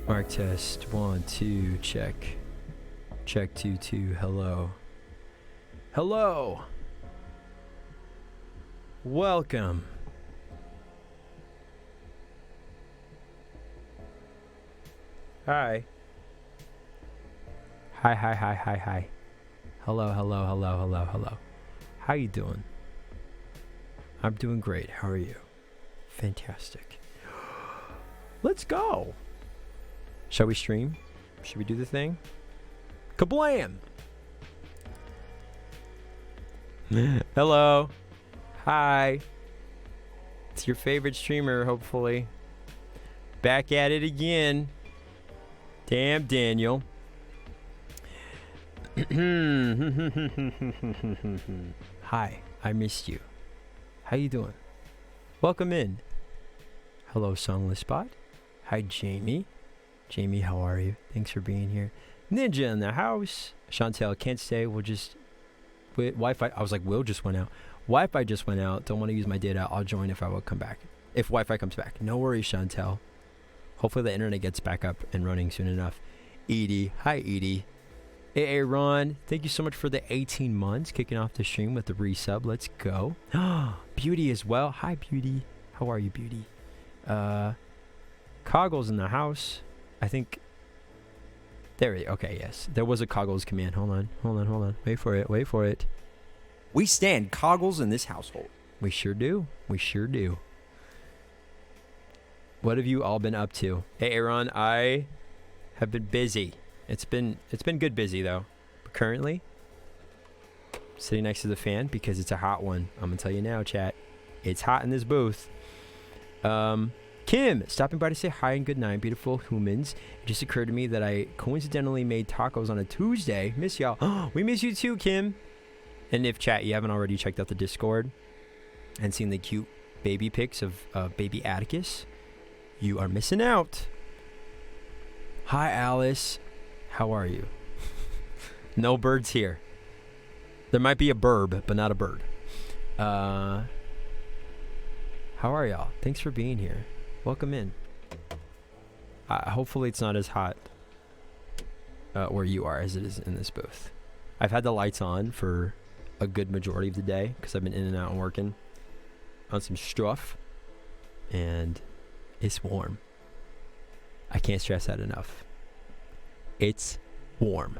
Mark test 1 2 check. Check 2 2. Hello. Hello. Welcome. Hi. Hi. Hello. How you doing? I'm doing great. How are you? Fantastic. Let's go. Shall we stream? Should we do the thing? Kablam! Hello. Hi. It's your favorite streamer, hopefully. Back at it again. Damn, Daniel. Hi, I missed you. How you doing? Welcome in. Hello, Songless Spot. Hi, Jamie. Jamie, how are you? Thanks for being here. Ninja in the house. Chantel, can't stay. We'll just... Wi-Fi... I was like, Will just went out. Wi-Fi just went out. Don't want to use my data. I'll join if I will come back. If Wi-Fi comes back. No worries, Chantel. Hopefully the internet gets back up and running soon enough. Edie. Hi, Edie. Hey, Ron. Thank you so much for the 18 months. Kicking off the stream with the resub. Let's go. Beauty as well. Hi, Beauty. How are you, Beauty? Coggles in the house. I think... There we go. Okay, yes. There was a Coggles command. Hold on. Wait for it. We stand Coggles in this household. We sure do. What have you all been up to? Hey, Aaron, I have been busy. It's been good busy, though. But currently, sitting next to the fan because it's a hot one. I'm going to tell you now, chat. It's hot in this booth. Kim, stopping by to say hi and good night, beautiful humans. It just occurred to me that I coincidentally made tacos on a Tuesday. Miss y'all. We miss you too, Kim. And if, chat, you haven't already checked out the Discord and seen the cute baby pics of baby Atticus, you are missing out. Hi, Alice. How are you? No birds here. There might be a burb, but not a bird. How are y'all? Thanks for being here. Welcome in. Hopefully it's not as hot where you are as it is in this booth. I've had the lights on for a good majority of the day because I've been in and out and working on some stuff. And it's warm. I can't stress that enough. It's warm.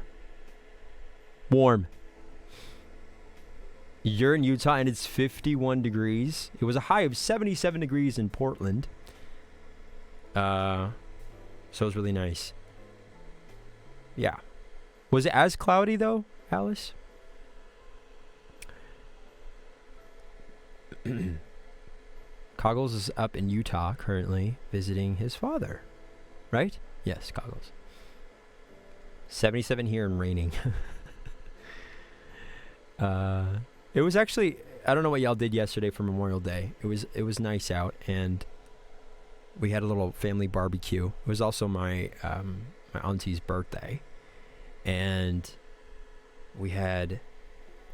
You're in Utah and it's 51 degrees. It was a high of 77 degrees in Portland. So it was really nice. Yeah. Was it as cloudy though, Alice? Coggles is up in Utah currently visiting his father. Right? Yes, Coggles. 77 here and raining. It was actually, I don't know what y'all did yesterday for Memorial Day. It was nice out and we had a little family barbecue. It was also my auntie's birthday. And we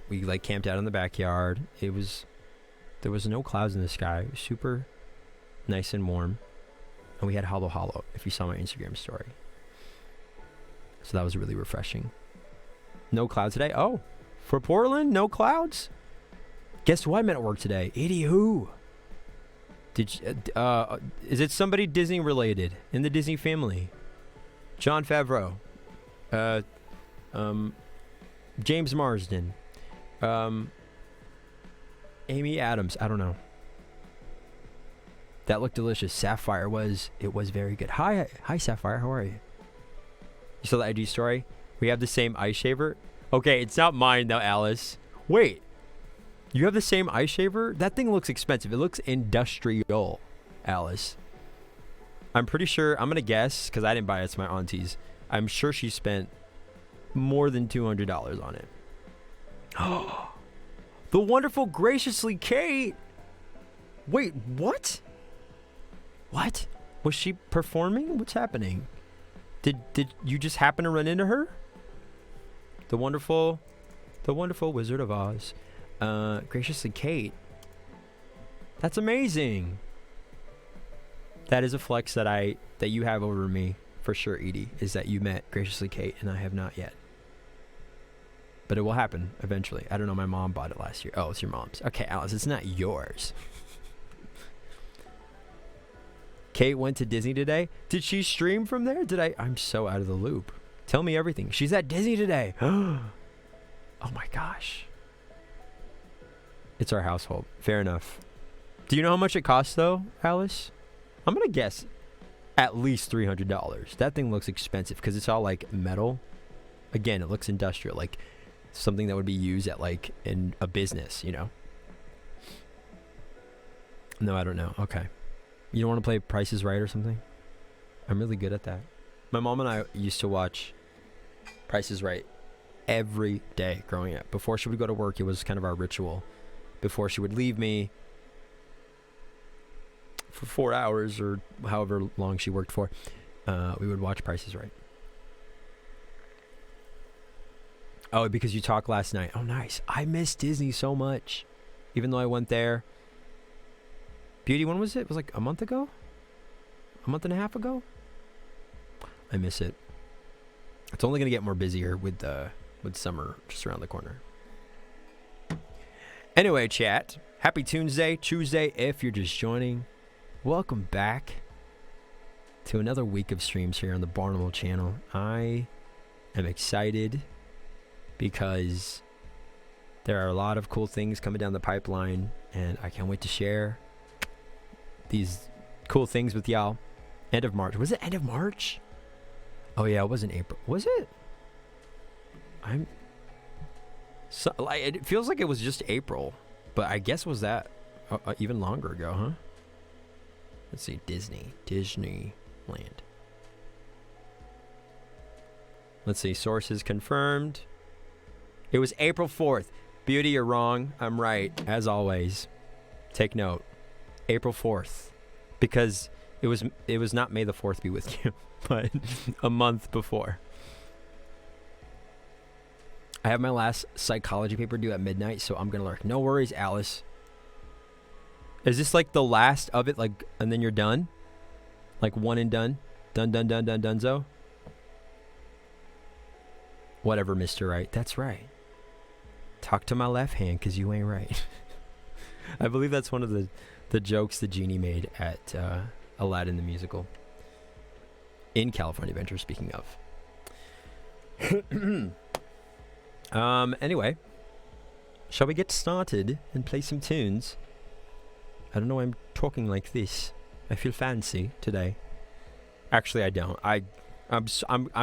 like camped out in the backyard. There was no clouds in the sky. It was super nice and warm. And we had Hollow Hollow, if you saw my Instagram story. So that was really refreshing. No clouds today. Oh, for Portland, no clouds? Guess who I met at work today? Edie who? Is it somebody Disney related in the Disney family? Jon Favreau. James Marsden. Amy Adams. I don't know. That looked delicious. Sapphire was very good. Hi Sapphire. How are you? You saw the IG story? We have the same eye shaver. Okay, it's not mine though, Alice. Wait. You have the same eye shaver? That thing looks expensive. It looks industrial, Alice. I'm pretty sure, I'm going to guess, because I didn't buy it, it's my auntie's. I'm sure she spent more than $200 on it. The wonderful Graciously Kate. Wait, what? What? Was she performing? What's happening? Did you just happen to run into her? The wonderful Wizard of Oz. Graciously Kate. That's amazing. That is a flex that you have over me. for sure, Edie, is that you met Graciously Kate and I have not yet. But it will happen eventually. I don't know. My mom bought it last year. Oh, it's your mom's. Okay, Alice, it's not yours. Kate went to Disney today. Did she stream from there? I'm so out of the loop. Tell me everything. She's at Disney today. Oh my gosh. It's our household. Fair enough. Do you know how much it costs though, Alice? I'm going to guess at least $300. That thing looks expensive because it's all like metal. Again, it looks industrial, like something that would be used at like in a business, you know? No, I don't know. Okay. You don't want to play Price is Right or something? I'm really good at that. My mom and I used to watch Price is Right every day growing up. Before she would go to work, it was kind of our ritual. Before she would leave me for 4 hours or however long she worked for, we would watch Price is Right. Oh, because you talked last night. Oh, nice. I miss Disney so much. Even though I went there. Beauty, when was it? It was like a month ago? A month and a half ago? I miss it. It's only going to get more busier with summer just around the corner. Anyway, chat. Happy Tuesday if you're just joining. Welcome back to another week of streams here on the Barnable channel. I am excited because there are a lot of cool things coming down the pipeline, and I can't wait to share these cool things with y'all. End of March. Was it end of March? Oh yeah, it wasn't April. Was it? It feels like it was just April, but I guess was that even longer ago, huh? Let's see, Disneyland. Let's see, sources confirmed. It was April 4th. Beauty, you're wrong. I'm right, as always. Take note. April 4th. Because it was not May the 4th be with you, but a month before. I have my last psychology paper due at midnight, so I'm going to lurk. No worries, Alice. Is this like the last of it, like, and then you're done? Like one and done? Donezo? Whatever, Mr. Right. That's right. Talk to my left hand, because you ain't right. I believe that's one of the jokes the genie made at Aladdin the Musical. In California Adventure, speaking of. Anyway. Shall we get started and play some tunes? I don't know why I'm talking like this. I feel fancy today. Actually, I don't. I'm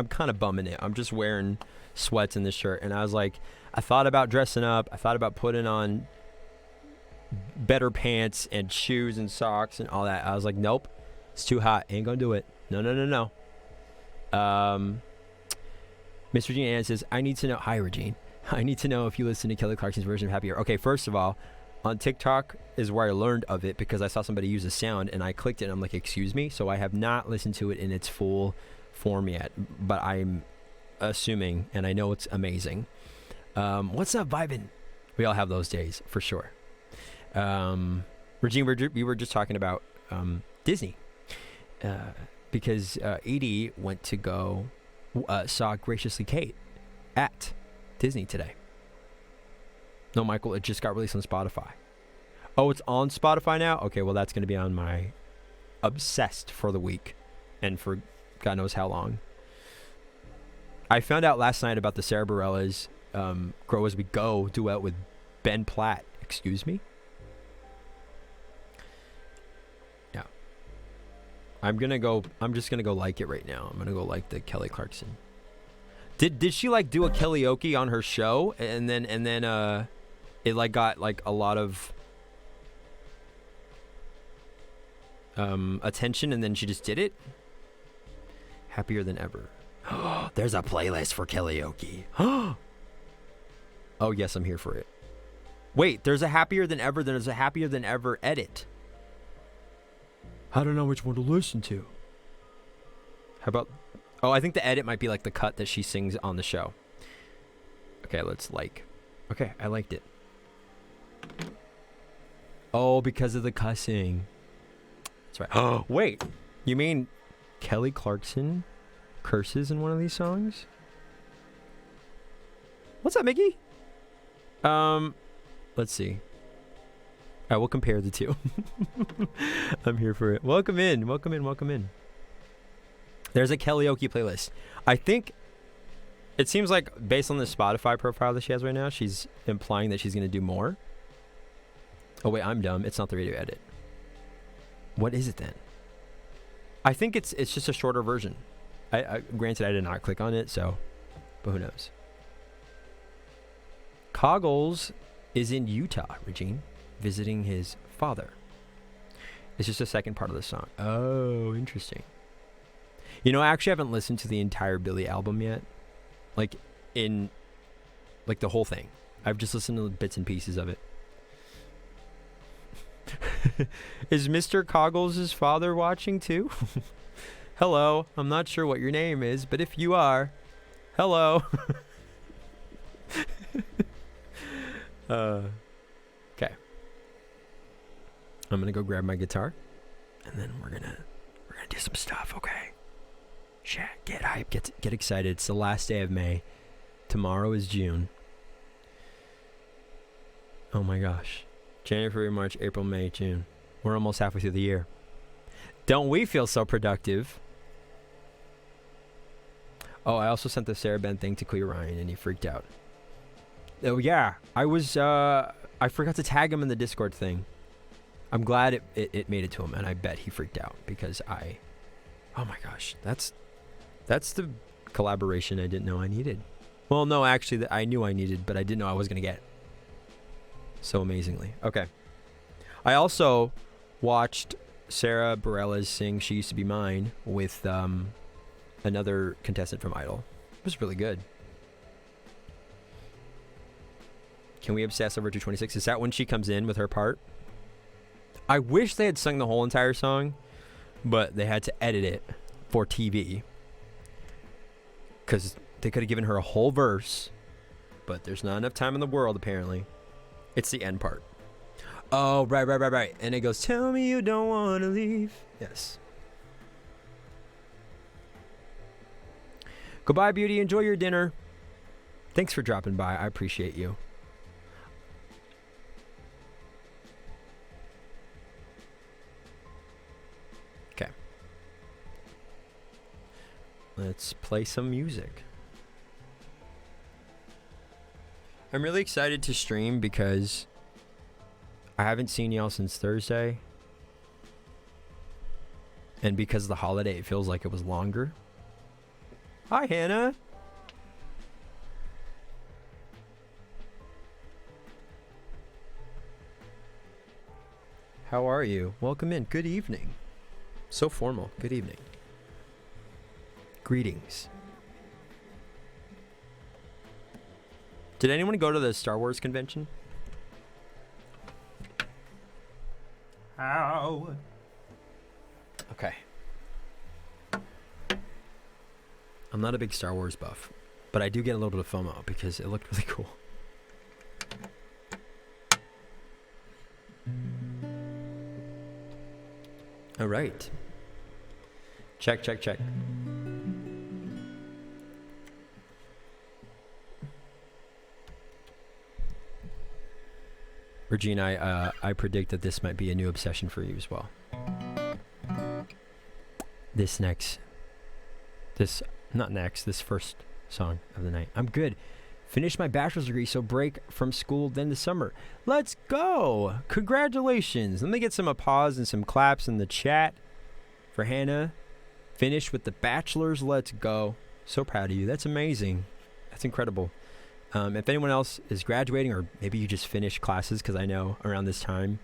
kind of bumming it. I'm just wearing sweats in this shirt, and I was like, I thought about dressing up. I thought about putting on better pants and shoes and socks and all that. I was like, nope, it's too hot. Ain't gonna do it. No. Miss Regina Ann says, I need to know. Hi, Regine. I need to know if you listen to Kelly Clarkson's version of Happier. Okay, first of all, on TikTok is where I learned of it because I saw somebody use a sound and I clicked it and I'm like, excuse me. So I have not listened to it in its full form yet, but I'm assuming, and I know it's amazing. What's up, vibin'? We all have those days for sure. Regine, we were just talking about Disney because Edie went to go saw Graciously Kate at Disney today. No, Michael, it just got released on Spotify. Oh, it's on Spotify now? Okay, well, that's going to be on my Obsessed for the week and for God knows how long. I found out last night about the Sarah Bareilles Grow As We Go duet with Ben Platt. Excuse me? Yeah. I'm just gonna go like it right now. I'm gonna go like the Kelly Clarkson. Did she like do a karaoke on her show and then it like got like a lot of attention and then she just did it? Happier Than Ever. There's a playlist for karaoke. Oh yes, I'm here for it. Wait, there's a Happier Than Ever, then there's a Happier Than Ever edit. I don't know which one to listen to. How about... Oh, I think the edit might be like the cut that she sings on the show. Okay, let's like. Okay, I liked it. Oh, because of the cussing. That's right. Oh, wait. You mean Kelly Clarkson curses in one of these songs. What's up, Mickey? Let's see. I will compare the two. I'm here for it. Welcome in. There's a karaoke playlist. I think it seems like based on the Spotify profile that she has right now, she's implying that she's going to do more. Oh, wait, I'm dumb. It's not the radio edit. What is it then? I think it's just a shorter version. Granted, I did not click on it, so, but who knows? Coggles is in Utah, Regine, visiting his father. It's just the second part of the song. Oh, interesting. You know, I actually haven't listened to the entire Billy album yet. Like the whole thing. I've just listened to bits and pieces of it. Is Mr. Coggles' father watching too? Hello. I'm not sure what your name is, but if you are, hello. Okay. I'm gonna go grab my guitar, and then we're gonna do some stuff. Okay. Chat. Get hype. Get excited. It's the last day of May. Tomorrow is June. Oh my gosh. January, February, March, April, May, June. We're almost halfway through the year. Don't we feel so productive? Oh, I also sent the Sarah Ben thing to Cleo Ryan, and he freaked out. Oh yeah, I forgot to tag him in the Discord thing. I'm glad it made it to him, and I bet he freaked out because oh my gosh, that's the collaboration I didn't know I needed. Well, no, actually, I knew I needed, but I didn't know I was gonna get so amazingly. Okay. I also watched Sarah Bareilles sing "She Used to Be Mine" with another contestant from Idol. It was really good. Can we obsess over 226? Is that when she comes in with her part? I wish they had sung the whole entire song, but they had to edit it for TV because they could have given her a whole verse, but there's not enough time in the world apparently. It's the end part. Oh, right. And it goes, "Tell me you don't want to leave." Yes. Goodbye, beauty. Enjoy your dinner. Thanks for dropping by. I appreciate you. Okay. Let's play some music. I'm really excited to stream because I haven't seen y'all since Thursday. And because of the holiday, it feels like it was longer. Hi, Hannah. How are you? Welcome in. Good evening. So formal. Good evening. Greetings. Did anyone go to the Star Wars convention? How? Okay. I'm not a big Star Wars buff, but I do get a little bit of FOMO because it looked really cool. All right. Check. Regina, I predict that this might be a new obsession for you as well. This first song of the night. I'm good. Finished my bachelor's degree, so break from school then the summer. Let's go! Congratulations! Let me get some applause and some claps in the chat for Hannah. Finished with the bachelor's. Let's go. So proud of you. That's amazing. That's incredible. If anyone else is graduating, or maybe you just finished classes, because I know around this time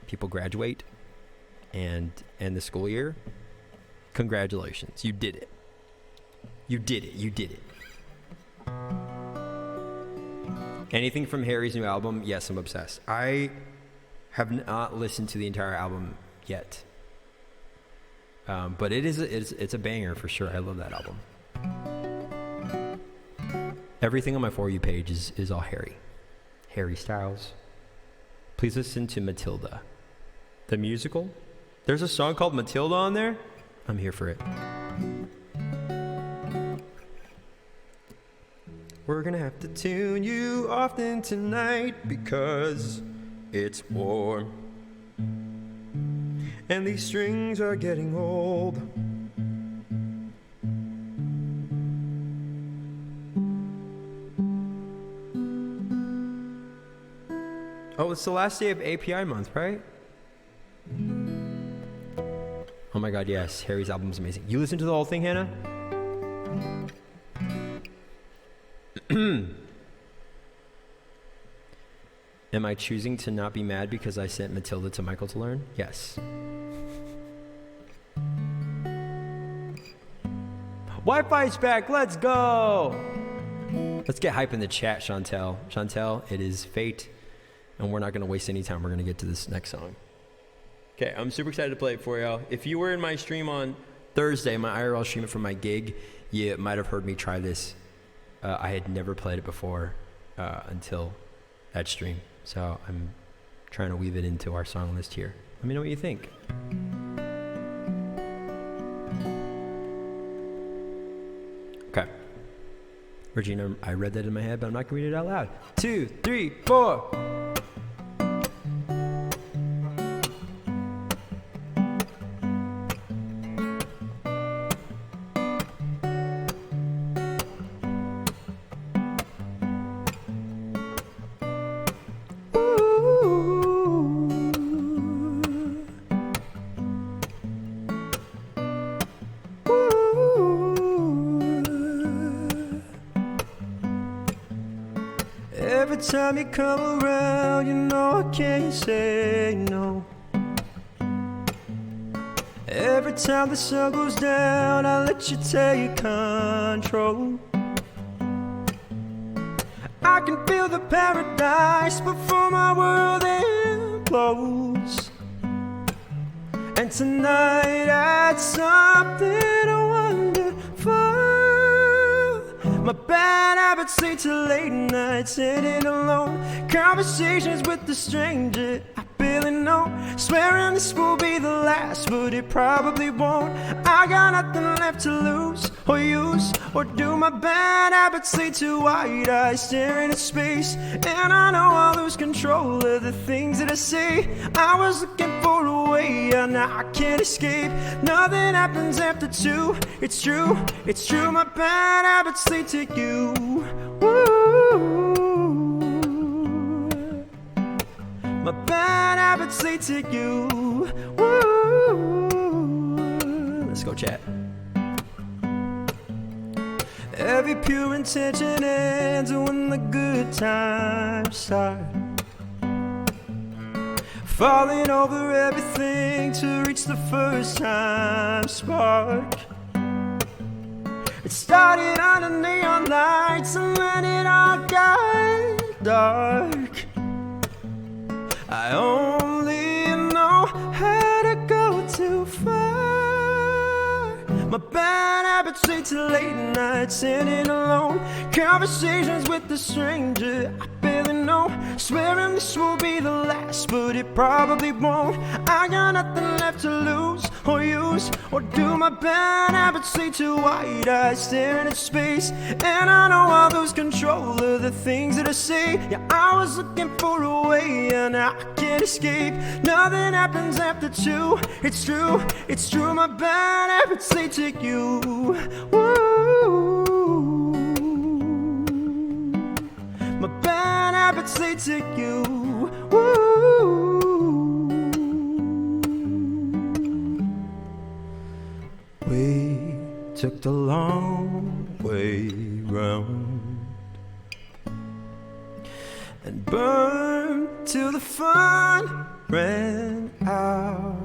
people graduate and end the school year. Congratulations. You did it. You did it. Anything from Harry's new album? Yes, I'm obsessed. I have not listened to the entire album yet. But it's a banger for sure. I love that album. Everything on my For You page is all Harry. Harry Styles. Please listen to Matilda. The musical? There's a song called Matilda on there? I'm here for it. We're gonna have to tune you often tonight because it's warm. And these strings are getting old. Oh, it's the last day of API month, right? Oh my god, yes. Harry's album's amazing. You listened to the whole thing, Hannah? Am I choosing to not be mad because I sent Matilda to Michael to learn? Yes. Wi-Fi's back. Let's go. Let's get hype in the chat, Chantel. Chantel, it is fate. And we're not going to waste any time. We're going to get to this next song. Okay, I'm super excited to play it for y'all. If you were in my stream on Thursday, my IRL stream from my gig, you might have heard me try this. I had never played it before until that stream. So I'm trying to weave it into our song list here. Let me know what you think. Okay. Regina, I read that in my head, but I'm not going to read it out loud. 2, 3, 4. Every time you come around, you know I can't say no. Every time the sun goes down, I let you take control. I can feel the paradise before my world implodes. And tonight adds something wonderful. My bad habits lead to late nights sitting alone. Conversations with a stranger I barely know. Swearing this will be the last, but it probably won't. I got nothing left to lose or use or do. My bad habits lead to wide eyes staring at space. And I know I'll lose control of the things that I say. I was looking for a way, and now I can't escape. Nothing happens after 2. It's true, it's true. My bad habits lead to you. Woo. My bad habits lead to you. Woo. Let's go, chat. Every pure intention ends when the good times start. Falling over everything to reach the first time spark. It started under neon lights and then it all got dark. I only know how to go too far. My bad habits lead to late nights sitting alone. Conversations with a stranger I barely know. Swearing this will be the last, but it probably won't. I got nothing left to lose or use or do. My bad habits lead to wide eyes staring at space. And I know I'll lose control of the things that I say. Yeah, I was looking for a way, and I can't escape. Nothing happens after 2. It's true, it's true. My bad habits lead to you. Woo. My bad habits lead to you. Woo. We took the long way round and burned till the fun ran out.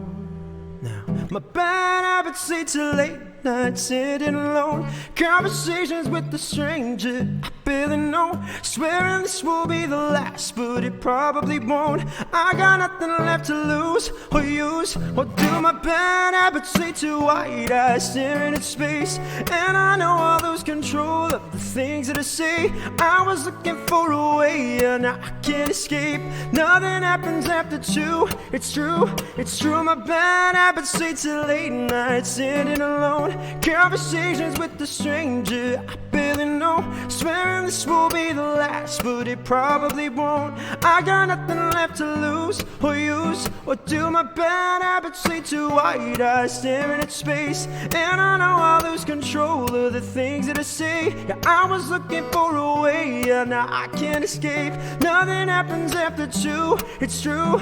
Now my bad habits lead to late nights sitting alone. Conversations with a stranger I barely know. Swearing this will be the last, but it probably won't. I got nothing left to lose or use or do. My bad habits lead to wide eyes staring at space. And I know I'll lose control of the things that I say. I was looking for a way, and now I can't escape. Nothing happens after 2. It's true, it's true. My bad habits lead to late nights sitting alone. Conversations with a stranger I barely know. know. Swearing this will be the last, but it probably won't. I got nothing left to lose or use. What do my bad habits lead to? Wide eyes staring at space, and I know I'll lose control of the things that I say. Yeah, I was looking for a way, yeah, now I can't escape. Nothing happens after two. It's true,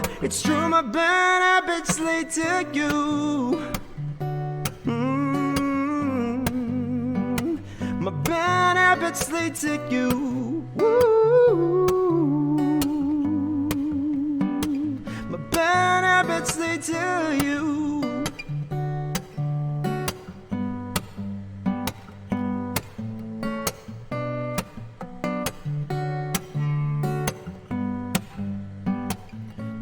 my bad habits lead to you. My bad habits lead to you. My bad habits lead to you.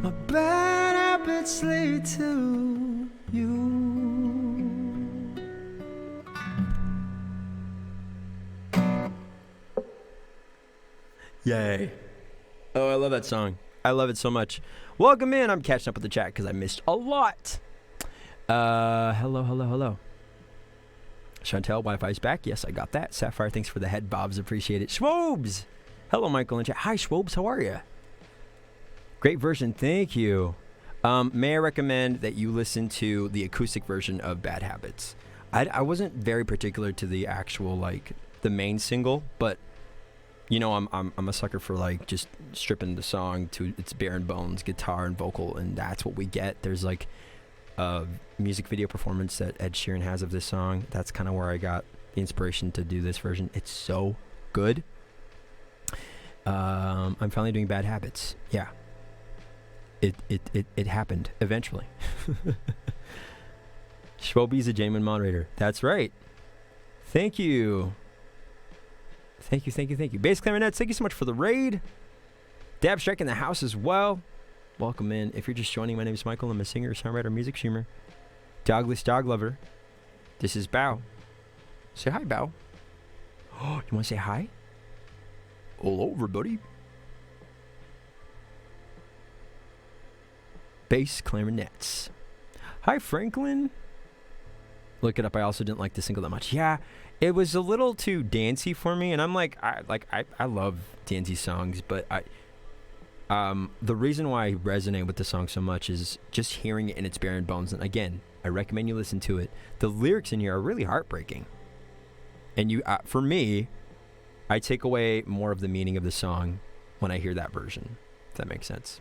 My bad habits lead to you. Yay. Oh, I love that song. I love it so much. Welcome in. I'm catching up with the chat because I missed a lot. Hello. Chantel, Wi-Fi's back. Yes, I got that. Sapphire, thanks for the head bobs. Appreciate it. Schwobes. Hello, Michael in chat. Hi, Schwobes. How are you? Great version. Thank you. May I recommend that you listen to the acoustic version of Bad Habits? I wasn't very particular to the actual, like, the main single, but you know, I'm a sucker for like just stripping the song to its bare and bones, guitar and vocal, and that's what we get. There's like a music video performance that Ed Sheeran has of this song. That's kind of where I got the inspiration to do this version. It's so good. I'm finally doing Bad Habits. Yeah. It happened eventually. Schwobe's a Jamin moderator. That's right. Thank you. Thank you. Bass Clarinets, thank you so much for the raid. Dab Strike in the house as well. Welcome in. If you're just joining, my name is Michael. I'm a singer, songwriter, music streamer, dogless dog lover. This is Bao. Say hi, Bao. Oh, you want to say hi? All over, buddy. Bass Clarinets. Hi, Franklin. Look it up. I also didn't like the single that much. Yeah. It was a little too dancey for me, and I'm like, I love dancey songs, but the reason why I resonate with the song so much is just hearing it in its bare and bones. And again, I recommend you listen to it. The lyrics in here are really heartbreaking, and for me, I take away more of the meaning of the song when I hear that version. If that makes sense.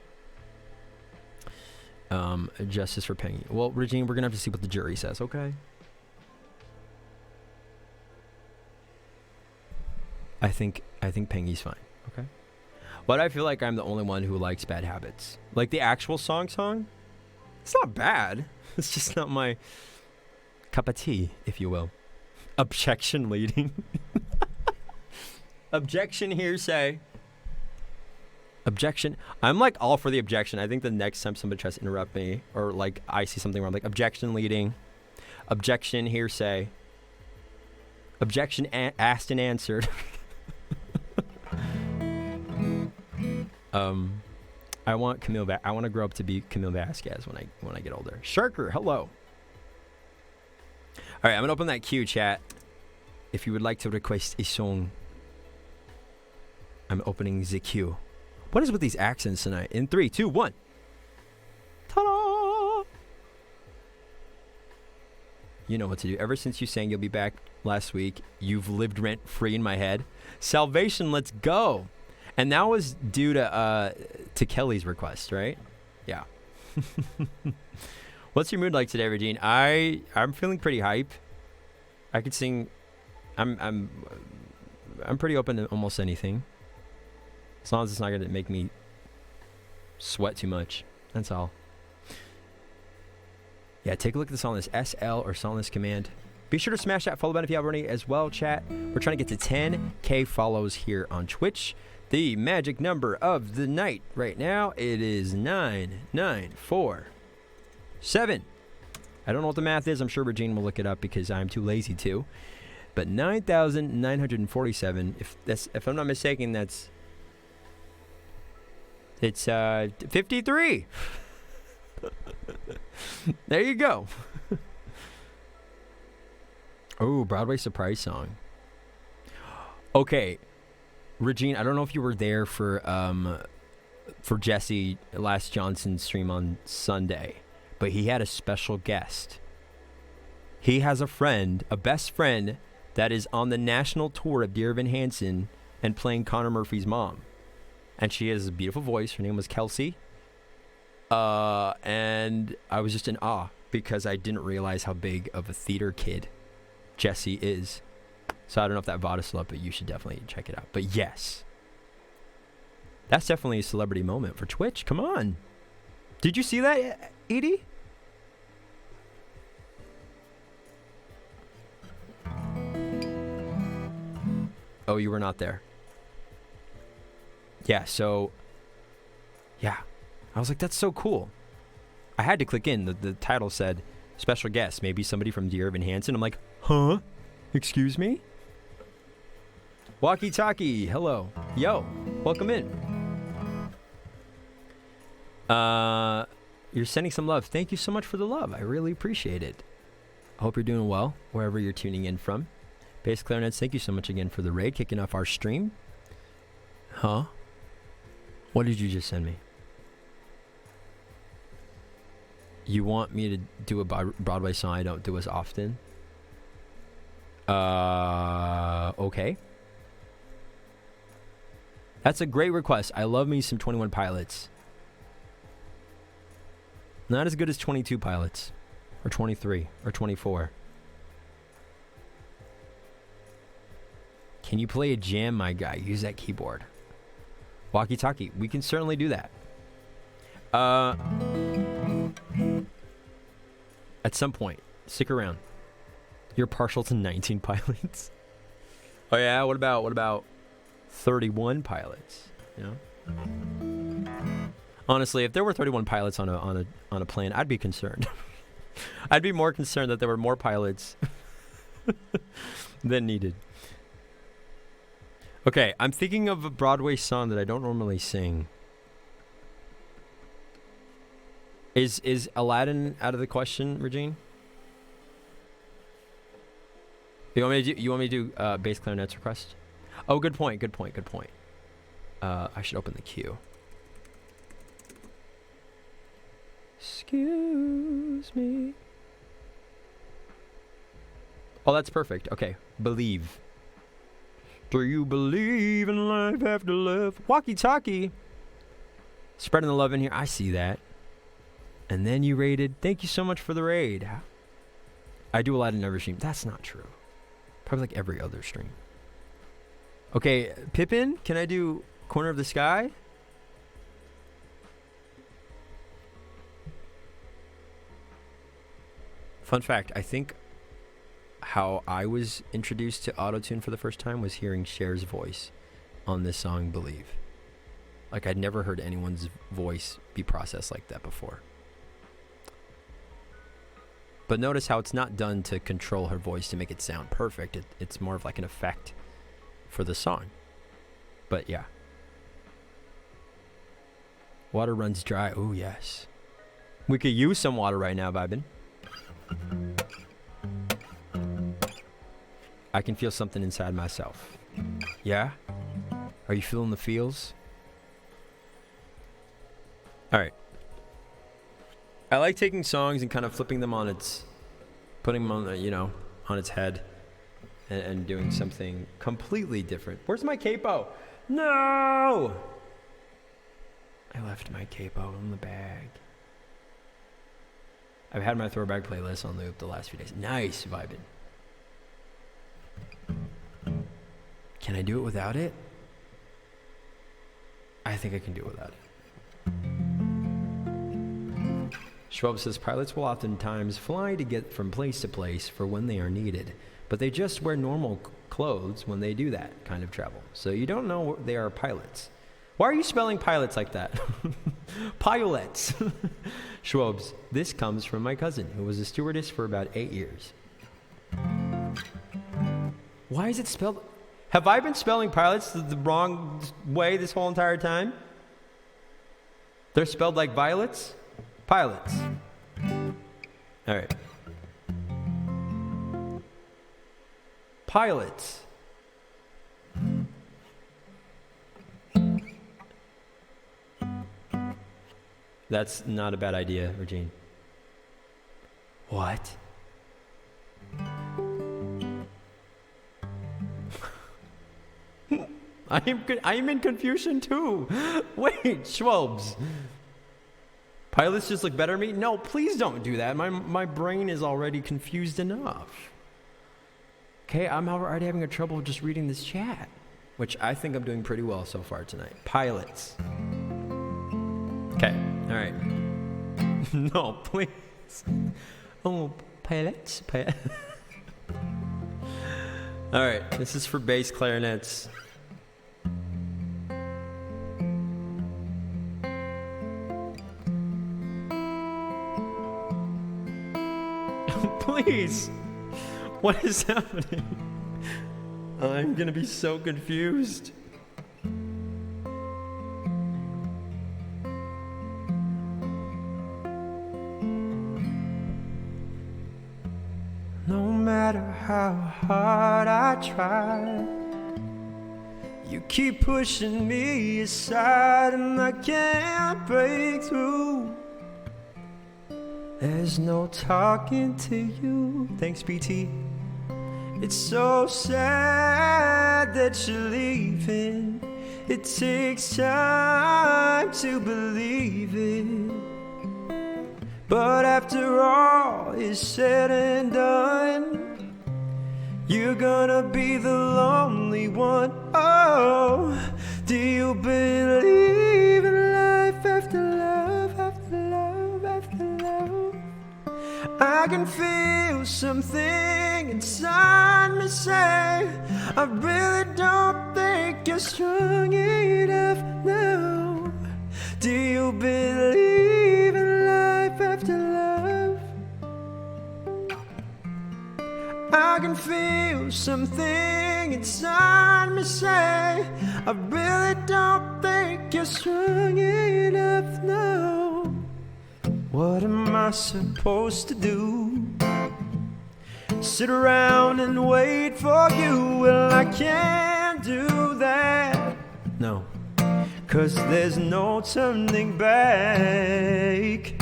Justice for Penny. Well, Regine, we're gonna have to see what the jury says. Okay. I think Pengy's fine, okay? But I feel like I'm the only one who likes Bad Habits. Like the actual song, it's not bad. It's just not my cup of tea, if you will. Objection leading. Objection hearsay. Objection. I'm like all for the objection. I think the next time somebody tries to interrupt me or like I see something where I'm like objection leading, objection hearsay, objection asked and answered. I want I want to grow up to be Camille Vasquez when I get older. Sharker, hello. All right, I'm gonna open that queue, chat. If you would like to request a song, I'm opening the queue. What is with these accents tonight? In 3, 2, 1. Ta-da! You know what to do. Ever since you sang You'll Be Back last week, you've lived rent-free in my head. Salvation, let's go. And that was due to Kelly's request, right? Yeah. What's your mood like today, Regine? I'm feeling pretty hype. I could sing. I'm pretty open to almost anything. As long as it's not going to make me sweat too much. That's all. Yeah, take a look at this on this SL or Songless Command. Be sure to smash that follow button if you haven't already as well, chat. We're trying to get to 10K follows here on Twitch. The magic number of the night right now, it is 9947. I don't know what the math is. I'm sure Regine will look it up because I'm too lazy to. But 9,947. If I'm not mistaken, it's 53. There you go. Oh, Broadway surprise song. Okay, Regine, I don't know if you were there for Jesse Last Johnson's stream on Sunday, but he had a special guest. He has a friend, a best friend, that is on the national tour of Dear Evan Hansen and playing Connor Murphy's mom. And she has a beautiful voice. Her name was Kelsey. And I was just in awe because I didn't realize how big of a theater kid Jesse is. So I don't know if that bought us up, but you should definitely check it out. But yes, that's definitely a celebrity moment for Twitch. Come on. Did you see that, Edie? Oh, you were not there. Yeah, so, yeah. I was like, that's so cool. I had to click in. The title said, special guest, maybe somebody from Dear Evan Hansen. I'm like, huh? Excuse me? Walkie talkie, hello. Yo, welcome in. You're sending some love. Thank you so much for the love. I really appreciate it. I hope you're doing well wherever you're tuning in from. Bass Clarinets, thank you so much again for the raid, kicking off our stream. Huh? What did you just send me? You want me to do a Broadway song I don't do as often? Okay. That's a great request. I love me some 21 Pilots. Not as good as 22 Pilots. Or 23. Or 24. Can you play a jam, my guy? Use that keyboard. Walkie-talkie. We can certainly do that. At some point. Stick around. You're partial to 19 Pilots. Oh yeah, what about 31 Pilots? You know? Honestly, if there were 31 pilots on a plane, I'd be concerned. I'd be more concerned that there were more pilots than needed. Okay, I'm thinking of a Broadway song that I don't normally sing. Is Aladdin out of the question, Regine? You want me to do bass clarinet's request? Oh, good point. I should open the queue. Excuse me. Oh, that's perfect. Okay, Believe. Do you believe in life after love? Walkie-talkie. Spreading the love in here. I see that. And then you raided. Thank you so much for the raid. I do Aladdin every stream. That's not true. Probably like every other stream. Okay, Pippin, can I do Corner of the Sky? Fun fact, I think how I was introduced to autotune for the first time was hearing Cher's voice on this song, Believe. Like, I'd never heard anyone's voice be processed like that before. But notice how it's not done to control her voice to make it sound perfect. It's more of like an effect for the song. But yeah. Water runs dry. Oh, yes. We could use some water right now, vibin'. I can feel something inside myself. Yeah? Are you feeling the feels? Alright. I like taking songs and kind of flipping them on its... putting them on, on its head. And doing something completely different. Where's my capo? No! I left my capo in the bag. I've had my throwback playlist on loop the last few days. Nice, vibing. Can I do it without it? I think I can do it without it. Schwab says, pilots will oftentimes fly to get from place to place for when they are needed, but they just wear normal clothes when they do that kind of travel. So you don't know they are pilots. Why are you spelling pilots like that? Pilots. Schwabs, this comes from my cousin, who was a stewardess for about 8 years. Why is it spelled... Have I been spelling pilots the wrong way this whole entire time? They're spelled like violets? Pilots. All right. That's not a bad idea, Regine. What? I am in confusion too. Wait, Schwabs. Pilots just look better at me? No, please don't do that. My brain is already confused enough. Okay, I'm already having a trouble just reading this chat, which I think I'm doing pretty well so far tonight. Pilots. Okay, all right. No, please. Oh, pilots. All right, this is for bass clarinets. Please. What is happening? I'm gonna be so confused. No matter how hard I try, you keep pushing me aside and I can't break through. There's no talking to you. Thanks, BT. It's so sad that you're leaving. It takes time to believe it. But after all is said and done, you're gonna be the lonely one. Oh, do you believe in life after love, after love, after love? I can feel something inside me say, I really don't think you're strong enough now. Do you believe in life after love? I can feel something inside me say, I really don't think you're strong enough now. What am I supposed to do? Sit around and wait for you? Well, I can't do that. No, 'cause there's no turning back.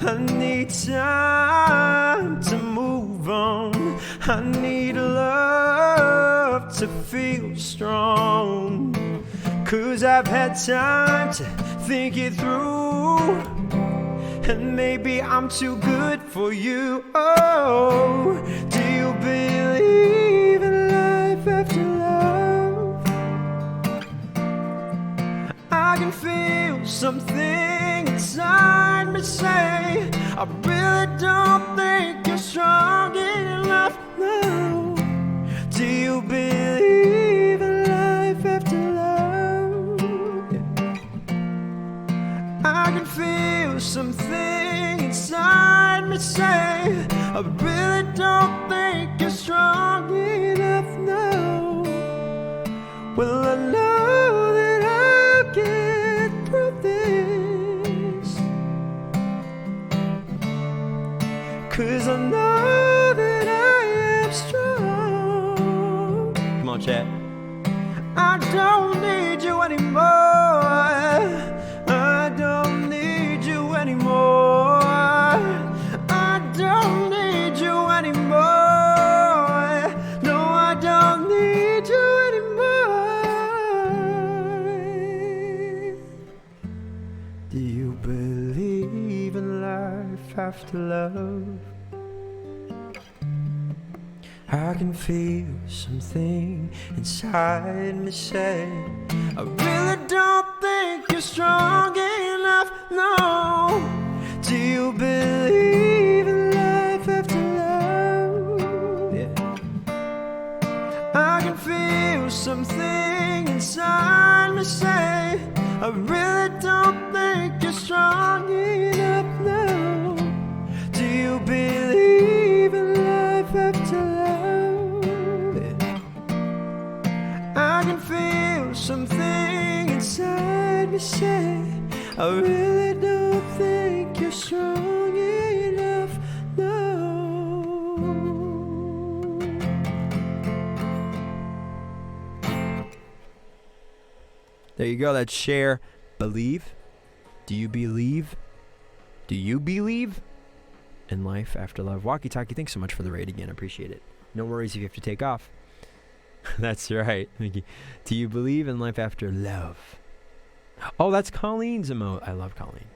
I need time to move on. I need love to feel strong. 'Cause I've had time to think it through, and maybe I'm too good for you. Oh, do you believe in life after love? I can feel something inside me say, I really don't think you're strong enough now. Do you believe in life after love? I can feel something inside me say, I really don't think you're strong enough now. Well, I know that I'll get through this, 'cause I know that I am strong. Come on, chat. I don't need you anymore. I don't need you anymore. I don't need you anymore. No, I don't need you anymore. Do you believe in life after love? I can feel something inside me say, I really don't think you're strong enough, no. Do you believe in life after love? Yeah. I can feel something inside me say, I really don't think you're strong enough, no. Do you believe in life after love? I can feel something inside me say, I really don't think you're strong enough, no. There you go. That's Share. Believe. Do you believe Do you believe in life after love? Walkie Talkie, thanks so much for the raid again. I appreciate it. No worries if you have to take off. That's right, Mickey. Do you believe in life after love? Oh, that's Colleen's emote. I love Colleen.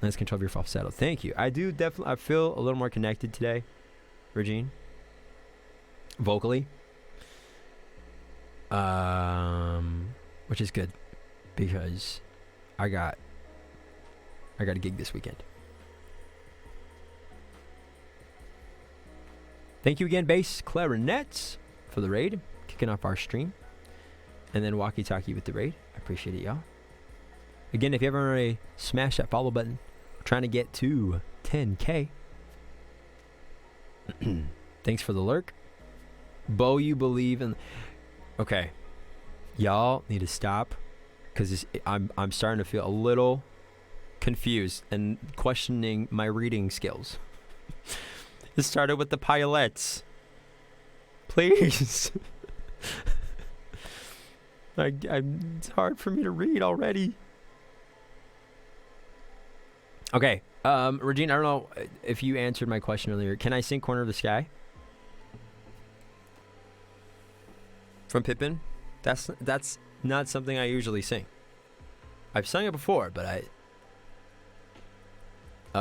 Nice control of your falsetto. Thank you. I do definitely. I feel a little more connected today, Regine. Vocally. Which is good because I got a gig this weekend. Thank you again, bass clarinets, for the raid, kicking off our stream, and then Walkie Talkie with the raid. I appreciate it, y'all. Again, if you haven't already, smash that follow button. We're trying to get to 10K. Thanks for the lurk. Bo, you believe in... Okay. Y'all need to stop because I'm starting to feel a little confused and questioning my reading skills. It started with the pilots. Please. It's hard for me to read already. Okay. Regine, I don't know if you answered my question earlier. Can I sing Corner of the Sky? From Pippin? That's not something I usually sing. I've sung it before, but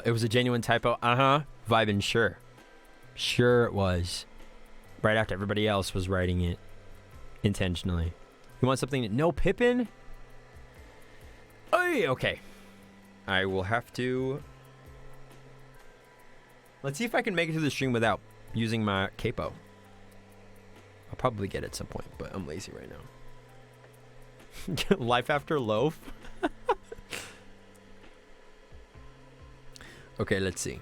it was a genuine typo. Vibin', sure. Sure it was. Right after everybody else was writing it intentionally. You want something? No Pippin? Oh, okay. I will have to... Let's see if I can make it to the stream without using my capo. I'll probably get it at some point, but I'm lazy right now. Life after loaf? Okay, let's see.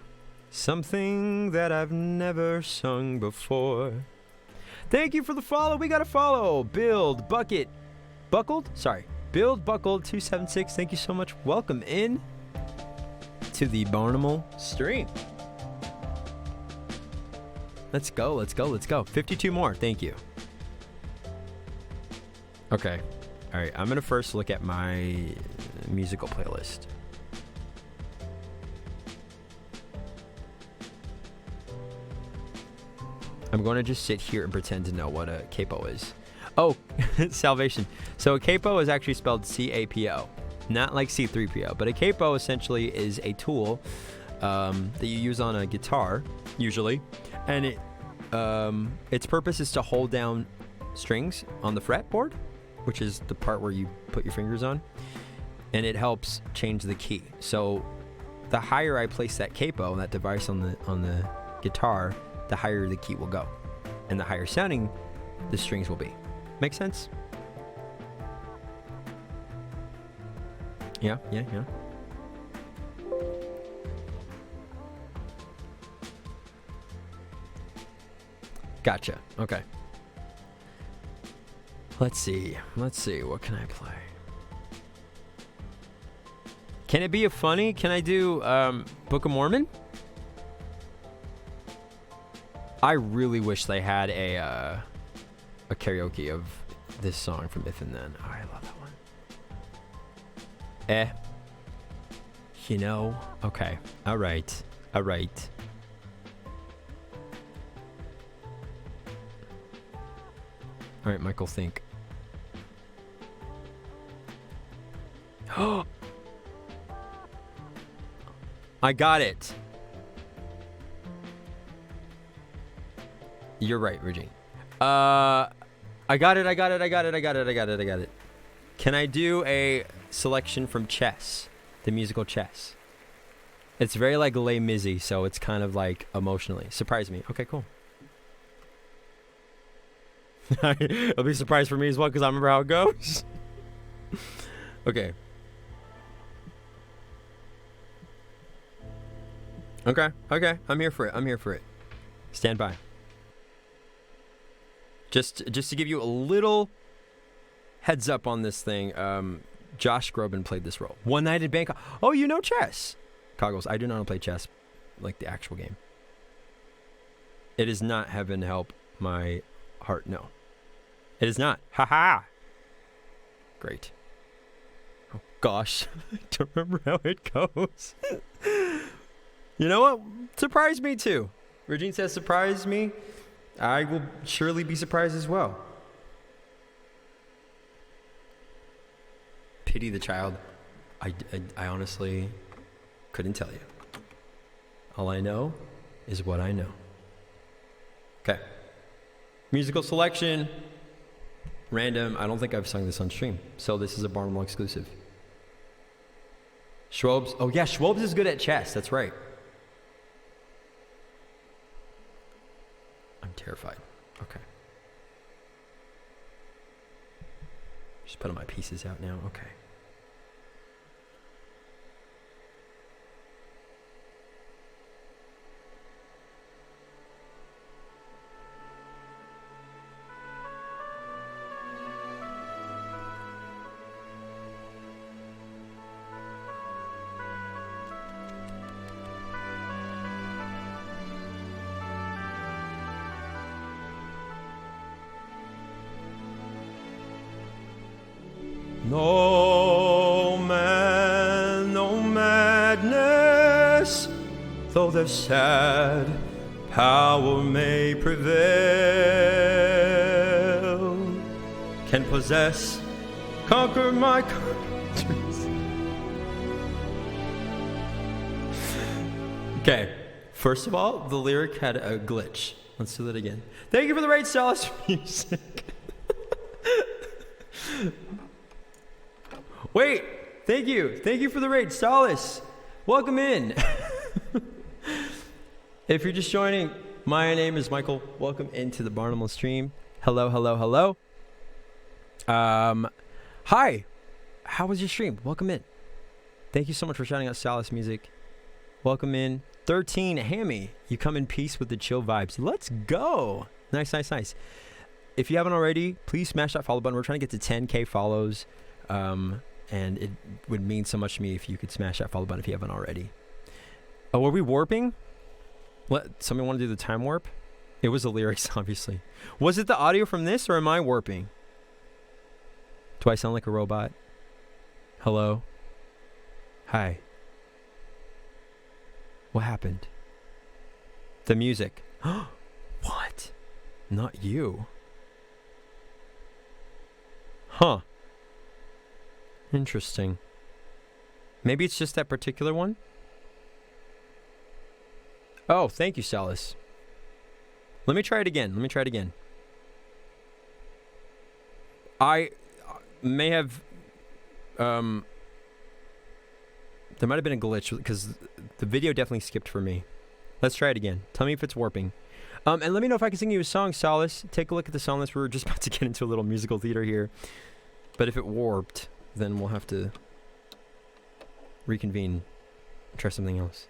Something that I've never sung before. Thank you for the follow. We got a follow. Build Bucket. Buckled? Sorry. Build Buckled 276. Thank you so much. Welcome in to the Barnimal stream. Let's go. Let's go. Let's go. 52 more. Thank you. Okay. All right. I'm going to first look at my musical playlist. I'm going to just sit here and pretend to know what a capo is. Oh, salvation. So a capo is actually spelled C-A-P-O, not like C-3-P-O, but a capo essentially is a tool that you use on a guitar, usually, and its purpose is to hold down strings on the fretboard, which is the part where you put your fingers on, and it helps change the key. So the higher I place that capo, that device on the guitar, the higher the key will go, and the higher sounding the strings will be. Make sense? Yeah. Gotcha. Okay. Let's see. What can I play? Can it be a funny? Can I do Book of Mormon? I really wish they had a karaoke of this song from If and Then. Oh, I love that one. You know. Okay. All right. All right, Michael, think. I got it. You're right, Regine. I got it. Can I do a selection from Chess, the musical Chess? It's very like Les Mis, so it's kind of like emotionally. Surprise me. Okay, cool. It'll be a surprise for me as well because I remember how it goes. Okay. I'm here for it. Stand by. Just to give you a little heads up on this thing, Josh Groban played this role. One Night in Bangkok. Oh, you know chess. Coggles, I do not play chess like the actual game. It is not Heaven Help My Heart. No. It is not. Ha ha. Great. Oh, Gosh, I don't remember how it goes. You know what? Surprise me too. Regine says surprise me. I will surely be surprised as well. Pity the child. I honestly couldn't tell you. All I know is what I know. Okay. Musical selection. Random. I don't think I've sung this on stream. So this is a Barnwell exclusive. Schwabes. Oh yeah, Schwabes is good at chess. That's right. I'm terrified. Okay. Just putting my pieces out now. Okay. No man, no madness, though the sad power may prevail, can possess, conquer my countries. Okay, first of all, the lyric had a glitch. Let's do that again. Thank you for the raid, Solace Music. Wait, thank you. Thank you for the raid, Solace. Welcome in. If you're just joining, my name is Michael. Welcome into the Barnwell stream. Hello, hello, hello. Hi. How was your stream? Welcome in. Thank you so much for shouting out Solace Music. Welcome in. 13, Hammy. You come in peace with the chill vibes. Let's go. Nice, nice, nice. If you haven't already, please smash that follow button. We're trying to get to 10K follows. And it would mean so much to me if you could smash that follow button if you haven't already. Oh, were we warping? What? Somebody want to do the time warp? It was the lyrics, obviously. Was it the audio from this, or am I warping? Do I sound like a robot? Hello? Hi. What happened? The music. What? Not you. Huh. Interesting. Maybe it's just that particular one? Oh, thank you, Solace. Let me try it again. I may have... there might have been a glitch because the video definitely skipped for me. Let's try it again. Tell me if it's warping. And let me know if I can sing you a song, Solace. Take a look at the song list. We're just about to get into a little musical theater here. But if it warped, then we'll have to reconvene and try something else.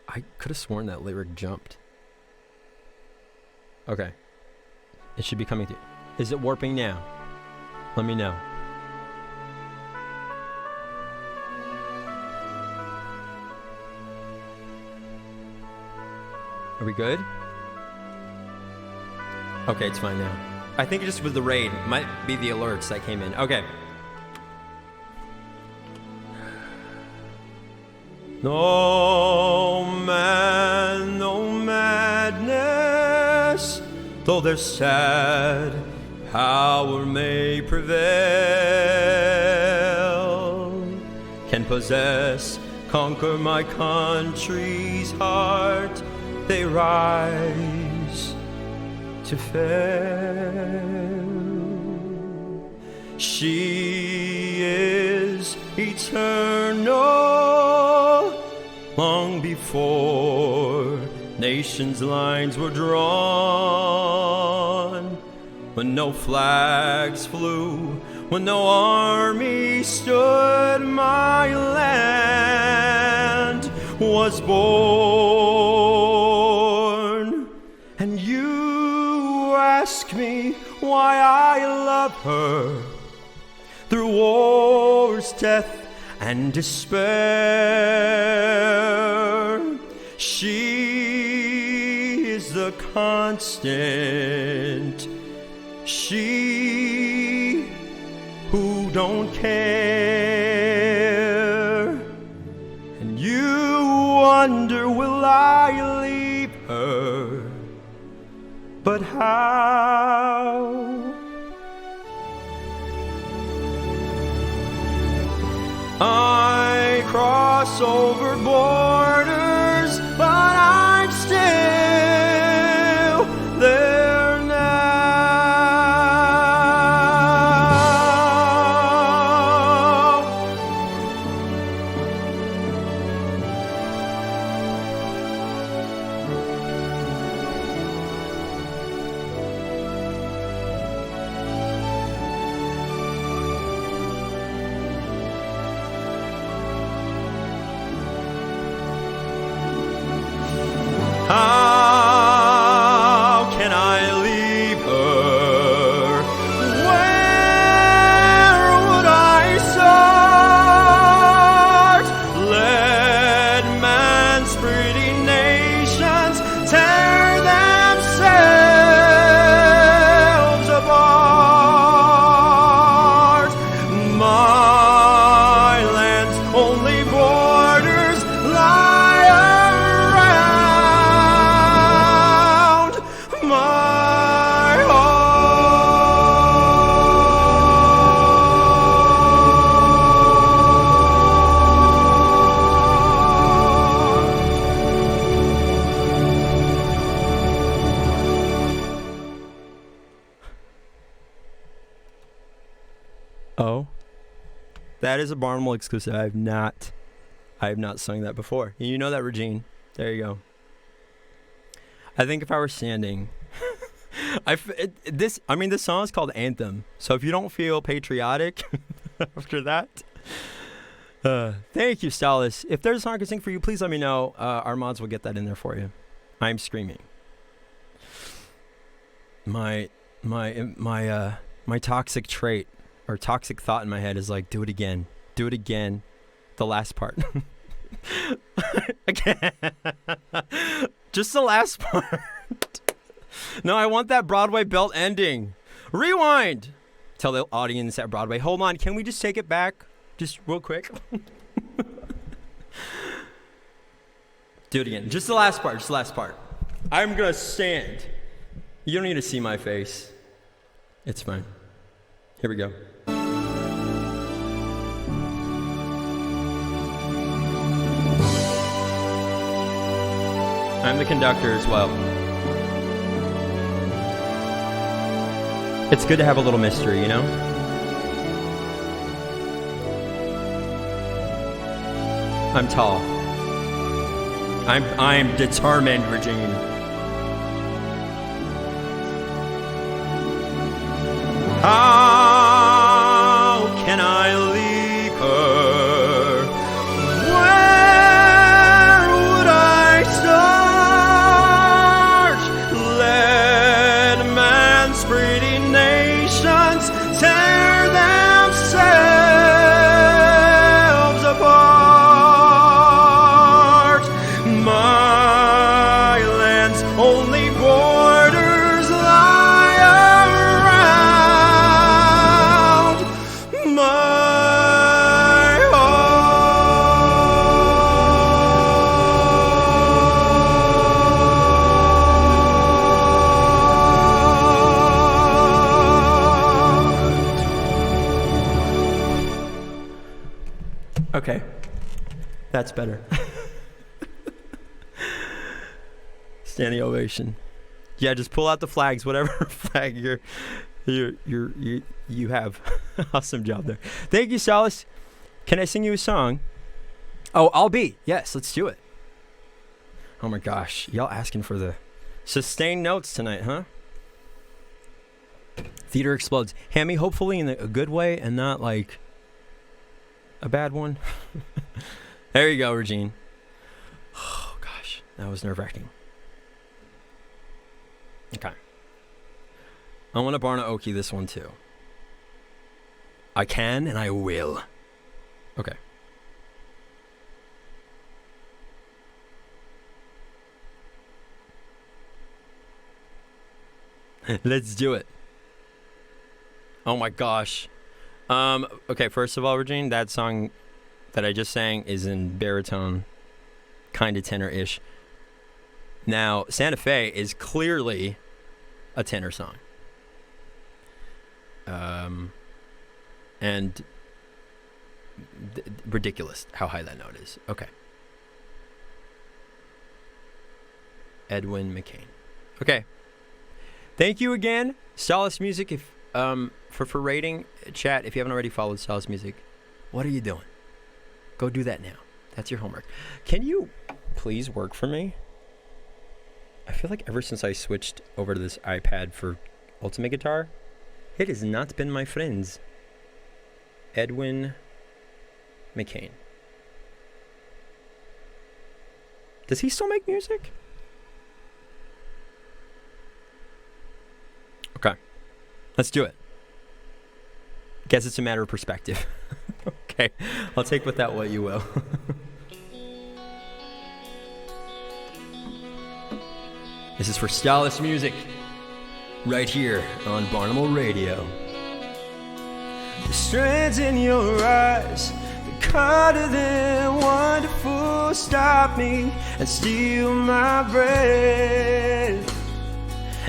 I could have sworn that lyric jumped. Okay. It should be coming through. Is it warping now? Let me know. Are we good? Okay, it's fine now. I think it just was the raid. Might be the alerts that came in. Okay. No man, no madness, though their sad power may prevail, can possess, conquer my country's heart. They rise to fail. She is eternal, long before nations' lines were drawn, when no flags flew, when no army stood, my land was born. And you ask me why I love her, through war's death and despair. She is the constant, she who don't care. And you wonder, will I leave her? But how? I cross over borders, but I'm still there now. How can I leave her? Where would I start? Let man's pretty nations tear themselves apart. My land's only borders lie around my Oh, that is a Barnwell exclusive. I have not sung that before. You know that, Regine. There you go. I think if I were standing, this song is called Anthem. So if you don't feel patriotic after that, thank you, Stylus. If there's a song I can sing for you, please let me know. Our mods will get that in there for you. I'm screaming. My toxic trait or toxic thought in my head is like, do it again, the last part. Again. Just the last part. No, I want that Broadway belt ending. Rewind. Tell the audience at Broadway, hold on, can we just take it back? Just real quick. Do it again. Just the last part. I'm gonna stand. You don't need to see my face. It's fine. Here we go. I'm the conductor as well. It's good to have a little mystery, you know? I'm tall. I'm determined, Regine. How can I leave her? Where would I start? Let man's pretty nations tear themselves apart. My land's only borders lie around my heart. Okay, that's better. Standing ovation. Yeah, just pull out the flags, whatever flag you have. Awesome job there. Thank you, Salas. Can I sing you a song? Oh, I'll be. Yes, let's do it. Oh my gosh, y'all asking for the sustained notes tonight, huh? Theater explodes. Hammy, hopefully in a good way and not like a bad one. There you go, Regine. Oh gosh, that was nerve-wracking. Okay. I want to Barna Oki this one too. I can and I will. Okay. Let's do it. Oh my gosh. Okay, first of all, Regine, that song that I just sang is in baritone, kind of tenor-ish. Now, Santa Fe is clearly a tenor song. And ridiculous how high that note is. Okay. Edwin McCain. Okay. Thank you again, Solace Music. If for rating, chat. If you haven't already followed Solace Music, what are you doing? Go do that now. That's your homework. Can you please work for me? I feel like ever since I switched over to this iPad for Ultimate Guitar, it has not been my friends. Edwin McCain. Does he still make music? Okay. Let's do it. Guess it's a matter of perspective. Okay. I'll take with that what you will. This is for Solace Music, right here on Barnable Radio. The strands in your eyes, the color than wonderful, stop me and steal my breath.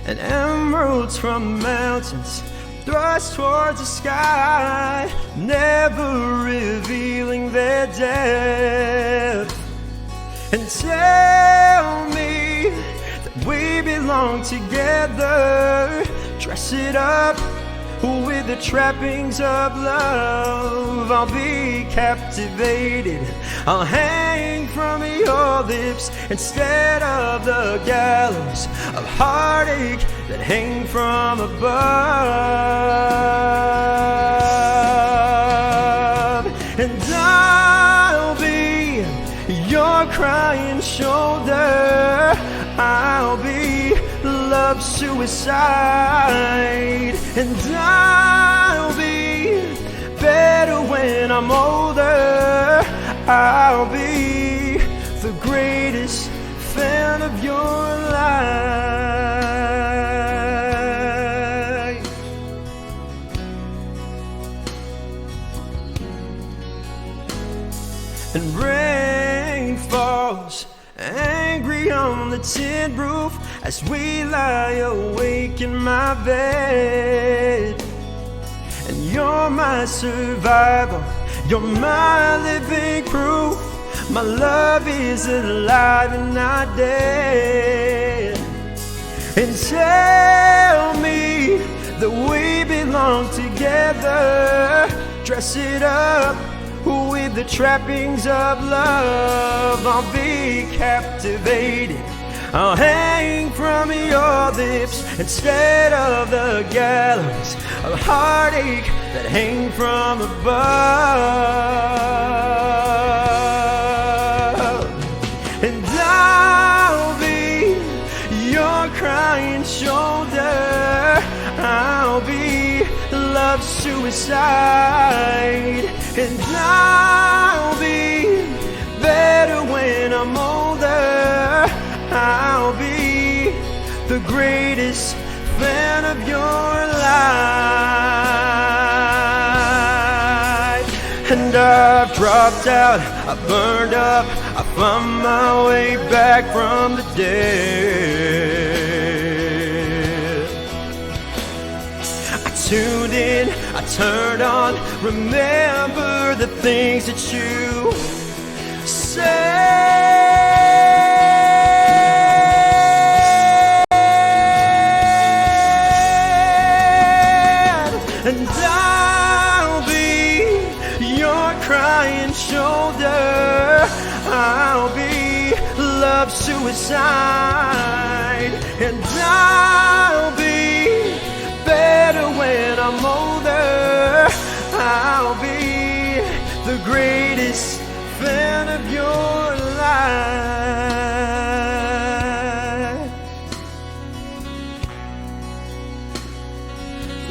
And emeralds from mountains thrust towards the sky, never revealing their depth. And tell me that we belong together, dress it up with the trappings of love. I'll be captivated, I'll hang from your lips instead of the gallows of heartache that hang from above. And I'll be your crying shoulder, I'll be love suicide. And I'll be better when I'm older, I'll be the greatest fan of your life. And rain falls angry on the tin roof as we lie awake in my bed. And you're my survival, you're my living proof. My love is alive and not dead. And tell me that we belong together, dress it up with the trappings of love. I'll be captivated, I'll hang from your lips instead of the gallows of heartache that hang from above. And I'll be your crying shoulder, I'll be love suicide. And I'll be better when I'm older, I'll be the greatest fan of your life. And I've dropped out, I've burned up, I found my way back from the dead. I tuned in, I turned on, remember the things that you said. And I'll be your crying shoulder, I'll be love suicide. And I'll be better when I'm older, I'll be the greatest fan of your life.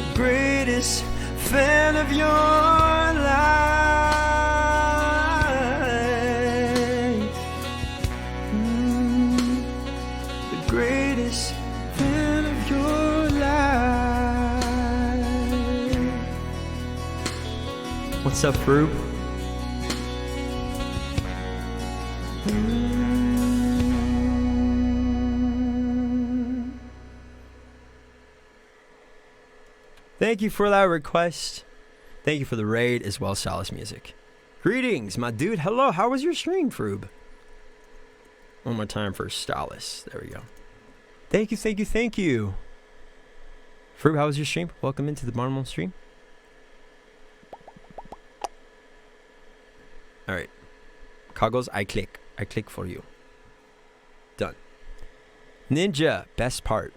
The greatest fan of your life. The greatest fan of your life. What's up, Fruit? Thank you for that request. Thank you for the raid as well as Solace Music. Greetings, my dude. Hello, how was your stream, Froob? One more time for Solace. There we go. Thank you, thank you, thank you. Froob, how was your stream? Welcome into the normal stream. Alright. Coggles, I click for you. Done. Ninja, best part.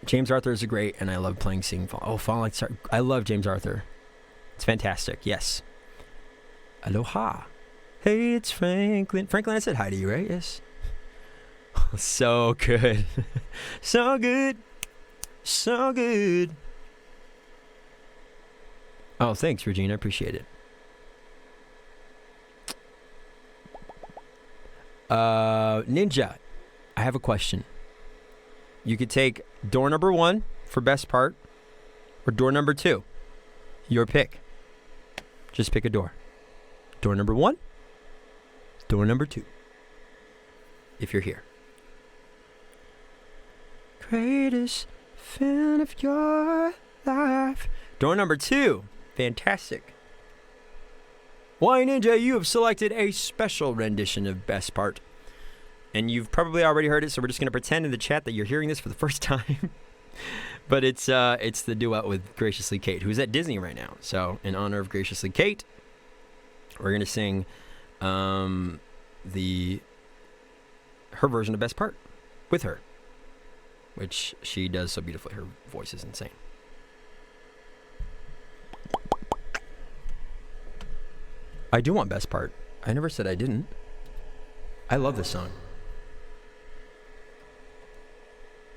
James Arthur is a great, and I love playing Sing Fall. Oh, Falling Star. I love James Arthur. It's fantastic. Yes. Aloha. Hey, it's Franklin. Franklin, I said hi to you, right? Yes. So good. So good. So good. Oh, thanks, Regina. I appreciate it. Ninja, I have a question. You could take door number 1 for best part or door number 2. Your pick. Just pick a door. Door number 1, door number 2. If you're here. Greatest fan of your life. Door number 2. Fantastic. Why, Ninja, you have selected a special rendition of best part. And you've probably already heard it, so we're just going to pretend in the chat that you're hearing this for the first time. But it's the duet with Graciously Kate, who's at Disney right now. So in honor of Graciously Kate, we're going to sing her version of best part with her, which she does so beautifully. Her voice is insane. I do want best part. I never said I didn't. I love this song.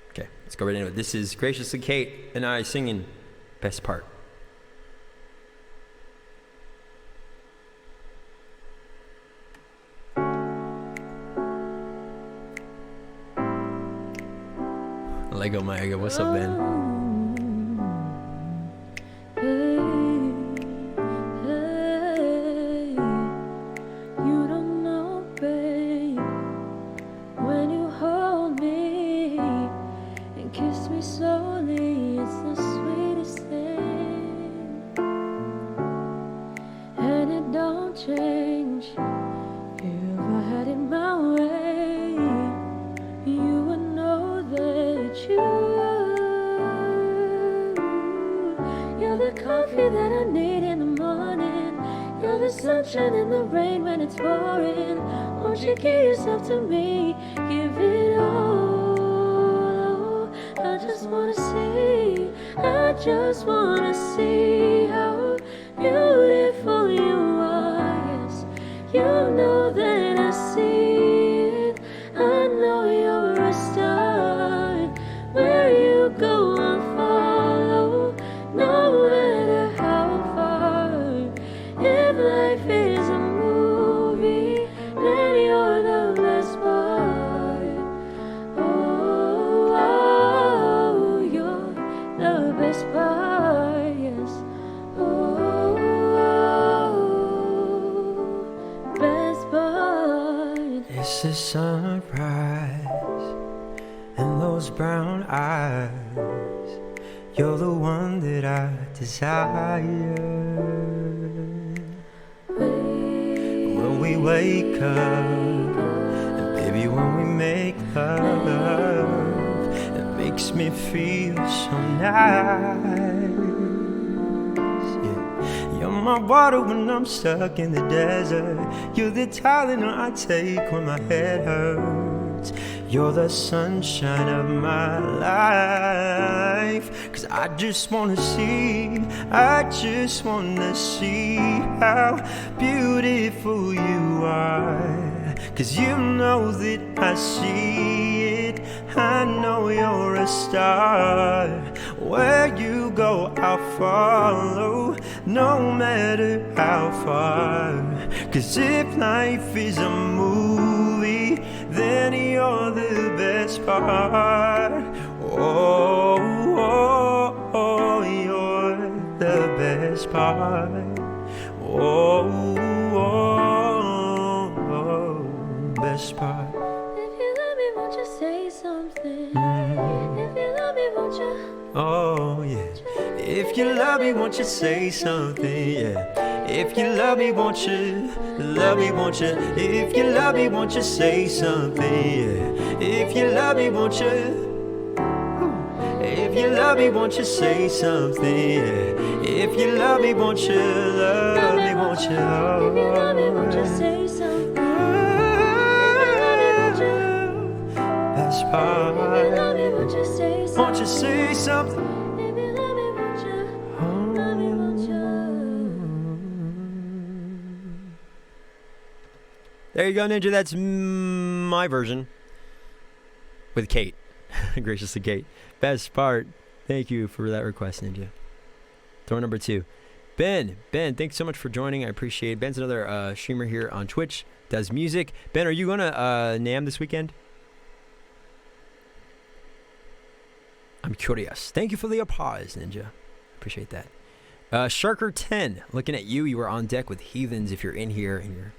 Okay, let's go right into it. This is Graciously Kate and I singing best part. Lego Mega, what's up, man? Sunshine in the rain when it's pouring. Won't you give yourself to me? Give it all. I just wanna see how beautiful you are. Yes, you know that I see it. I know you're a star. Where you go, I'll follow. No matter how far. If life is a movie, then you're the best part. Oh, you're the best part, yes. Oh, best part. It's the sunrise and those brown eyes. You're the one that I desire. When we wake up, and baby, when we make love, it makes me feel so nice. Yeah. You're my water when I'm stuck in the desert. You're the Tylenol I take when my head hurts. You're the sunshine of my life. 'Cause I just wanna see how beautiful you are. 'Cause you know that I see it. I know you're a star. Where you go, I'll follow, no matter how far. 'Cause if life is a movie, then you're the best part. Oh, oh, oh, you're the best part. something. If you love me, won't you? Oh yeah. If you love me, won't you say something? Yeah. If you love me, won't you? Love me, won't you? If you love me, won't you say something? Yeah. If you love me, won't you? If you love me, won't you say something? Yeah. If you love me, won't you? Love me, won't you? If you love me, won't you say something? Best part. If you love me, won't you say something? Won't you say something? If you love me, won't you? Love me, won't you? There you go, Ninja. That's my version with Kate. Graciously, Kate. Best part. Thank you for that request, Ninja. Door number 2. Ben, thanks so much for joining. I appreciate it. Ben's another streamer here on Twitch, does music. Ben, are you going to NAMM this weekend? I'm curious. Thank you for the applause, Ninja. Appreciate that. Sharker10, looking at you. You are on deck with Heathens. If you're in here and you're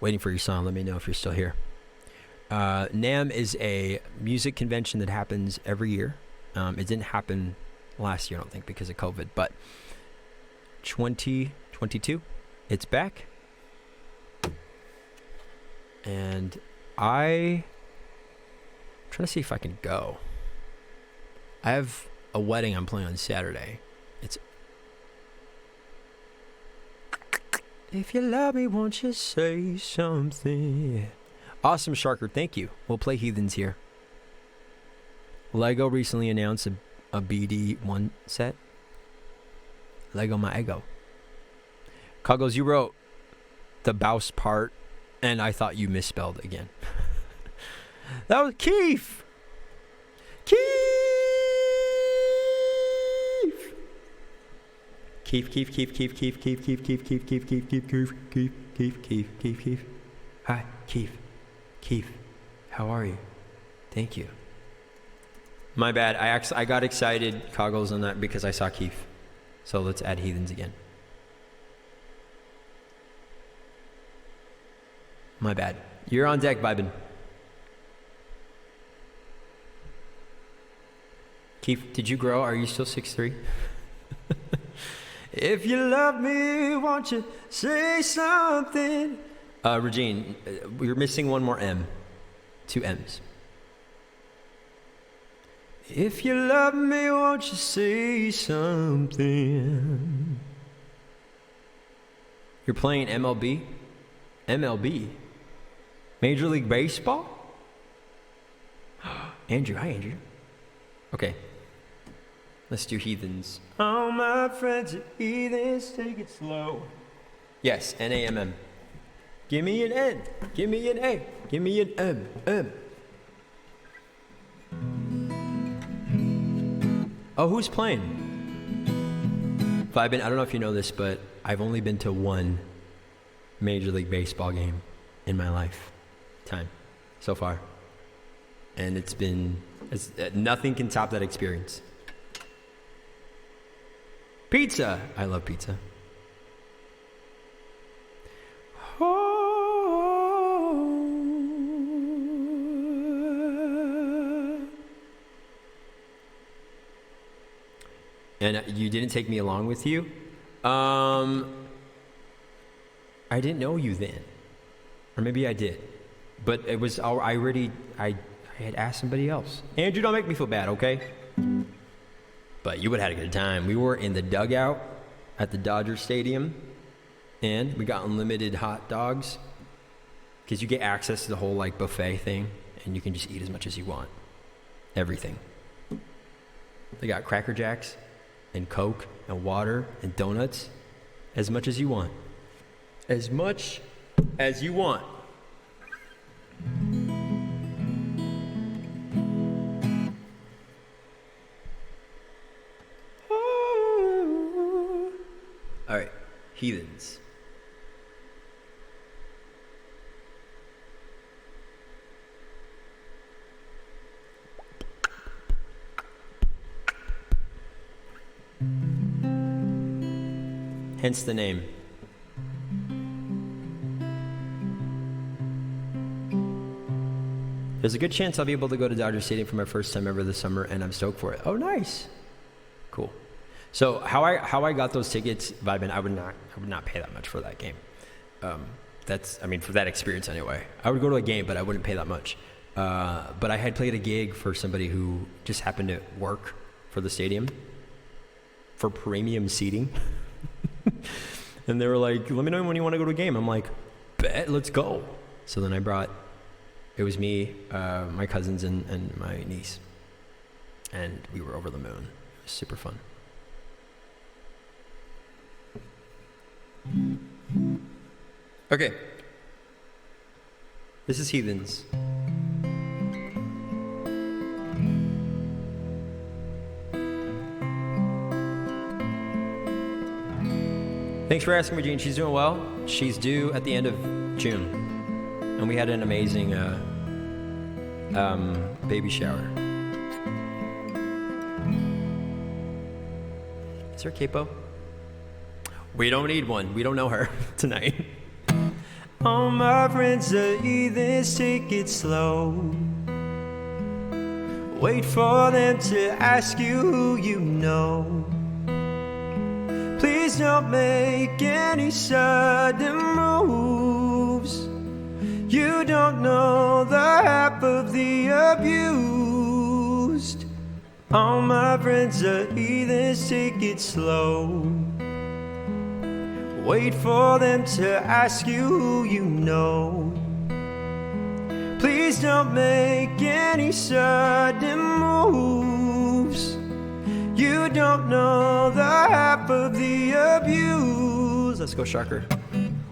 waiting for your song, let me know if you're still here. NAMM is a music convention that happens every year. It didn't happen last year, I don't think, because of COVID, but 2022, it's back. And I'm trying to see if I can go. I have a wedding I'm playing on Saturday. It's if you love me, won't you say something? Awesome, Sharker. Thank you. We'll play Heathens here. Lego recently announced a BD1 set. Lego my ego. Cuggles, you wrote the bouse part, and I thought you misspelled again. That was Keith. Keith. Keith. Hi, Keith. How are you? Thank you. My bad. I got excited, Coggles, on that because I saw Keith. So let's add Heathens again. My bad. You're on deck, vibin'. Keith, did you grow? Are you still 6'3"? If you love me, won't you say something? Regine, we're missing one more M. 2 M's. If you love me, won't you say something? You're playing MLB? MLB? Major League Baseball? Andrew, hi Andrew. Okay. Let's do Heathens. All my friends are heathens, take it slow. Yes, NAMM. Give me an N. Give me an A. Give me an M. Oh, who's playing? Vibin', I don't know if you know this, but I've only been to one Major League Baseball game in my lifetime so far. And nothing can top that experience. Pizza. I love pizza. And you didn't take me along with you? I didn't know you then. Or maybe I did. But it was, I had asked somebody else. Andrew, don't make me feel bad, okay? But you would have had a good time. We were in the dugout at the Dodger Stadium, and we got unlimited hot dogs because you get access to the whole like buffet thing, and you can just eat as much as you want. Everything. They got Cracker Jacks and Coke and water and donuts, as much as you want. As much as you want. All right, Heathens. Hence the name. There's a good chance I'll be able to go to Dodger Stadium for my first time ever this summer, and I'm stoked for it. Oh, nice. Cool. So how I got those tickets, Vibin, I would not pay that much for that game. For that experience anyway. I would go to a game, but I wouldn't pay that much. But I had played a gig for somebody who just happened to work for the stadium for premium seating. And they were like, let me know when you want to go to a game. I'm like, bet, let's go. So then it was me, my cousins, and my niece. And we were over the moon. It was super fun. Okay. This is Heathens. Thanks for asking, Regine. She's doing well. She's due at the end of June. And we had an amazing baby shower. Is there a capo? We don't need one. We don't know her tonight. All my friends are heathens, take it slow. Wait for them to ask you who you know. Please don't make any sudden moves. You don't know the half of the abused. All my friends are heathens, take it slow. Wait for them to ask you who you know. Please don't make any sudden moves. You don't know the half of the abuse. Let's go, Sharker.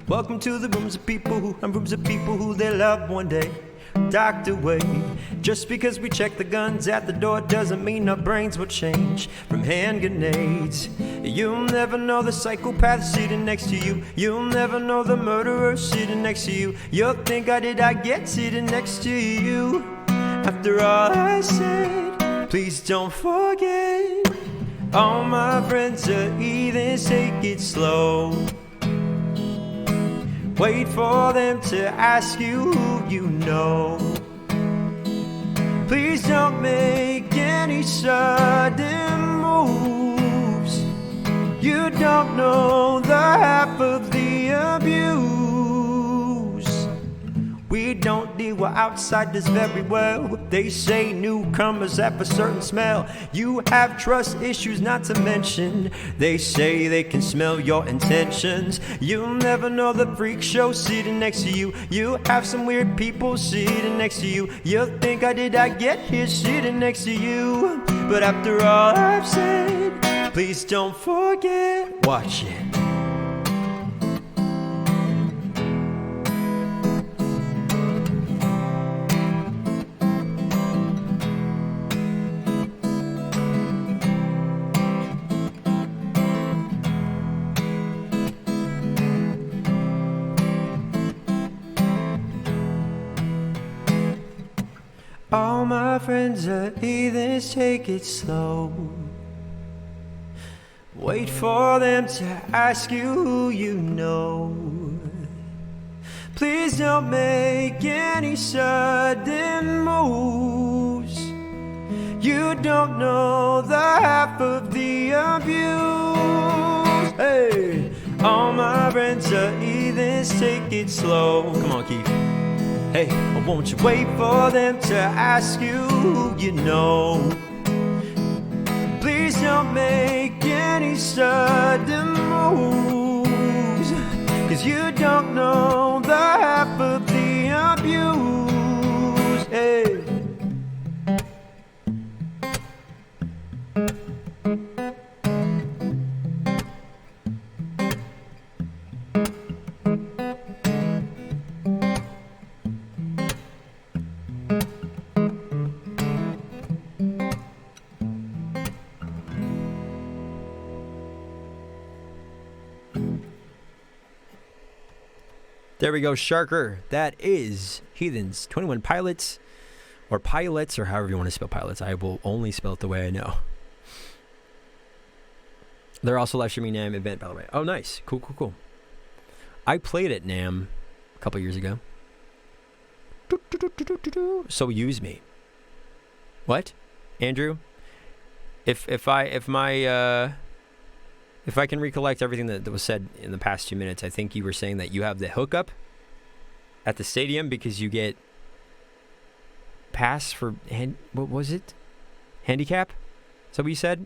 Welcome to the rooms of people who their loved one day docked away. Just because we check the guns at the door doesn't mean our brains will change from hand grenades. You'll never know the psychopath sitting next to you. You'll never know the murderer sitting next to you. You'll think, how did I get sitting next to you? After all I said, please don't forget. All my friends are heathens, take it slow. Wait for them to ask you who you know. Please don't make any sudden moves. You don't know the half of the abuse. We don't deal with outsiders very well. They say newcomers have a certain smell. You have trust issues, not to mention they say they can smell your intentions. You'll never know the freak show sitting next to you. You have some weird people sitting next to you. You'll think, how did I get here sitting next to you? But after all I've said, please don't forget. Watch it. All my friends are heathens, take it slow. Wait for them to ask you who you know. Please don't make any sudden moves. You don't know the half of the abuse. Hey, all my friends are heathens, take it slow. Come on, Keith. Hey, won't you wait for them to ask you who you know? Please don't make any sudden moves, 'cause you don't know the half of the abuse. Hey. There we go, Sharker. That is Heathens. 21 Pilots, or Pilots, or however you want to spell pilots. I will only spell it the way I know. They're also live streaming NAMM event, by the way. Oh, nice. Cool, cool, cool. I played at NAMM a couple years ago. So use me. What? Andrew? If I can recollect everything that was said in the past 2 minutes, I think you were saying that you have the hookup at the stadium because you get pass for what was it? Handicap? Is that what you said?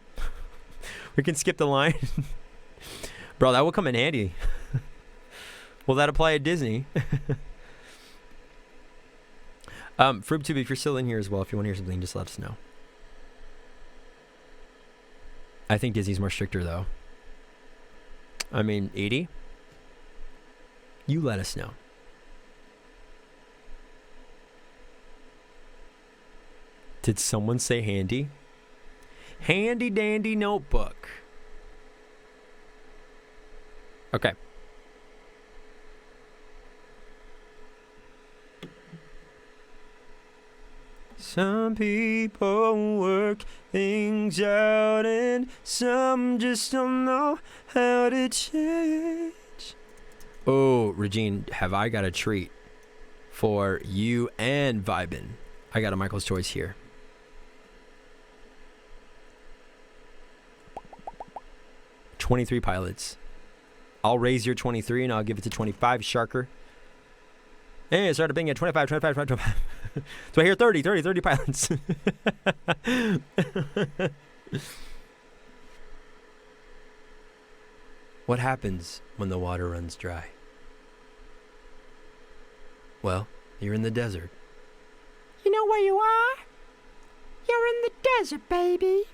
We can skip the line. Bro, that will come in handy. Will that apply at Disney? FrubTube, if you're still in here as well, if you want to hear something, just let us know. I think Disney's more stricter, though. I mean, 80? You let us know. Did someone say handy? Handy dandy notebook. Okay. Some people work things out and some just don't know how to change. Oh, Regine, have I got a treat for you and Vibin? I got a Michael's Choice here. $23 pilots. I'll raise your 23 and I'll give it to 25, Sharker. Hey, I started being at 25. So I hear 30 pilots. What happens when the water runs dry? Well, you're in the desert. You know where you are? You're in the desert, baby.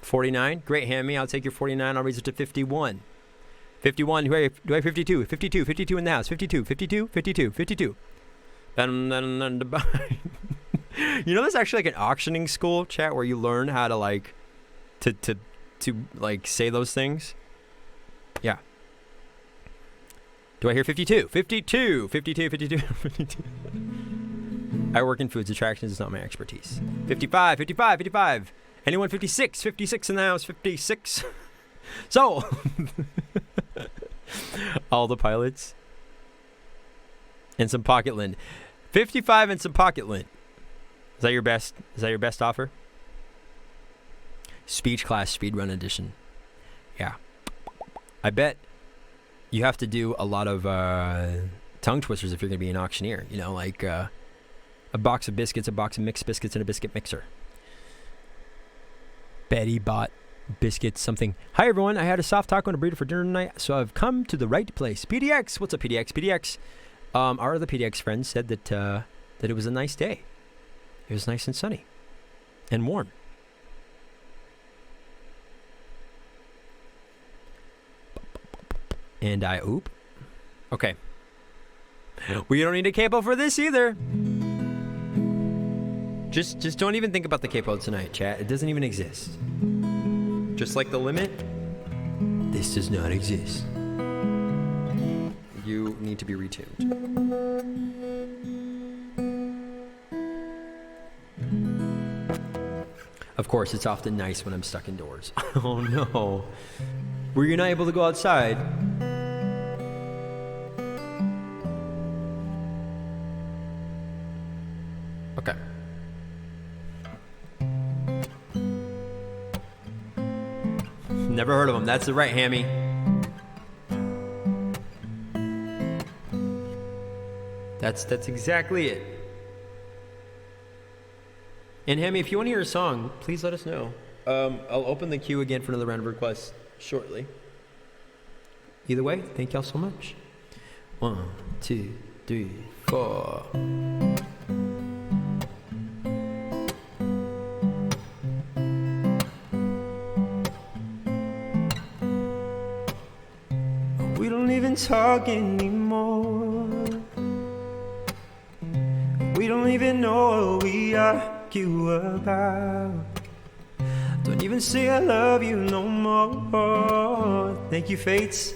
49. Great, hand me. I'll take your 49. I'll raise it to 51. 51. Do I have 52? 52 in the house. 52. You know, there's actually like an auctioning school, chat, where you learn how to like to like say those things. Yeah. Do I hear 52? 52. I work in foods. Attractions is not my expertise. 55. Anyone 56? 56 in the house. 56. So, all the pilots and some pocket lint. 55 and some pocket lint. Is that your best? Is that your best offer? Speech class speedrun edition. Yeah. I bet you have to do a lot of tongue twisters if you're going to be an auctioneer. You know, like a box of biscuits, a box of mixed biscuits, and a biscuit mixer. Betty bought biscuits, something. Hi, everyone. I had a soft taco and a burrito for dinner tonight, so I've come to the right place. PDX. What's up, PDX? PDX. Our other PDX friends said that it was a nice day. It was nice and sunny and warm. And okay. We don't need a capo for this either. Just don't even think about the capo tonight, chat. It doesn't even exist. Just like the limit, this does not exist. You need to be retuned. Of course, it's often nice when I'm stuck indoors. Oh no. Were you not able to go outside? Okay. Never heard of him. That's the right, Hammy. That's exactly it. And Hammy, if you want to hear a song, please let us know. I'll open the queue again for another round of requests shortly. Either way, thank y'all so much. 1, 2, 3, 4. We don't even talk anymore. We don't even know what we argue about. Don't even say I love you no more. Thank you, fates.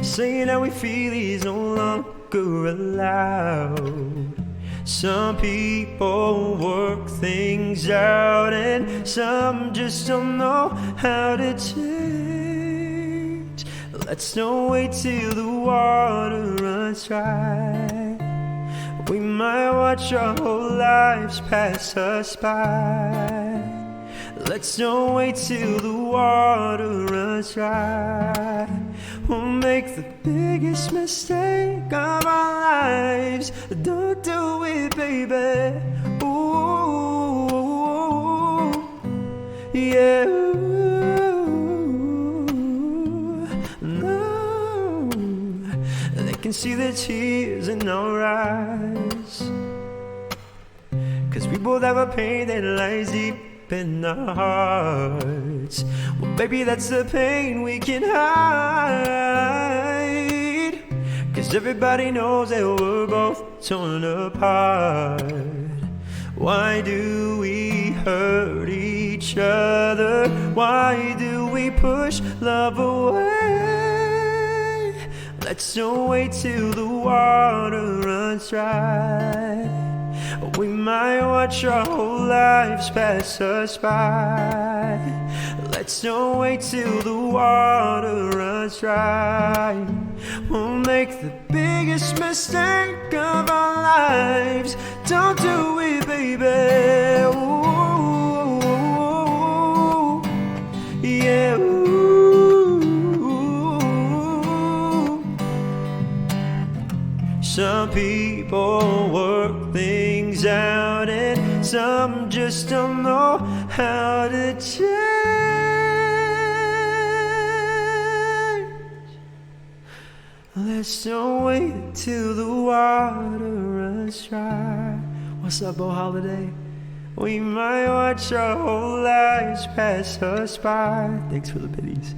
Saying how we feel is no longer allowed. Some people work things out and some just don't know how to change. Let's not wait till the water runs dry. We might watch our whole lives pass us by. Let's don't wait till the water runs dry. We'll make the biggest mistake of our lives. Don't do it, baby. Ooh, yeah. No, they can see the tears in our eyes, 'cause we both have a pain that lies deep in our hearts. Well, baby, that's the pain we can hide, 'cause everybody knows that we're both torn apart. Why do we hurt each other? Why do we push love away? Let's don't wait till the water runs dry. We might watch our whole lives pass us by. Let's don't wait till the water runs dry. We'll make the biggest mistake of our lives. Don't do it, baby. Ooh, yeah. Ooh. Some people work things out, and some just don't know how to change. Let's don't wait till the water runs dry. What's up, Bo Holiday? We might watch our whole lives pass us by. Thanks for the biddies.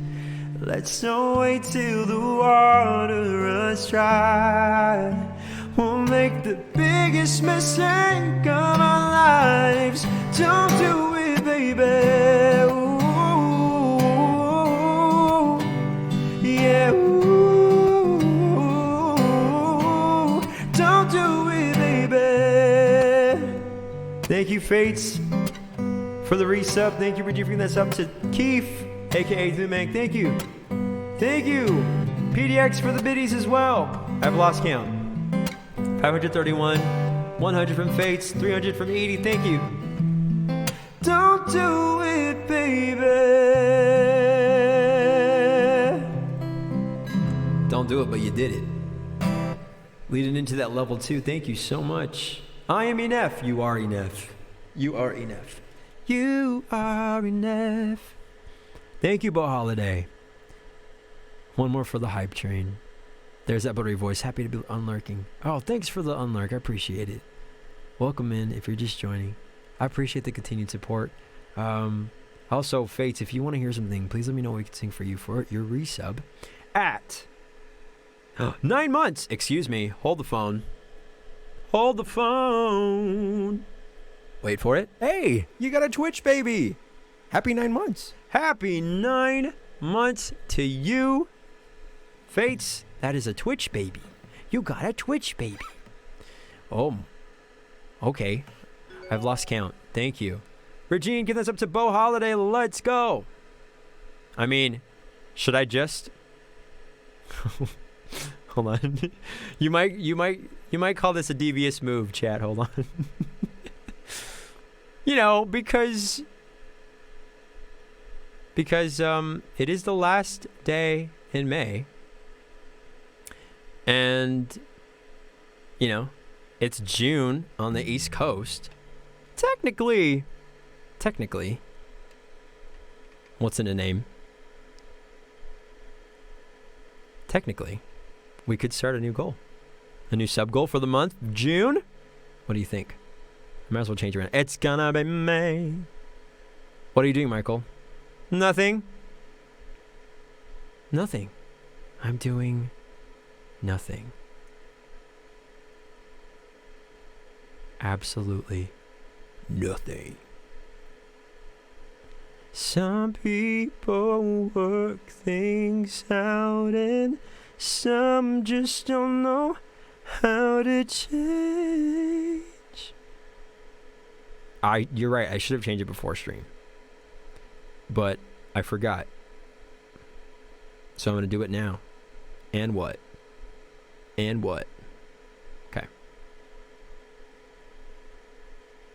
Let's don't wait till the water runs dry. We'll make the biggest mistake of our lives. Don't do it, baby. Ooh, yeah. Ooh, don't do it, baby. Thank you, Fates, for the resub. Thank you for giving that sub to Keith, aka Thumank. Thank you. Thank you. PDX for the biddies as well. I've lost count. 531, 100 from Fates, 300 from Edie. Thank you. Don't do it, baby. Don't do it, but you did it. Leading into that level 2. Thank you so much. I am enough. You are enough. You are enough. You are enough. Thank you, Bo Holiday. One more for the hype train. There's that buttery voice. Happy to be unlurking. Oh, thanks for the unlurk. I appreciate it. Welcome in if you're just joining. I appreciate the continued support. Also, Fates, if you want to hear something, please let me know what we can sing for you for your resub at 9 months. Excuse me. Hold the phone. Hold the phone. Wait for it. Hey, you got a Twitch baby. Happy 9 months. Happy 9 months to you. Fates, that is a Twitch baby. You got a Twitch baby. Oh, okay. I've lost count. Thank you. Regine, give this up to Bo Holiday. Let's go. I mean, should I just... Hold on. You might call this a devious move, chat. Hold on. You know, because it is the last day in May. And, you know, it's June on the East Coast. Technically, what's in a name? Technically, we could start a new goal. A new sub goal for the month, June. What do you think? I might as well change it around. It's gonna be May. What are you doing, Michael? Nothing. Nothing. I'm doing nothing. Absolutely nothing. Some people work things out and some just don't know how to change. You're right, I should have changed it before stream. But I forgot. So I'm going to do it now. And what? And what? Okay.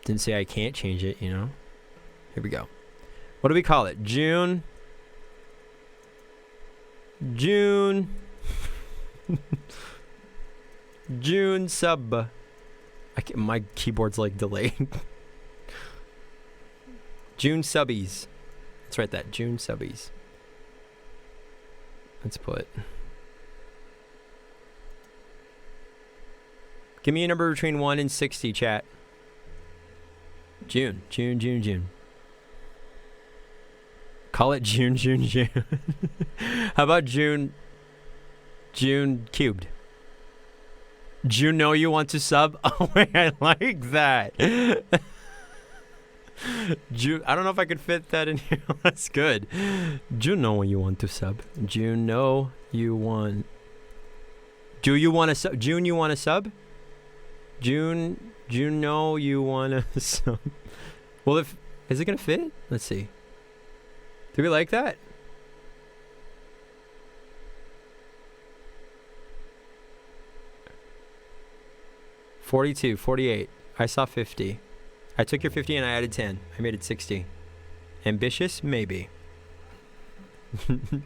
Didn't say I can't change it, you know? Here we go. What do we call it? June. June sub. My keyboard's like delayed. June subbies. Let's write that. June subbies. Let's put. Give me a number between 1 and 60, chat. June. Call it June. How about June cubed? June, know you want to sub? Oh, wait, I like that. June, I don't know if I could fit that in here. That's good. June, know you want to sub. June, know you want. Do you want to sub? June, you want to sub? June, know you want to sub. Well, is it gonna fit? Let's see. Do we like that? $42, $48. I saw 50. I took your 50 and I added 10. I made it 60. Ambitious? Maybe.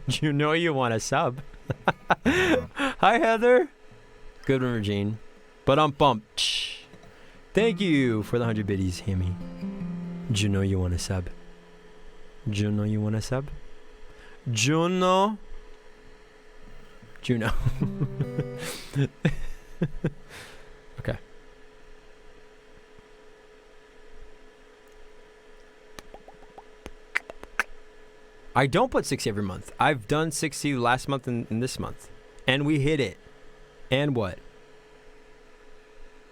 You know you want a sub. Hi, Heather. Good one, Regine. But I'm bumped. Thank you for the 100 biddies, Hammy. Do you know you want a sub? Juno, you want a sub? Juno. Okay. I don't put 60 every month. I've done 60 last month and this month. And we hit it. And what?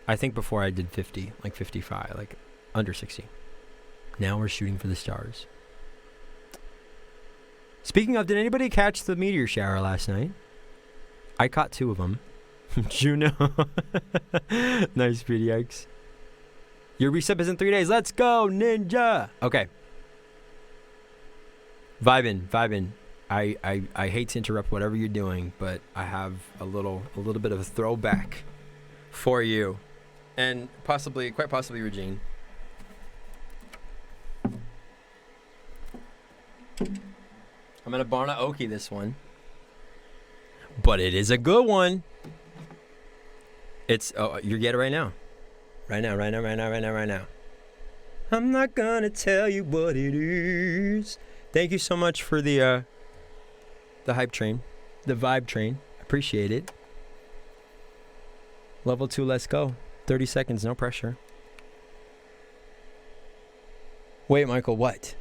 I think before I did 50, like 55, like under 60. Now we're shooting for the stars. Speaking of, did anybody catch the meteor shower last night? I caught 2 of them. Juno. Nice, PDX. Your resub is in 3 days. Let's go, ninja. Okay. Vibin. I hate to interrupt whatever you're doing, but I have a little bit of a throwback for you. And quite possibly, Regine. I'm gonna Barna Oki this one. But it is a good one. It's, you get it right now. Right now. I'm not gonna tell you what it is. Thank you so much for the hype train. The vibe train. Appreciate it. Level 2, let's go. 30 seconds, no pressure. Wait, Michael, what?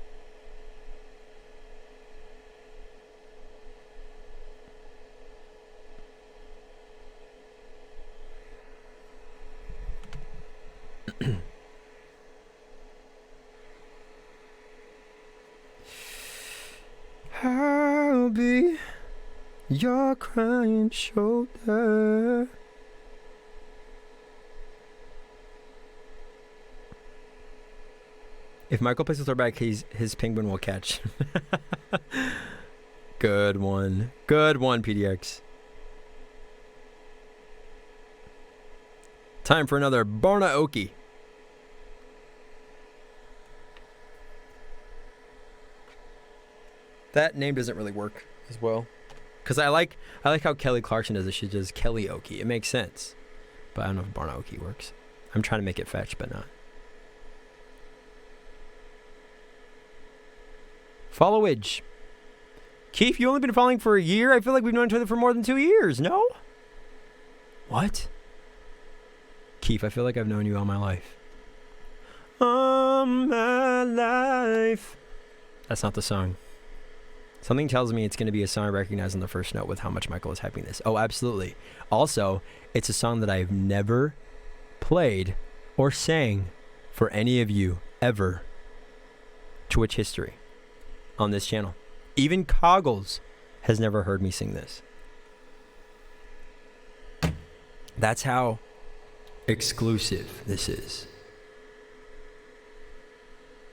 I'll be your crying shoulder. If Michael plays a throwback, his penguin will catch. Good one, PDX. Time for another Barna Oki. That name doesn't really work as well, because I like how Kelly Clarkson does it. She does Kelly Oki. It makes sense, but I don't know if Barna Oki works. I'm trying to make it fetch, but not. Followage. Keith, you only been following for a year? I feel like we've known each other for more than 2 years, no? What? Keith, I feel like I've known you all my life. All my life. That's not the song. Something tells me it's going to be a song I recognize on the first note with how much Michael is hyping this. Oh, absolutely. Also, it's a song that I've never played or sang for any of you ever. Twitch history. On this channel. Even Coggles has never heard me sing this. That's how exclusive this is.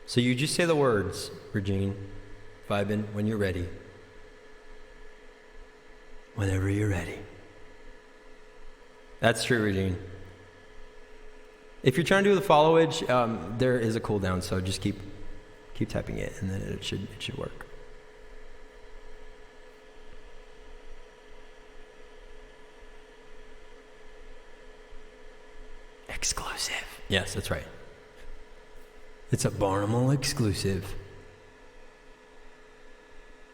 So you just say the words, Regine, vibin', when you're ready. Whenever you're ready. That's true, Regine. If you're trying to do the followage, there is a cooldown, so just keep typing it, and then it should work. Exclusive. Yes, that's right. It's a Barnimal exclusive.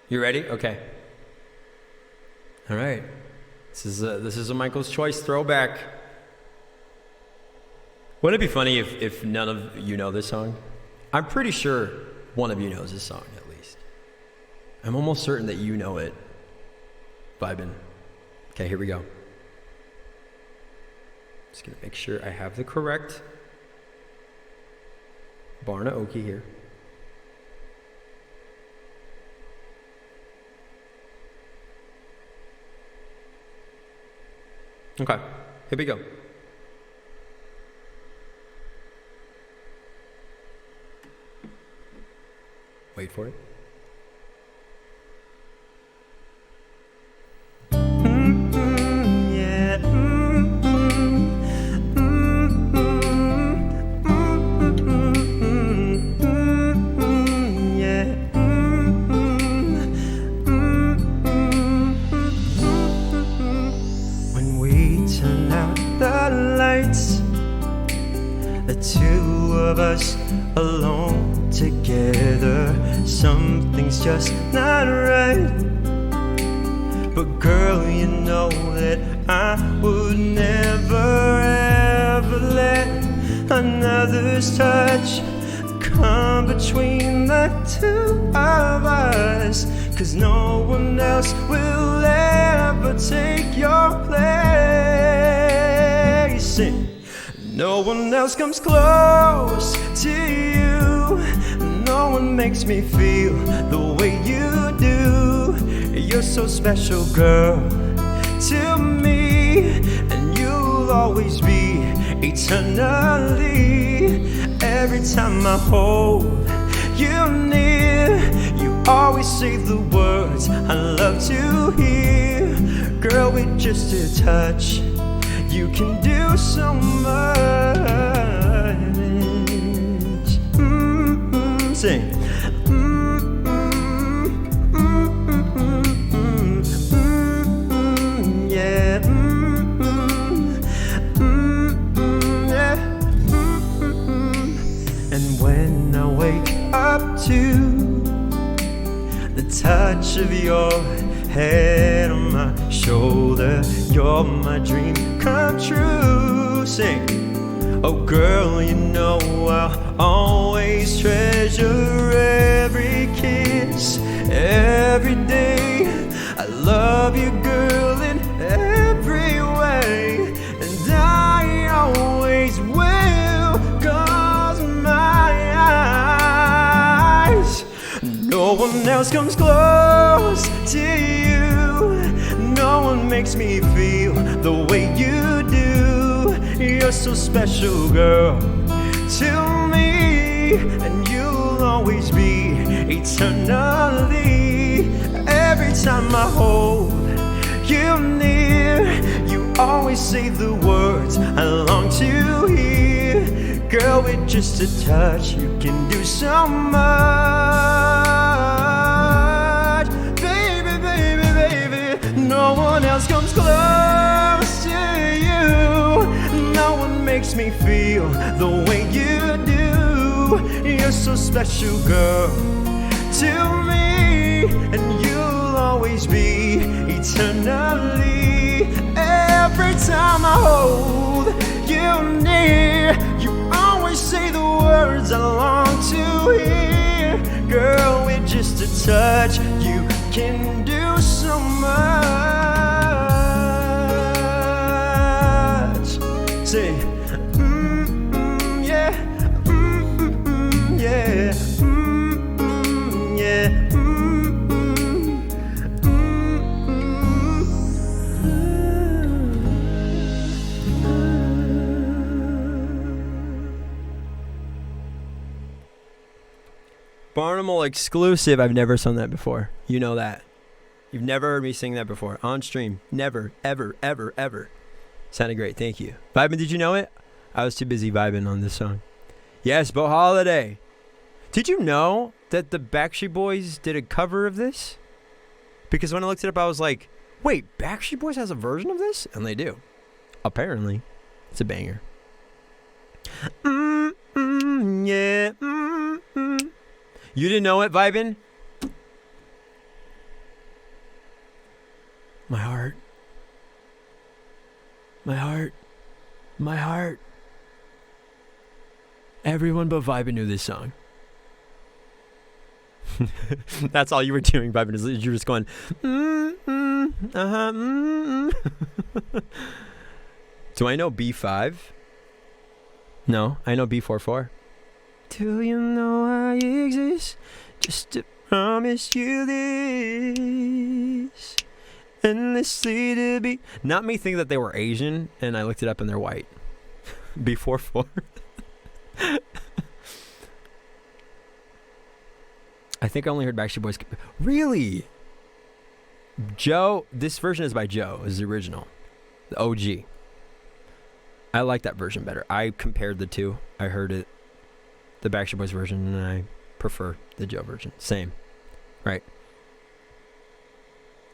You ready? Okay. All right. This is a Michael's Choice throwback. Wouldn't it be funny if none of you know this song? I'm pretty sure one of you knows this song at least. I'm almost certain that you know it. Vibin'. Okay, here we go. Just gonna make sure I have the correct Barna Oki here. Okay, here we go. Wait for it. When we turn out the lights, the two of us alone together, something's just not right. But girl, you know that I would never ever let another's touch come between the two of us, 'cause no one else will ever take your place. Sing. No one else comes close to you. No one makes me feel the way you do. You're so special, girl, to me, and you'll always be eternally. Every time I hold you near, you always say the words I love to hear. Girl, with just a touch, you can do so much. Sing. Yeah. Yeah. And when I wake up to the touch of your head on my shoulder, you're my dream come true. Sing. Oh girl, you know I'll always treasure every kiss, every day. I love you, girl, in every way, and I always will, 'cause my eyes, no one else comes close to you. No one makes me feel the way you do. You're so special, girl, to me, and you'll always be eternally. Every time I hold you near, you always say the words I long to hear. Girl, with just a touch, you can do so much. Baby, baby, baby, no one else comes close to you. No one makes me feel the way you do. You're so special, girl, to me, and you'll always be eternally. Every time I hold you near, you always say the words I long to hear. Girl, with just a touch, you can do so much. Say, yeah, yeah, yeah. Barnimal exclusive. I've never sung that before. You know that. You've never heard me sing that before on stream. Never, ever, ever, ever. Sounded great. Thank you. Vibin', did you know it? I was too busy vibing on this song. Yes, Bo Holiday. Did you know that the Backstreet Boys did a cover of this? Because when I looked it up, I was like, wait, Backstreet Boys has a version of this? And they do. Apparently. It's a banger. Yeah. You didn't know it, vibin'? My heart. My heart. My heart. Everyone but Vibin knew this song. That's all you were doing, Vibin, is you were just going, Do I know B5? No, I know B44. Do you know I exist just to promise you this? Endlessly to be. Not me thinking that they were Asian, and I looked it up and they're white. B44. I think I only heard Backstreet Boys. Really? Joe, this version is by Joe, is the original. The OG. I like that version better. I compared the two. I heard it, the Backstreet Boys version, and I prefer the Joe version. Same. Right.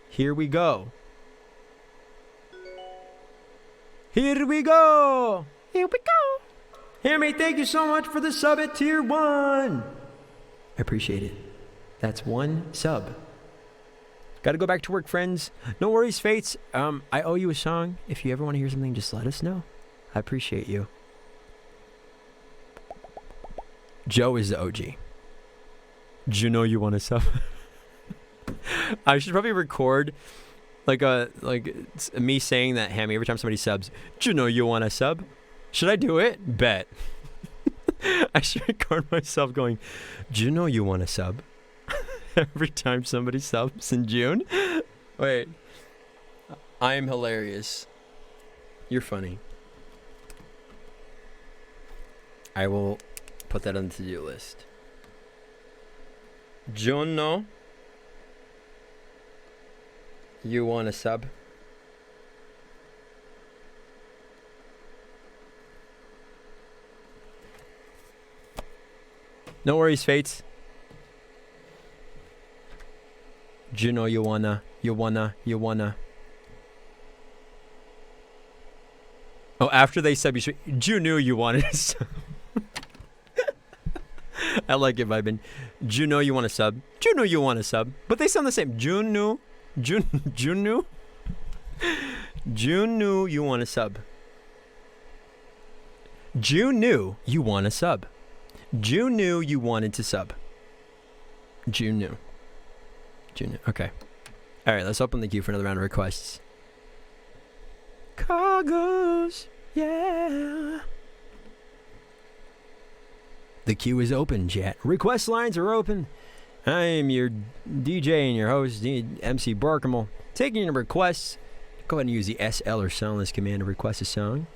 Here we go. Here we go. Here we go. Hammy, thank you so much for the sub at tier 1. I appreciate it. That's one sub. Gotta go back to work, friends. No worries, Fates. I owe you a song. If you ever want to hear something, just let us know. I appreciate you. Joe is the OG. Do you know you want to sub? I should probably record like me saying that, Hammy, every time somebody subs. Do you know you want to sub? Should I do it? Bet. I should record myself going, do you know you want to sub? Every time somebody subs in June. Wait. I am hilarious. You're funny. I will put that on the to-do list. Juno, you want a sub? No worries, Fates. Juno, you wanna. Oh, after they sub, you should. Juno, you wanted to sub. I like it, vibin'. Juno, you want to sub? Juno, you want to sub? But they sound the same. Juno, you want to sub? Juno, you want to sub? Juno, you wanted to sub? Juno. Okay. All right, let's open the queue for another round of requests. Cargos, yeah. The queue is open, chat. Request lines are open. I am your DJ and your host, MC Barkable, taking your requests. Go ahead and use the SL or Soundless command to request a song.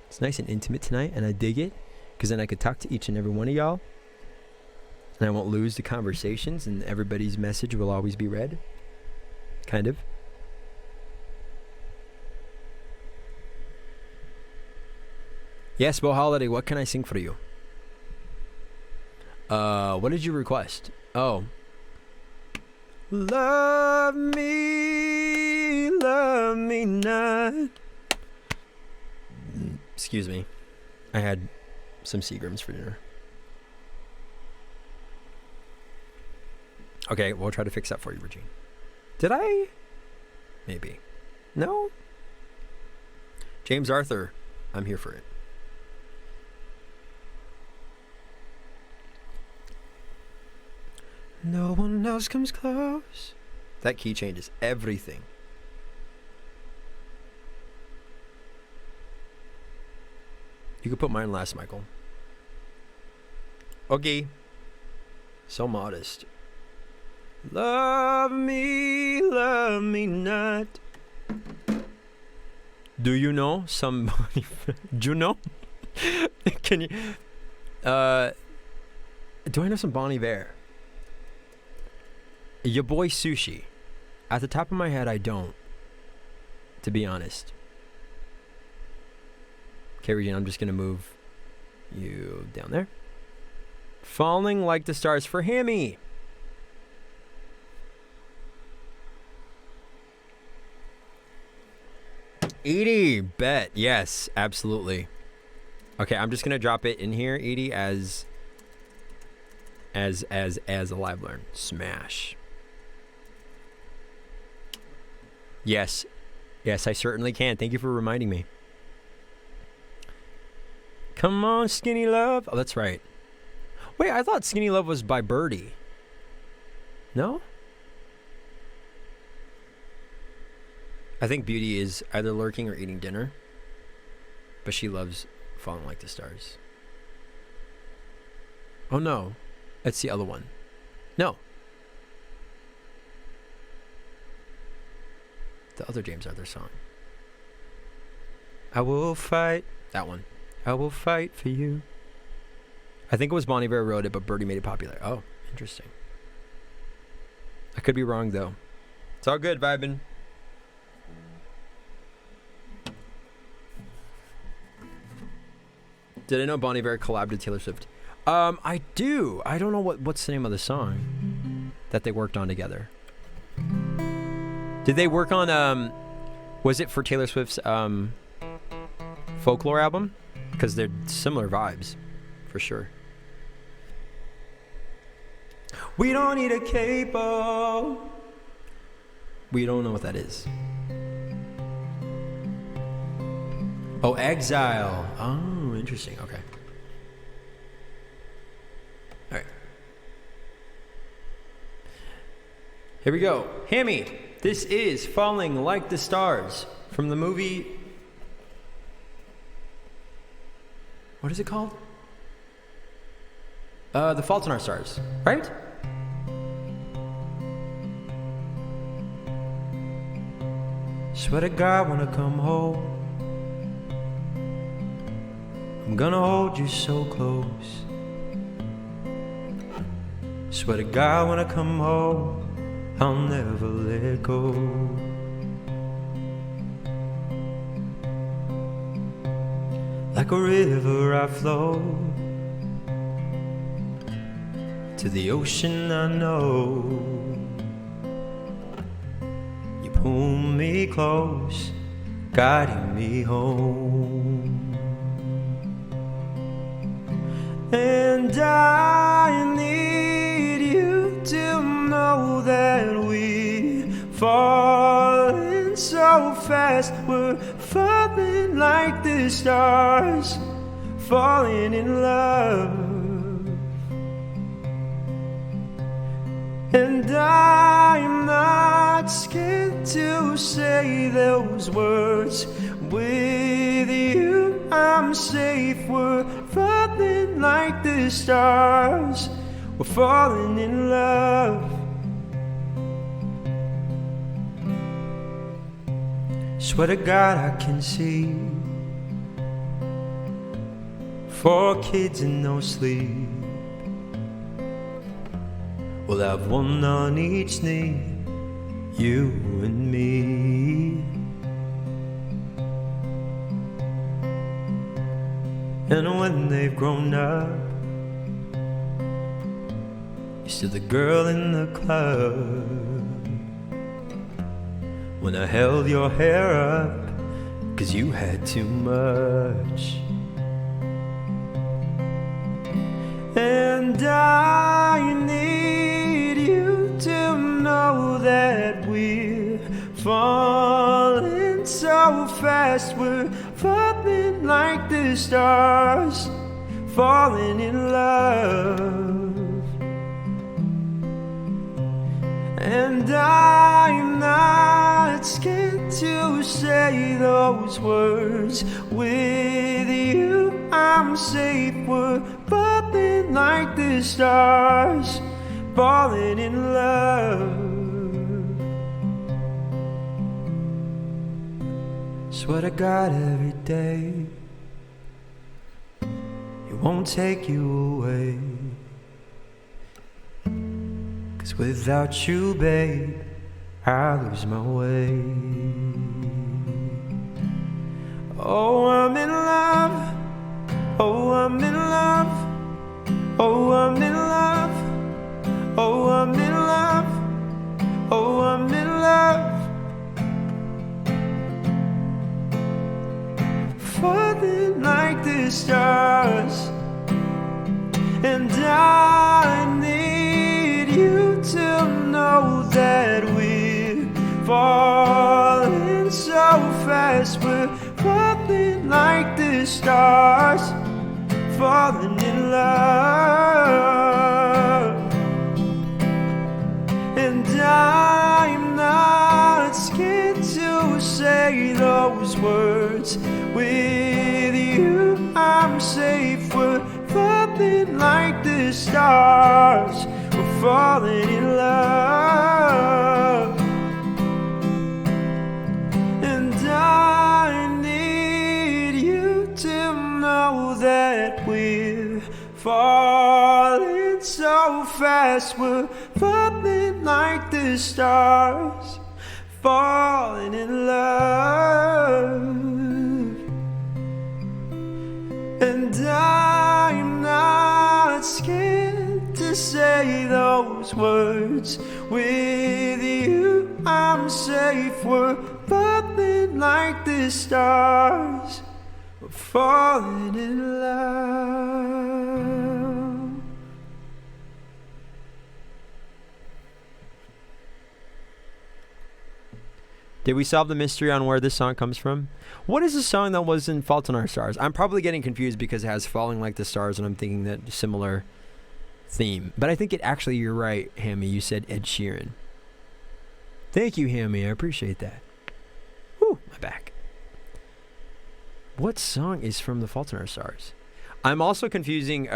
It's nice and intimate tonight, and I dig it, because then I could talk to each and every one of y'all, and I won't lose the conversations, and everybody's message will always be read. Kind of. Yes, Bo Holiday, what can I sing for you? What did you request? Oh. Love me not. Excuse me. I had some Seagrams for dinner. Okay, we'll try to fix that for you, Regine. Did I? Maybe. No? James Arthur, I'm here for it. No one else comes close. That key changes everything. You could put mine last, Michael. Okay. So modest. Love me not. Do you know somebody? Do you know? Can you? Do I know some Bon Iver? Your boy Sushi. At the top of my head, I don't. To be honest. Okay, Regina, I'm just going to move you down there. Falling Like the Stars for Hammy. Edie, bet. Yes, absolutely. Okay, I'm just going to drop it in here, Edie, as a live learn. Smash. Yes. Yes, I certainly can. Thank you for reminding me. Come on, Skinny Love. Oh, that's right. Wait, I thought Skinny Love was by Birdie. No? I think Beauty is either lurking or eating dinner. But she loves Falling Like the Stars. Oh, no. It's the other one. No. The other James Arthur song. I will fight. That one. I will fight for you. I think it was Bon Iver wrote it, but Birdie made it popular. Oh, interesting. I could be wrong, though. It's all good, vibing. Did I know Bon Iver collabed with Taylor Swift? I do. I don't know what's the name of the song that they worked on together. Did they work on, was it for Taylor Swift's Folklore album? Because they're similar vibes, for sure. We don't need a capo. We don't know what that is. Oh, Exile. Oh, interesting. Okay. All right. Here we go. Hammy, this is Falling Like the Stars from the movie... What is it called? The Fault in Our Stars, right? Swear to God when I come home, I'm gonna hold you so close. Swear to God when I come home, I'll never let go. Like a river I flow to the ocean I know. You pull me close, guiding me home. And I need you to know that we're falling so fast. We're falling like the stars, falling in love. And I'm not scared to say those words. With you I'm safe. We're falling like the stars, we're falling in love. Swear to God I can see 4 kids and no sleep. We'll have one on each knee, you and me. And when they've grown up, you're still the girl in the club. When I held your hair up, 'cause you had too much. And I need you to know that we're falling so fast. We're falling like the stars, falling in love. And I'm not scared to say those words. With you I'm safe. We're falling like the stars, falling in love. Swear to God every day it won't take you away. 'Cause without you, babe, I lose my way. Oh, I'm in love. Oh, I'm in love. Oh, I'm in love. Oh, I'm in love. Oh, I'm in love. Falling like the stars. And I need you to know that we're falling so fast. We're falling like the stars, falling in love. And I'm not scared to say those words. With you I'm safe. We're falling like the stars. We're falling in love. And I need you to know that we're falling so fast. We're falling like the stars, falling in love. And I'm not scared to say those words. With you I'm safe. We're falling like the stars. We're falling in love. Did we solve the mystery on where this song comes from? What is the song that was in Fault in Our Stars? I'm probably getting confused because it has Falling Like the Stars and I'm thinking that similar theme. But I think it actually, you're right, Hammy. You said Ed Sheeran. Thank you, Hammy. I appreciate that. Whew, my back. What song is from The Fault in Our Stars? I'm also confusing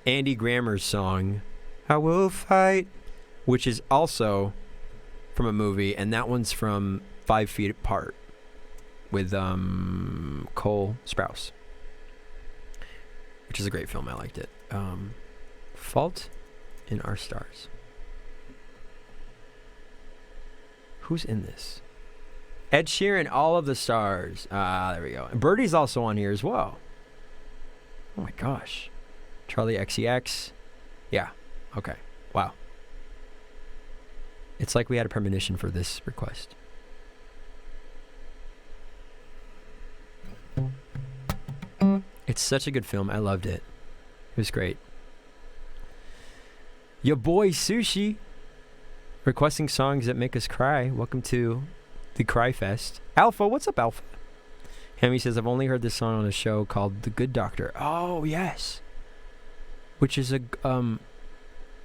Andy Grammer's song, I Will Fight, which is also from a movie, and that one's from 5 Feet Apart with Cole Sprouse, which is a great film. I liked it. Fault in Our Stars. Who's in this? Ed Sheeran, All of the Stars. There we go. And Birdie's also on here as well. Oh my gosh. Charlie XCX. Yeah. Okay. Wow. It's like we had a premonition for this request. It's such a good film. I loved it. It was great. Your boy Sushi requesting songs that make us cry. Welcome to the Cry Fest. Alpha, what's up, Alpha? Hammy says, I've only heard this song on a show called The Good Doctor. Oh, yes. Which is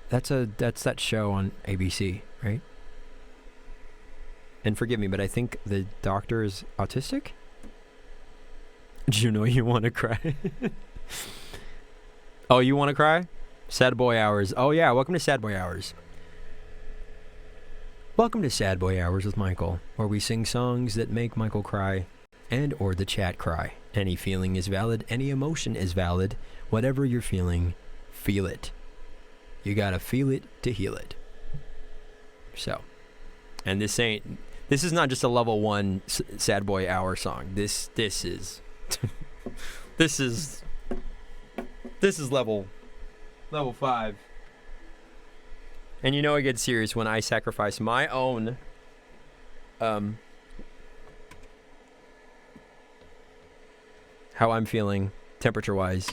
that's that show on ABC, right? And forgive me, but I think the doctor is autistic? Do you know you want to cry? Oh, you want to cry? Sad Boy Hours. Oh, yeah. Welcome to Sad Boy Hours. Welcome to Sad Boy Hours with Michael, where we sing songs that make Michael cry and or the chat cry. Any feeling is valid. Any emotion is valid. Whatever you're feeling, feel it. You gotta feel it to heal it. So, and this is not just a level 1 Sad Boy Hour song. This is this is level 5. And you know I get serious when I sacrifice my own how I'm feeling temperature-wise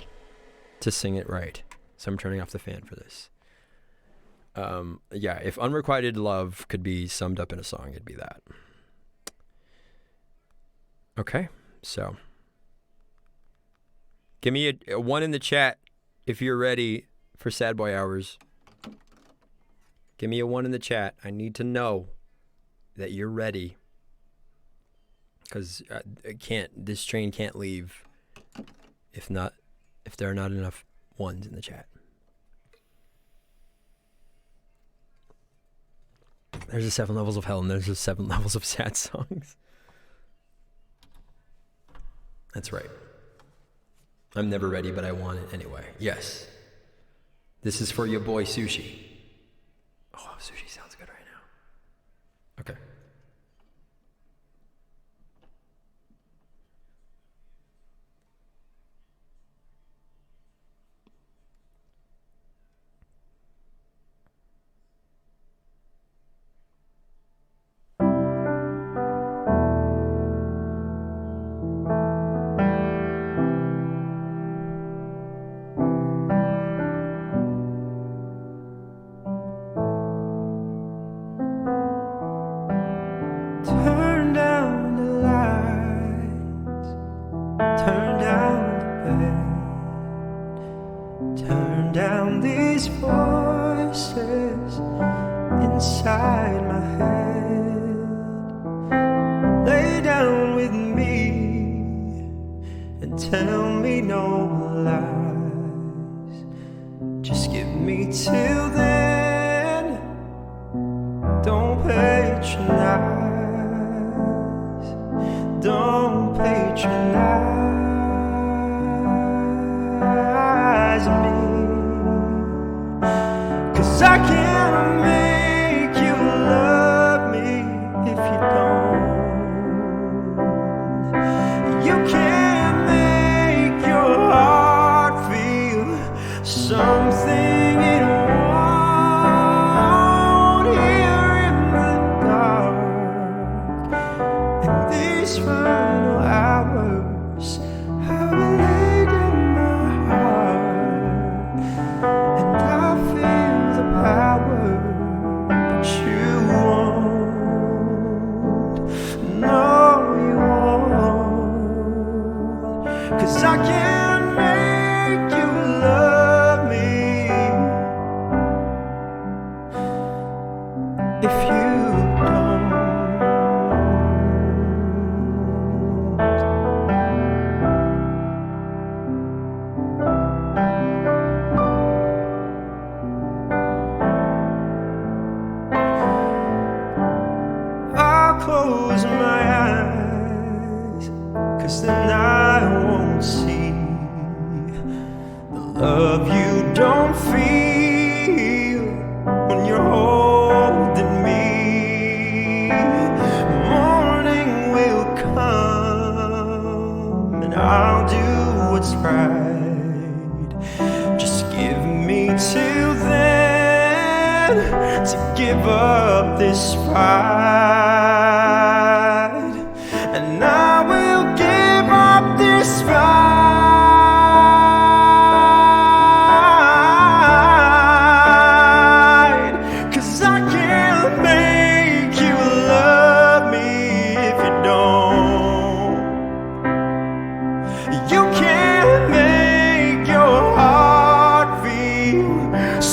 to sing it right. So I'm turning off the fan for this. Yeah, if unrequited love could be summed up in a song, it'd be that. Okay, so give me a 1 in the chat if you're ready for Sad Boy Hours. Give me a 1 in the chat. I need to know that you're ready. Because this train can't leave if there are not enough 1s in the chat. There's the 7 levels of hell and there's the 7 levels of sad songs. That's right. I'm never ready, but I want it anyway. Yes. This is for your boy Sushi. Oh, Sushi sounds good right now. Okay. love you don't feel when you're holding me. Morning will come and I'll do what's right. Just give me till then to give up this fight, and I will give up this fight.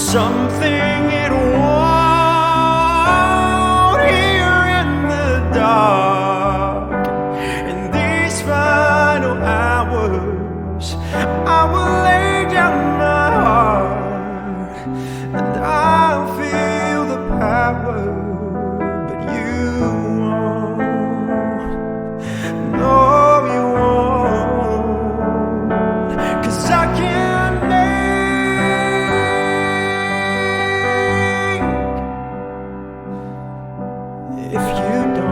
Something it won't here in the dark. In these final hours, I will lay down my heart, and I'll feel the power, but you won't. No, you won't, 'cause I can't if you don't.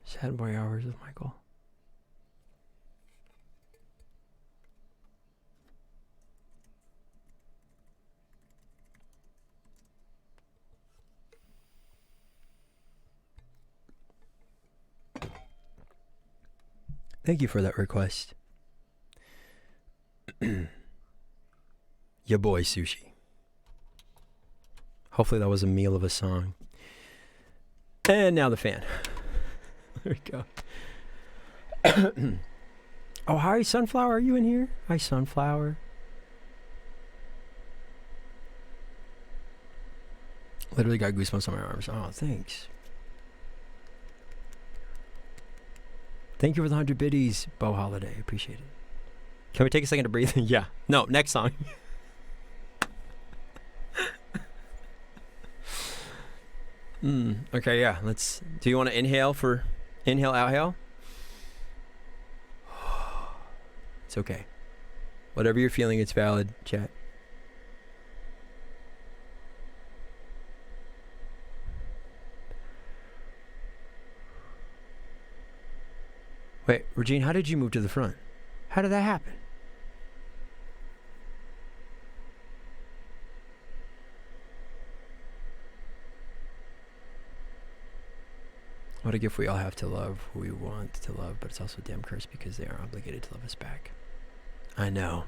Sad Boy Hours with Michael. Thank you for that request. Ya boy Sushi. Hopefully that was a meal of a song. And now the fan. There we go. Oh, hi, Sunflower. Are you in here? Hi, Sunflower. Literally got goosebumps on my arms. Oh, thanks. Thank you for the 100 biddies, Bo Holiday. Appreciate it. Can we take a second to breathe? Yeah. No, next song. Okay, yeah. Let's. Do you want to inhale, outhale? It's okay. Whatever you're feeling, it's valid, chat. Wait, Regine, how did you move to the front? How did that happen? What a gift we all have to love who we want to love, but it's also a damn curse because they are obligated to love us back. I know.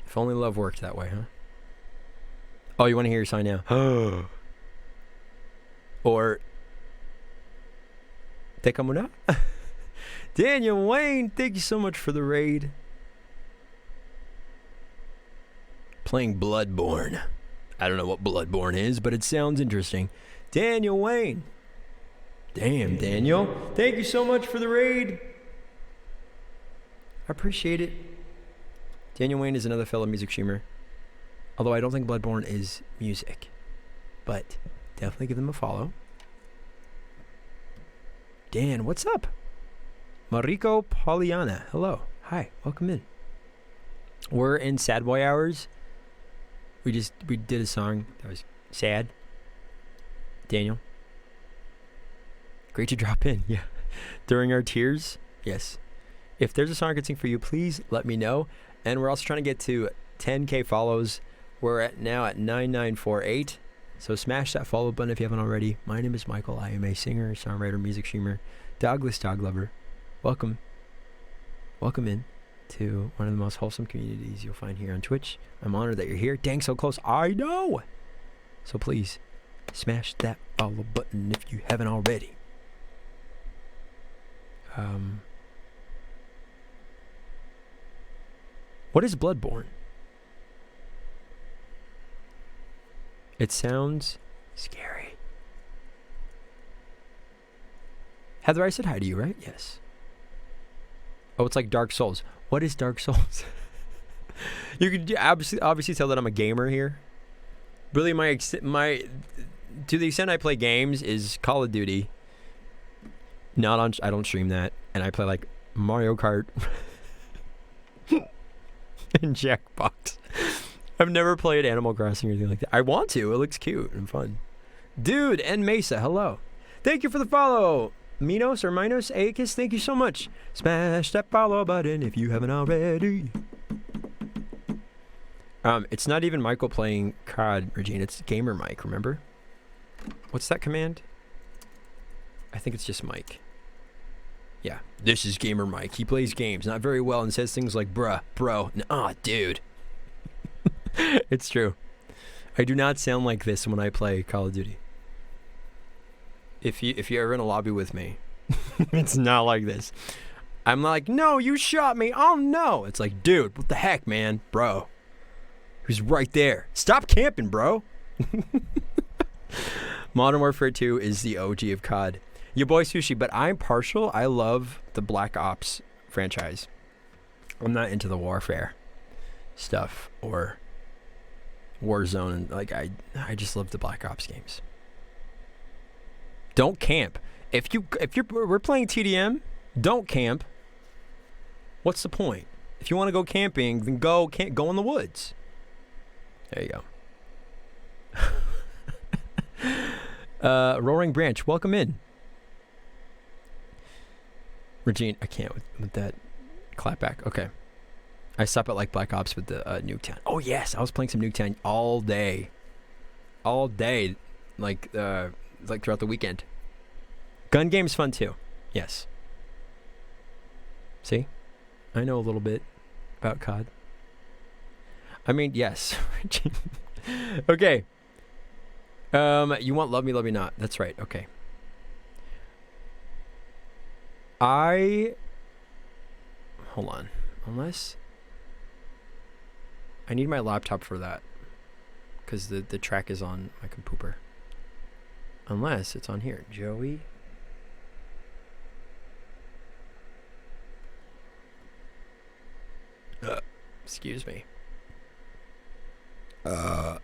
If only love worked that way, huh? Oh, you want to hear your sign now? Or Te Kamuna? Daniel Wayne, thank you so much for the raid. Playing Bloodborne. I don't know what Bloodborne is, but it sounds interesting. Daniel Wayne. Damn, Daniel. Thank you so much for the raid. I appreciate it. Daniel Wayne is another fellow music streamer. Although I don't think Bloodborne is music. But definitely give them a follow. Dan, what's up? Mariko Poliana. Hello. Hi. Welcome in. We're in Sad Boy Hours. We did a song that was sad. Daniel. Great to drop in. Yeah. During our tears. Yes. If there's a song I could sing for you, please let me know. And we're also trying to get to 10K follows. We're now at 9948. So smash that follow button if you haven't already. My name is Michael. I am a singer, songwriter, music streamer, dogless dog lover. Welcome. Welcome in to one of the most wholesome communities you'll find here on Twitch. I'm honored that you're here. Dang, so close. I know. So please, smash that follow button if you haven't already. What is Bloodborne? It sounds scary. Heather, I said hi to you, right? Yes. Oh, it's like Dark Souls. What is Dark Souls? You could obviously tell that I'm a gamer here. Really, my to the extent I play games is Call of Duty. Not on. I don't stream that, and I play like Mario Kart and Jackbox. I've never played Animal Crossing or anything like that. I want to. It looks cute and fun. Dude and Mesa, hello. Thank you for the follow. Minos or Minos Akis, thank you so much. Smash that follow button if you haven't already. It's not even Michael playing COD, Regina. It's Gamer Mike, remember? What's that command? I think it's just Mike. Yeah, this is Gamer Mike. He plays games not very well and says things like bruh, bro, dude. It's true. I do not sound like this when I play Call of Duty. If you're ever in a lobby with me, it's not like this. I'm like, no, you shot me. Oh no. It's like, dude, what the heck, man, bro? Who's right there? Stop camping, bro. Modern Warfare 2 is the OG of COD. Your boy Sushi, but I'm partial. I love the Black Ops franchise. I'm not into the Warfare stuff or Warzone, and like I just love the Black Ops games. Don't camp. If we're playing TDM, don't camp. What's the point? If you want to go camping, then go in the woods. There you go. Roaring Branch, welcome in. Regine, I can't with that clapback. Okay. I stop at like Black Ops with the Nuketown. Oh yes, I was playing some Nuketown all day. All day. Like throughout the weekend. Gun game's fun too. Yes. See? I know a little bit about COD. I mean, yes. Okay. You want Love Me, Love Me Not. That's right. Okay. Hold on. Unless I need my laptop for that. Because the track is on my computer. Unless it's on here. Joey. Excuse me.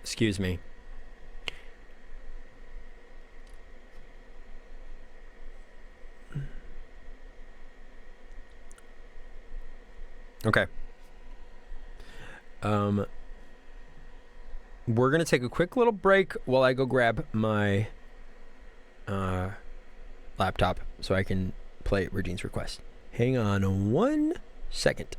Excuse me. Okay. We're gonna take a quick little break while I go grab my laptop so I can play Regine's request. Hang on 1 second.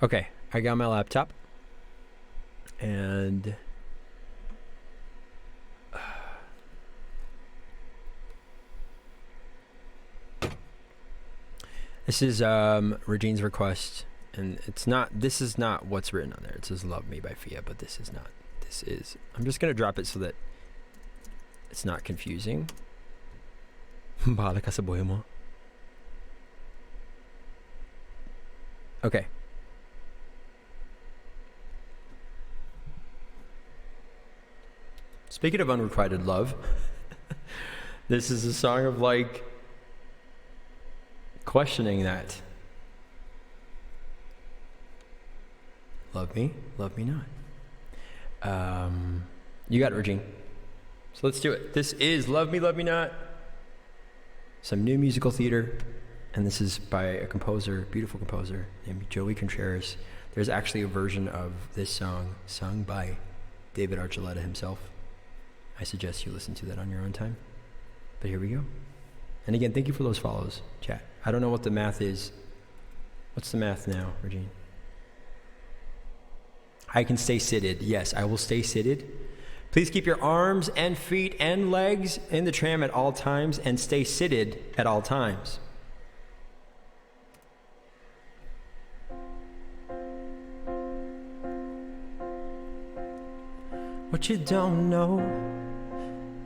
Okay, I got my laptop. And this is Regine's request, and this is not what's written on there. It says Love Me by Fia, but this is not. This is, I'm just gonna drop it so that it's not confusing. Bahala ka sa buhay mo. Okay. Speaking of unrequited love, this is a song of like questioning that. Love me not. You got it, Regine. So let's do it. This is Love Me Not. Some new musical theater, and this is by a composer, beautiful composer named Joey Contreras. There's actually a version of this song sung by David Archuleta himself. I suggest you listen to that on your own time. But here we go. And again, thank you for those follows, chat. I don't know what the math is. What's the math now, Regine? I can stay seated. Yes, I will stay seated. Please keep your arms and feet and legs in the tram at all times and stay seated at all times. What you don't know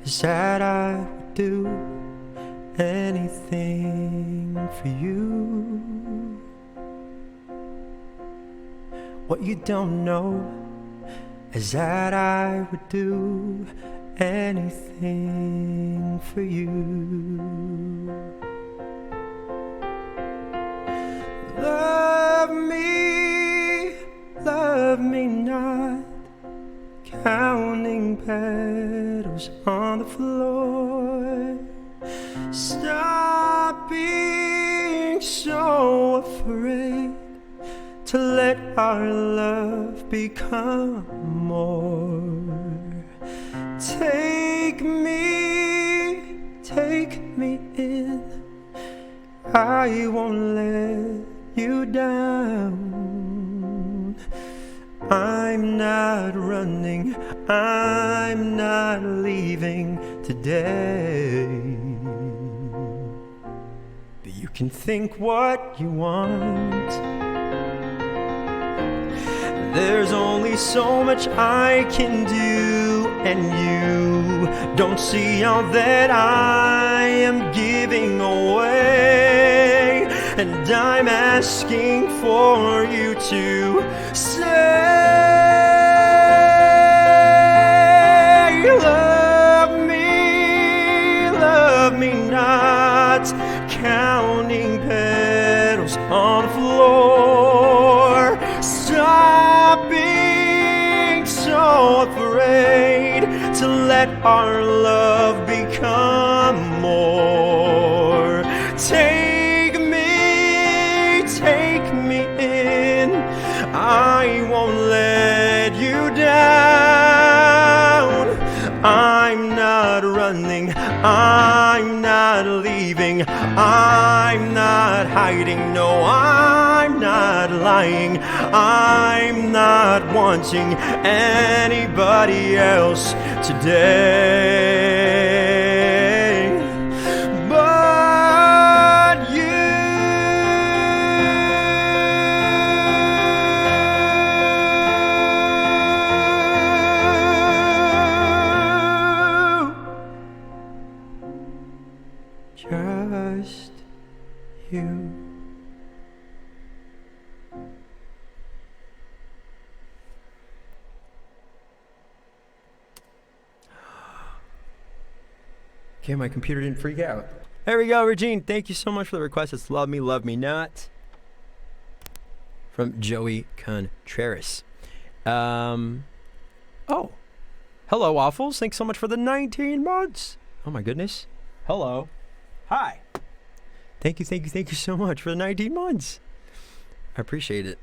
is that I would do anything for you. What you don't know is that I would do anything for you. Love me not, counting petals on the floor. Stop being so afraid to let our love become more. Take me in, I won't let you down. I'm not running, I'm not leaving today. But you can think what you want. There's only so much I can do, and you don't see all that I am giving away. And I'm asking for you to say, love me not, counting petals on the floor. Stop being so afraid to let our love become more. Take me in, I won't let you down. I'm not running, I'm not leaving, I'm not hiding, no, I'm not lying, I'm not wanting anybody else today but you. Just you. Okay, my computer didn't freak out. There we go, Regine. Thank you so much for the request. It's Love Me Not from Joey Contreras. Oh, hello, Waffles. Thanks so much for the 19 months. Oh my goodness. Hello. Hi. Thank you so much for the 19 months. I appreciate it.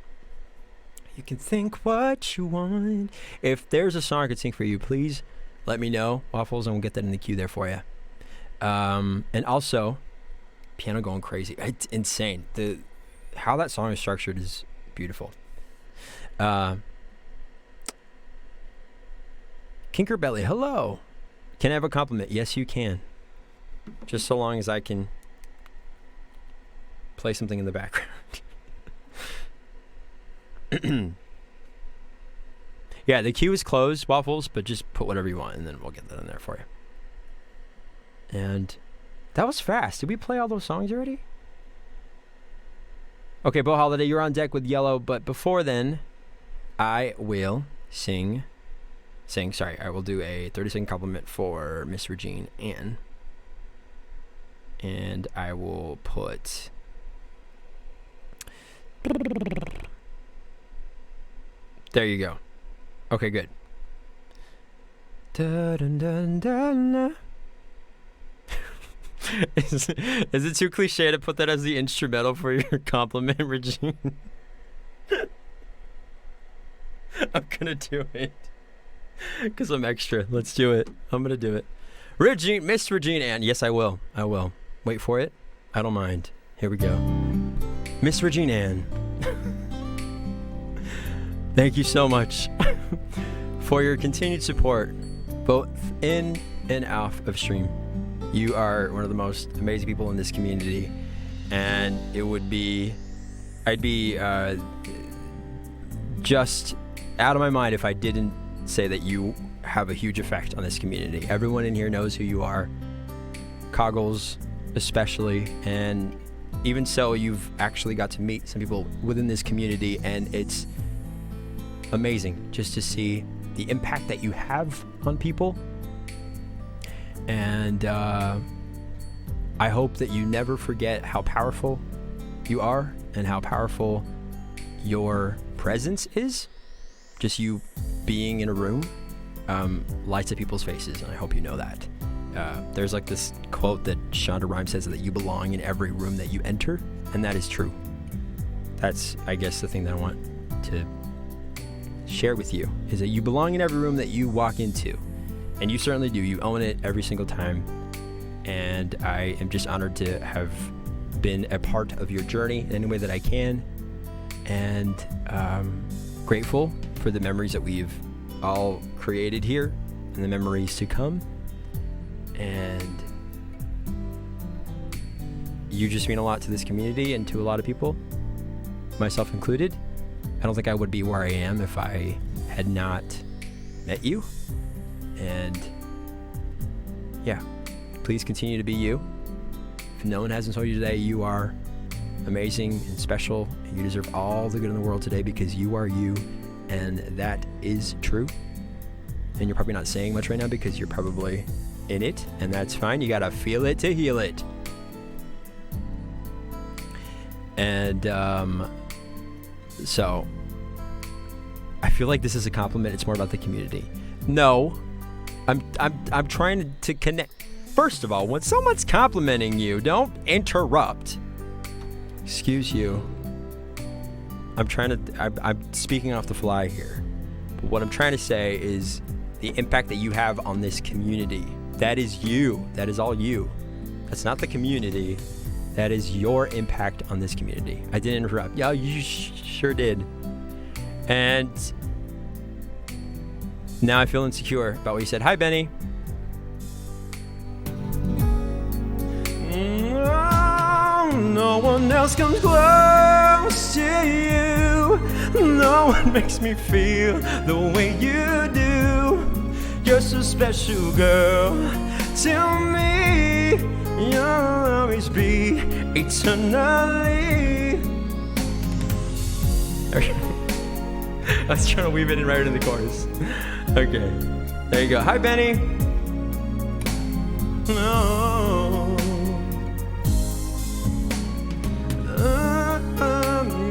You can think what you want. If there's a song I could sing for you, please let me know, Waffles, and we'll get that in the queue there for you. And also, piano going crazy. It's insane. How that song is structured is beautiful. Kinkerbelly, hello. Can I have a compliment? Yes, you can. Just so long as I can play something in the background. Yeah, the queue is closed, Waffles, but just put whatever you want, and then we'll get that in there for you. And that was fast. Did we play all those songs already? Okay, Bo Holiday, you're on deck with Yellow, but before then, I will I will do a 30-second compliment for Miss Regine Ann. And I will put... There you go. Okay, good. Dun, dun, dun, dun. Is it too cliche to put that as the instrumental for your compliment, Regine? I'm gonna do it. Because I'm extra. Let's do it. I'm gonna do it. Miss Regine Ann. Yes, I will. I will. Wait for it. I don't mind. Here we go. Miss Regine Ann. Thank you so much for your continued support, both in and out of stream. You are one of the most amazing people in this community, and I'd be just out of my mind if I didn't say that you have a huge effect on this community. Everyone in here knows who you are, Coggles especially, and even so, you've actually got to meet some people within this community, and it's amazing just to see the impact that you have on people. And I hope that you never forget how powerful you are and how powerful your presence is. Just you being in a room lights up people's faces, and I hope you know that. There's like this quote that Shonda Rhimes says, that you belong in every room that you enter, and that is true. That's, I guess, the thing that I want to share with you, is that you belong in every room that you walk into, and you certainly do. You own it every single time, and I am just honored to have been a part of your journey in any way that I can, and grateful for the memories that we've all created here and the memories to come. And you just mean a lot to this community and to a lot of people, myself included. I don't think I would be where I am if I had not met you. And yeah, please continue to be you. If no one hasn't told you today, you are amazing and special, and you deserve all the good in the world today, because you are you, and that is true. And you're probably not saying much right now because you're probably in it, and that's fine. You gotta feel it to heal it. And so I feel like this is a compliment. It's more about the community. No, I'm trying to connect. First of all, when someone's complimenting you, don't interrupt. Excuse you. I'm speaking off the fly here. But what I'm trying to say is the impact that you have on this community. That is you. That is all you. That's not the community. That is your impact on this community. I didn't interrupt. Yeah, you sure did. And now I feel insecure about what you said. Hi, Benny. No one else comes close to you. No one makes me feel the way you do. You're so special, girl, to me. You'll always be eternally. Okay. I was trying to weave it in right in the chorus. Okay, there you go. Hi, Benny. No. Yeah.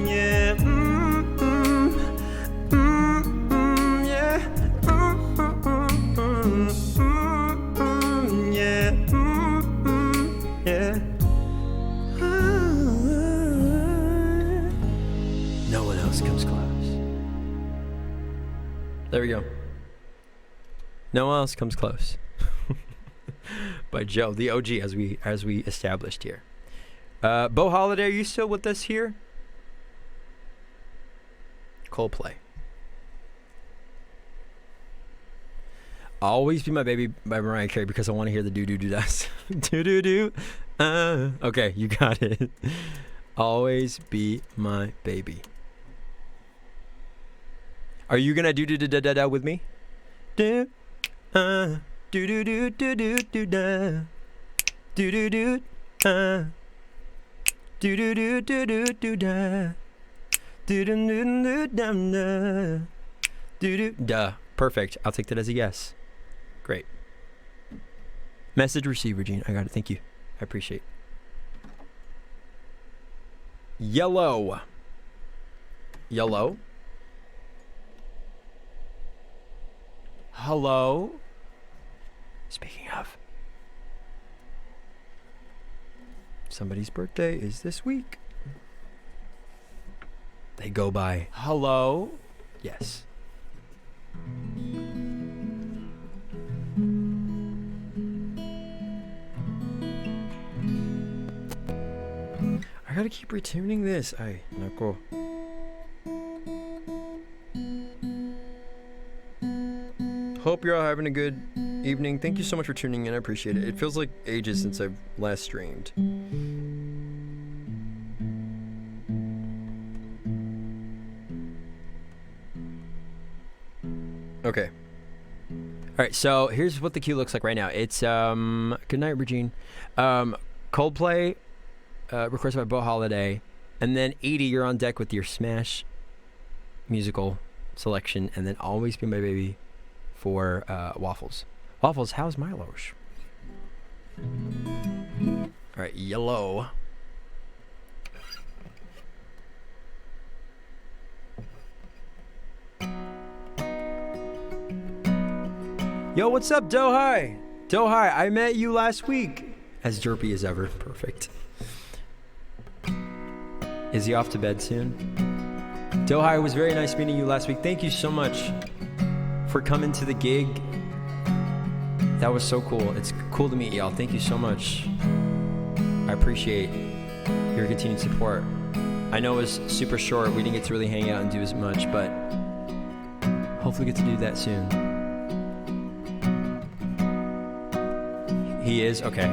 Yeah. Yeah. Yeah. No one else comes close. There we go. No one else comes close. By Joe, the OG, as we established here. Bo Holiday, are you still with us here? Coldplay. Always Be My Baby by Mariah Carey because I want to hear the do-do-do-das. Do-do-do. Okay, you got it. Always Be My Baby. Are you gonna do-do-do-da-da-da with me? Do, do-do-do-do-do-do-da. Do-do-do, do-do-do-do-do-do-da. Do-do-do-do-do-da. Do-do. Duh. Perfect. I'll take that as a yes. Great. Message received, Regine. I got it. Thank you. I appreciate it. Yellow. Yellow. Hello. Speaking of, somebody's birthday is this week. They go by hello. Yes. I gotta keep retuning this. Ay, nako. Hope you're all having a good evening. Thank you so much for tuning in. I appreciate it. It feels like ages since I've last streamed. Okay. All right, so here's what the queue looks like right now. It's good night, Regine. Coldplay, requested by Bo Holiday, and then 80, you're on deck with your Smash musical selection, and then Always Be My Baby for Waffles. Waffles, how's Milosh? All right, yellow. Yo, what's up, Dohai? Dohai, I met you last week. As derpy as ever. Perfect. Is he off to bed soon? Dohai, it was very nice meeting you last week. Thank you so much for coming to the gig. That was so cool. It's cool to meet y'all. Thank you so much. I appreciate your continued support. I know it was super short. We didn't get to really hang out and do as much, but hopefully get to do that soon. He is? Okay.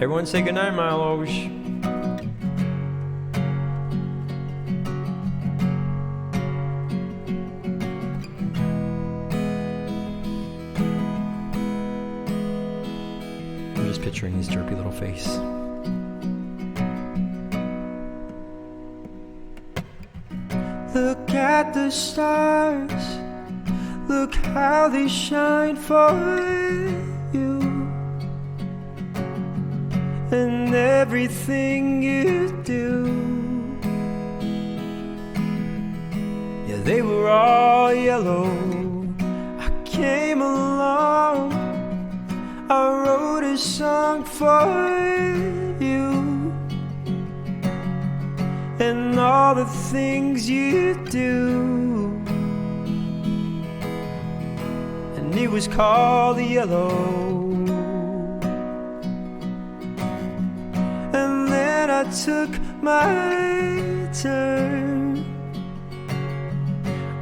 Everyone say goodnight, Milosh. I'm just picturing his derpy little face. Look at the stars, look how they shine for you, and everything you do. Yeah, they were all yellow. I came along, I wrote a song for you, and all the things you do, and it was called Yellow. And then I took my turn.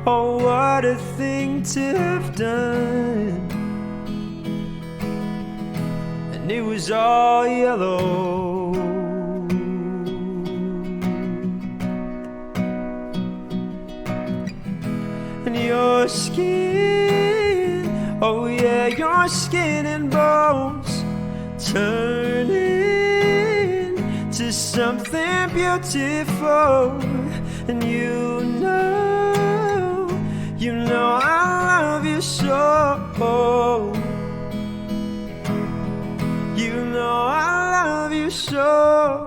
Oh, what a thing to have done. And it was all yellow. And your skin, oh yeah, your skin and bones turning to something beautiful. And you know I love you so. You know I love you so.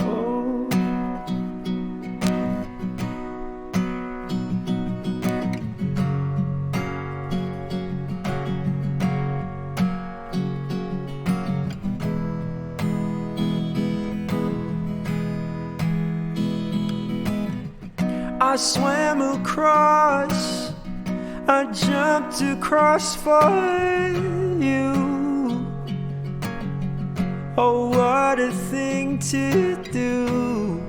I swam across, I jumped across for you. Oh, what a thing to do.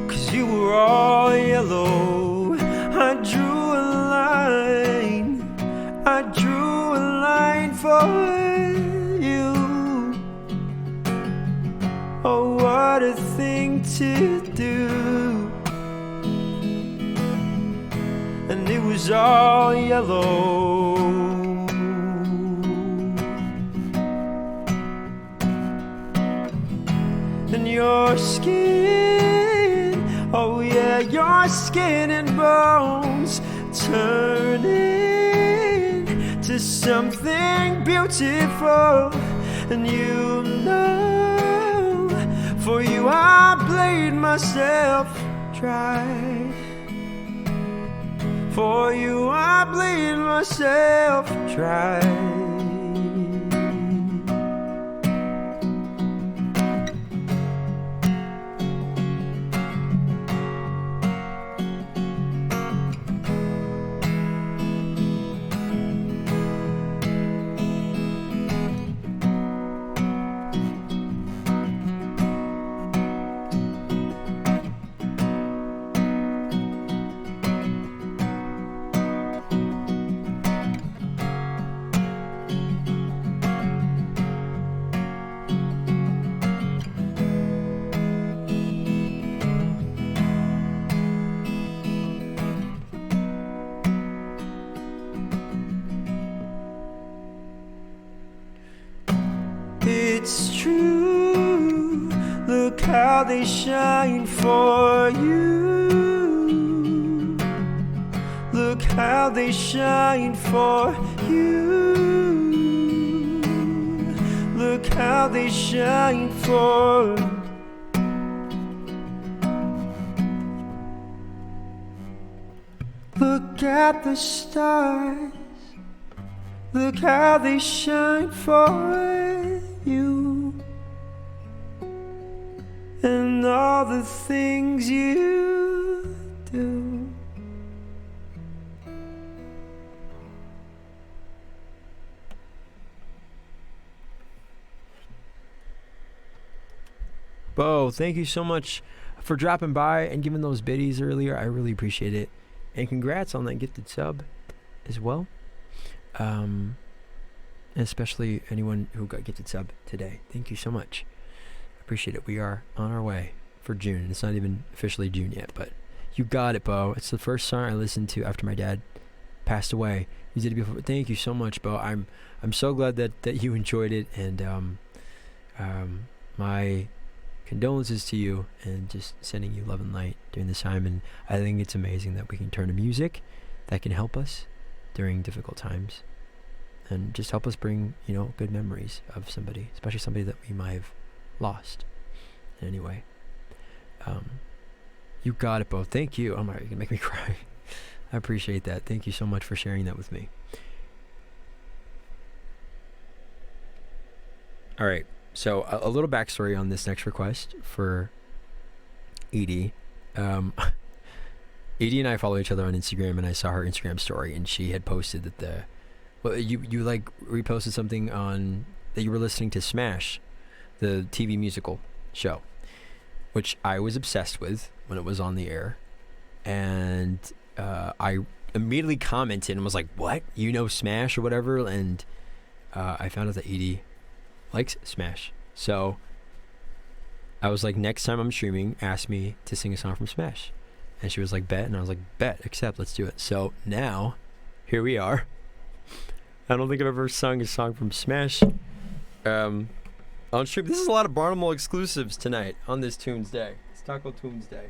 'Cause you were all yellow. I drew a line to do, and it was all yellow. And your skin, oh yeah, your skin and bones turning to something beautiful. And you know, for you I blade myself dry. For you I bleed myself dry. It's true, look how they shine for you. Look how they shine for you. Look how they shine for you. Look at the stars, look how they shine for you, and all the things you do. Bo, thank you so much for dropping by and giving those biddies earlier. I really appreciate it. And congrats on that gifted sub as well. And especially anyone who got gifted sub today. Thank you so much. Appreciate it. We are on our way for June. It's not even officially June yet, but you got it, Bo. It's the first song I listened to after my dad passed away. You did it before. Thank you so much, Bo. I'm so glad that you enjoyed it, and my condolences to you, and just sending you love and light during this time. And I think it's amazing that we can turn to music that can help us during difficult times, and just help us bring, good memories of somebody, especially somebody that we might have lost in any way. You got it, Bo. Thank you. Oh my, you're gonna make me cry. I appreciate that. Thank you so much for sharing that with me. All right. So a little backstory on this next request for Edie. Edie and I follow each other on Instagram, and I saw her Instagram story, and she had posted that you like reposted something on that you were listening to Smash, the TV musical show, which I was obsessed with when it was on the air, and I immediately commented and was like, "What? You know Smash or whatever?" And I found out that Edie likes Smash. So I was like, next time I'm streaming, ask me to sing a song from Smash. And she was like, bet. And I was like, bet, accept, let's do it. So now, here we are. I don't think I've ever sung a song from Smash on stream. This is a lot of Barnable exclusives tonight on this Tunesday. It's Taco Tunesday.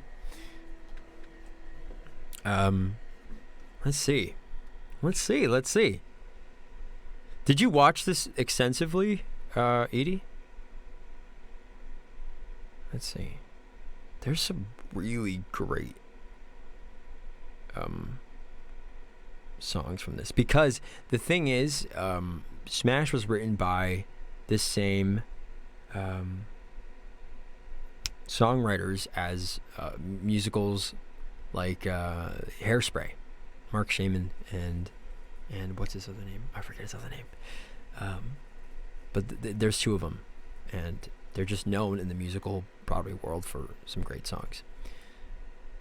Let's see. Did you watch this extensively, Edie? Let's see. There's some really great songs from this, because the thing is, Smash was written by the same songwriters as musicals like Hairspray, Mark Shaman and what's his other name? I forget his other name. But there's two of them, and they're just known in the musical Broadway world for some great songs.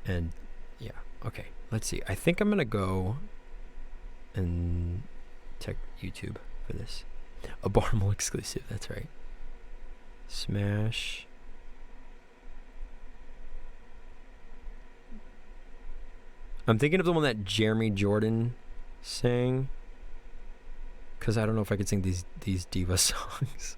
And yeah, okay, let's see. I think I'm gonna go and check YouTube for this. A Barnable exclusive, that's right. Smash I'm thinking of the one that Jeremy Jordan sang. Because I don't know if I could sing these diva songs.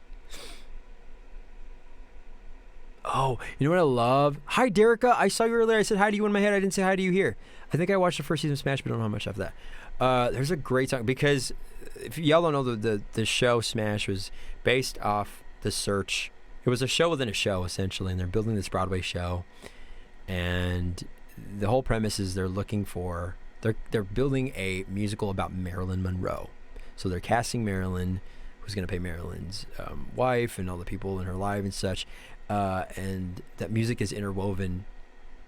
Oh, you know what I love? Hi, Derica. I saw you earlier. I said hi to you in my head. I didn't say hi to you here. I think I watched the first season of Smash, but don't know how much after that. There's a great song. Because if y'all don't know, the show Smash was based off The Search. It was a show within a show, essentially. And they're building this Broadway show. And the whole premise is they're building a musical about Marilyn Monroe. So they're casting Marilyn, who's going to play Marilyn's wife and all the people in her life and such. And that music is interwoven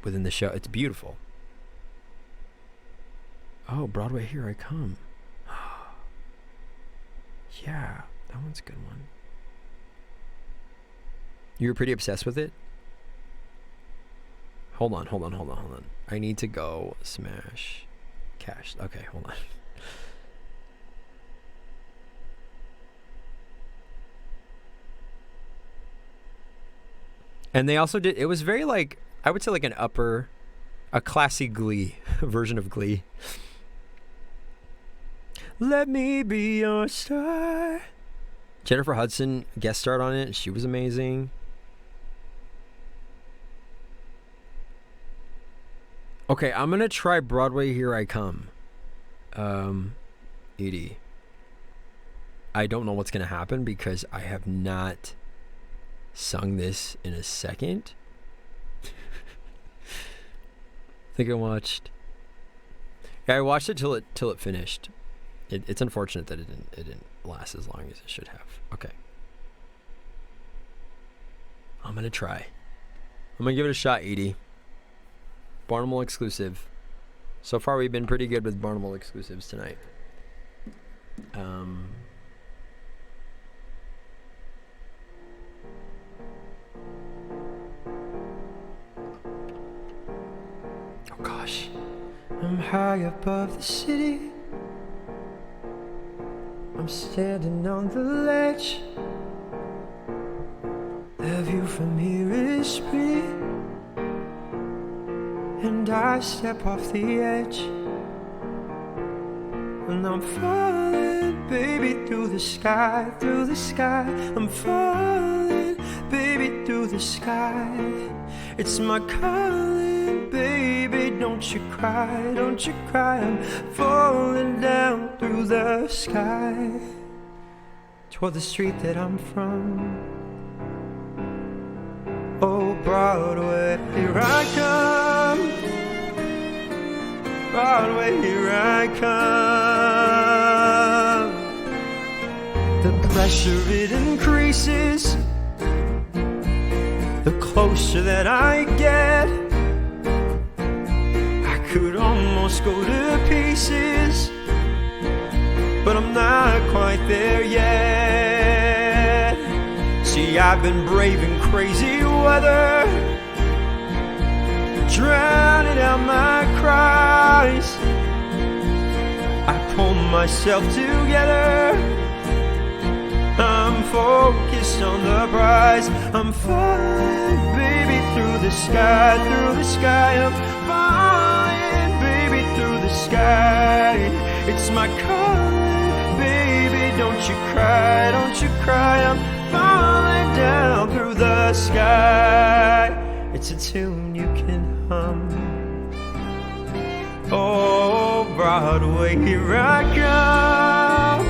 within the show. It's beautiful. Oh, Broadway, Here I Come. Yeah, that one's a good one. You were pretty obsessed with it? Hold on. I need to go Smash Cash. Okay, hold on. And they also did, it was very like, I would say like a classy Glee version of Glee. Let me be your star. Jennifer Hudson guest starred on it. She was amazing. Okay, I'm going to try Broadway, Here I Come. Edie. I don't know what's going to happen because I have not sung this in a second. I think I watched. Yeah, I watched it till it finished. It's unfortunate that it didn't last as long as it should have. Okay. I'm gonna try. I'm gonna give it a shot, Edie. Barnable exclusive. So far, we've been pretty good with Barnable exclusives tonight. Oh gosh. I'm high above the city. I'm standing on the ledge. The view from here is pretty, and I step off the edge, and I'm falling, baby, through the sky, through the sky. I'm falling, baby, through the sky. It's my calling, baby, don't you cry, don't you cry. I'm falling down through the sky toward the street that I'm from. Oh, Broadway, here I come. Broadway, here I come. The pressure, it increases the closer that I get. I could almost go to pieces, but I'm not quite there yet. See, I've been braving crazy weather, drowning out my cries. I pull myself together, I'm focused on the prize. I'm falling, baby, through the sky, through the sky. I'm falling, baby, through the sky. It's my calling, baby, don't you cry, don't you cry. I'm falling down through the sky. It's a tune you can hum. Oh, Broadway, here I come.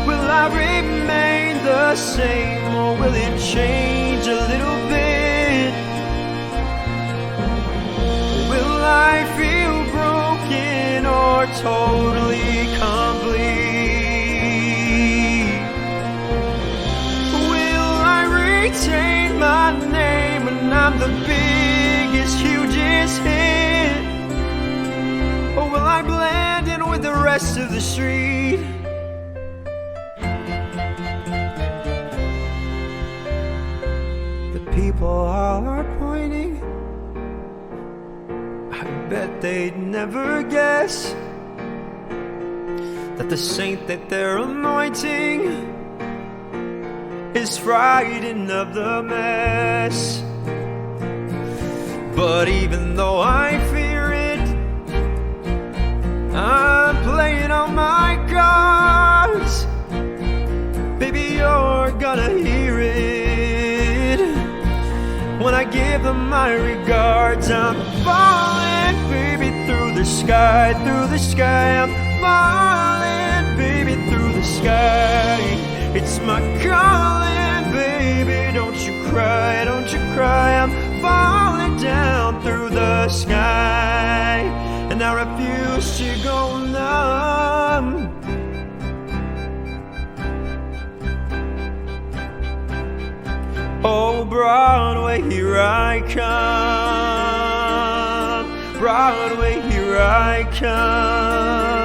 Will I remain the same, or will it change a little bit? Will I feel broken or totally complete? Will I retain my name and I'm the biggest, hugest hit? Or will I blend in with the rest of the street? The people all are pointing. I bet they'd never guess that the saint that they're anointing is frightened of the mess. But even though I fear it, I'm playing on my cards. Baby, you're gonna hear it when I give them my regards. I'm falling, baby, through the sky, through the sky. I'm falling, baby, through the sky. It's my calling, baby, don't you cry, don't you cry. I'm falling down through the sky, and I refuse to go numb. Oh, Broadway, here I come. Broadway, here I come.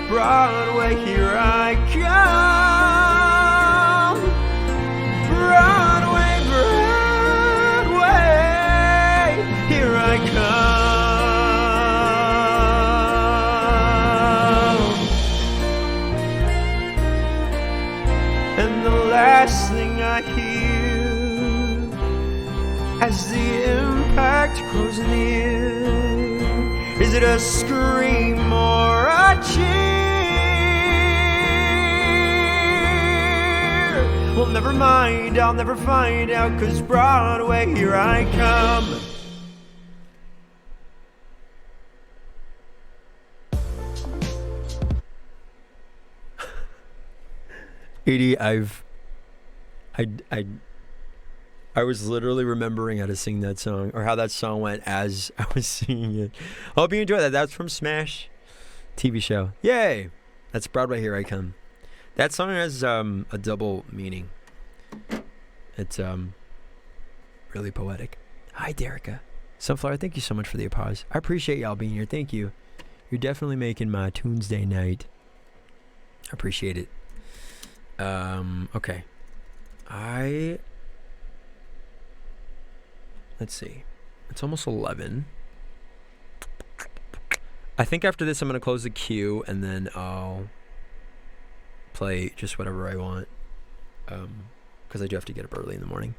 Broadway, here I come. Broadway, Broadway, here I come. And the last thing I hear as the impact grows near, is it a scream or a cheer? Well, never mind, I'll never find out, 'cause Broadway, here I come. Edie, I was literally remembering how to sing that song, or how that song went as I was singing it. I hope you enjoy that. That's from Smash TV show. Yay! That's Broadway, Here I Come. That song has a double meaning. It's really poetic. Hi, Derica. Sunflower, thank you so much for the applause. I appreciate y'all being here. Thank you. You're definitely making my Tunesday night. I appreciate it. Okay. Let's see. It's almost 11. I think after this I'm going to close the queue, and then I'll play just whatever I want. Because I do have to get up early in the morning.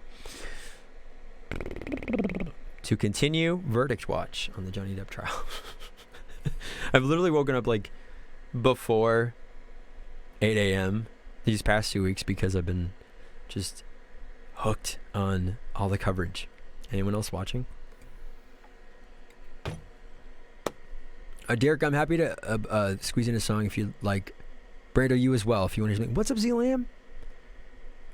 To continue Verdict Watch on the Johnny Depp trial. I've literally woken up like before 8 a.m. these past 2 weeks because I've been just hooked on all the coverage. Anyone else watching? Derek, I'm happy to squeeze in a song if you like. Brando, you as well, if you want to. What's up, Z-Lam?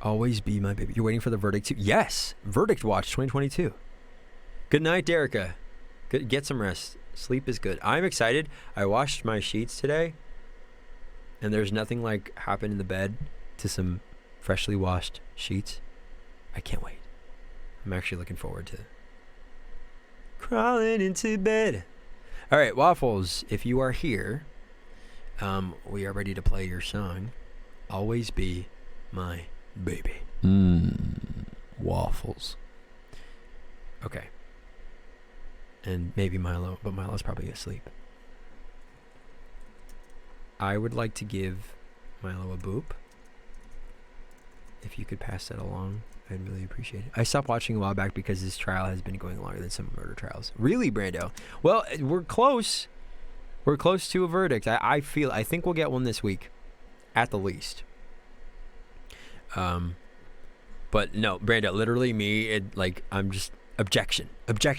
Always be my baby. You're waiting for the verdict too? Yes! Verdict Watch 2022. Good night, Derica. Get some rest. Sleep is good. I'm excited. I washed my sheets today, and there's nothing like hopping in the bed to some freshly washed sheets. I can't wait. I'm actually looking forward to crawling into bed. All right, Waffles, if you are here, we are ready to play your song, Always Be My Baby. Waffles. Okay. And maybe Milo, but Milo's probably asleep. I would like to give Milo a boop. If you could pass that along, I'd really appreciate it. I stopped watching a while back because this trial has been going longer than some murder trials. Really, Brando? Well, we're close. We're close to a verdict. I think we'll get one this week, at the least. But no, Brando, literally me, I'm just objection,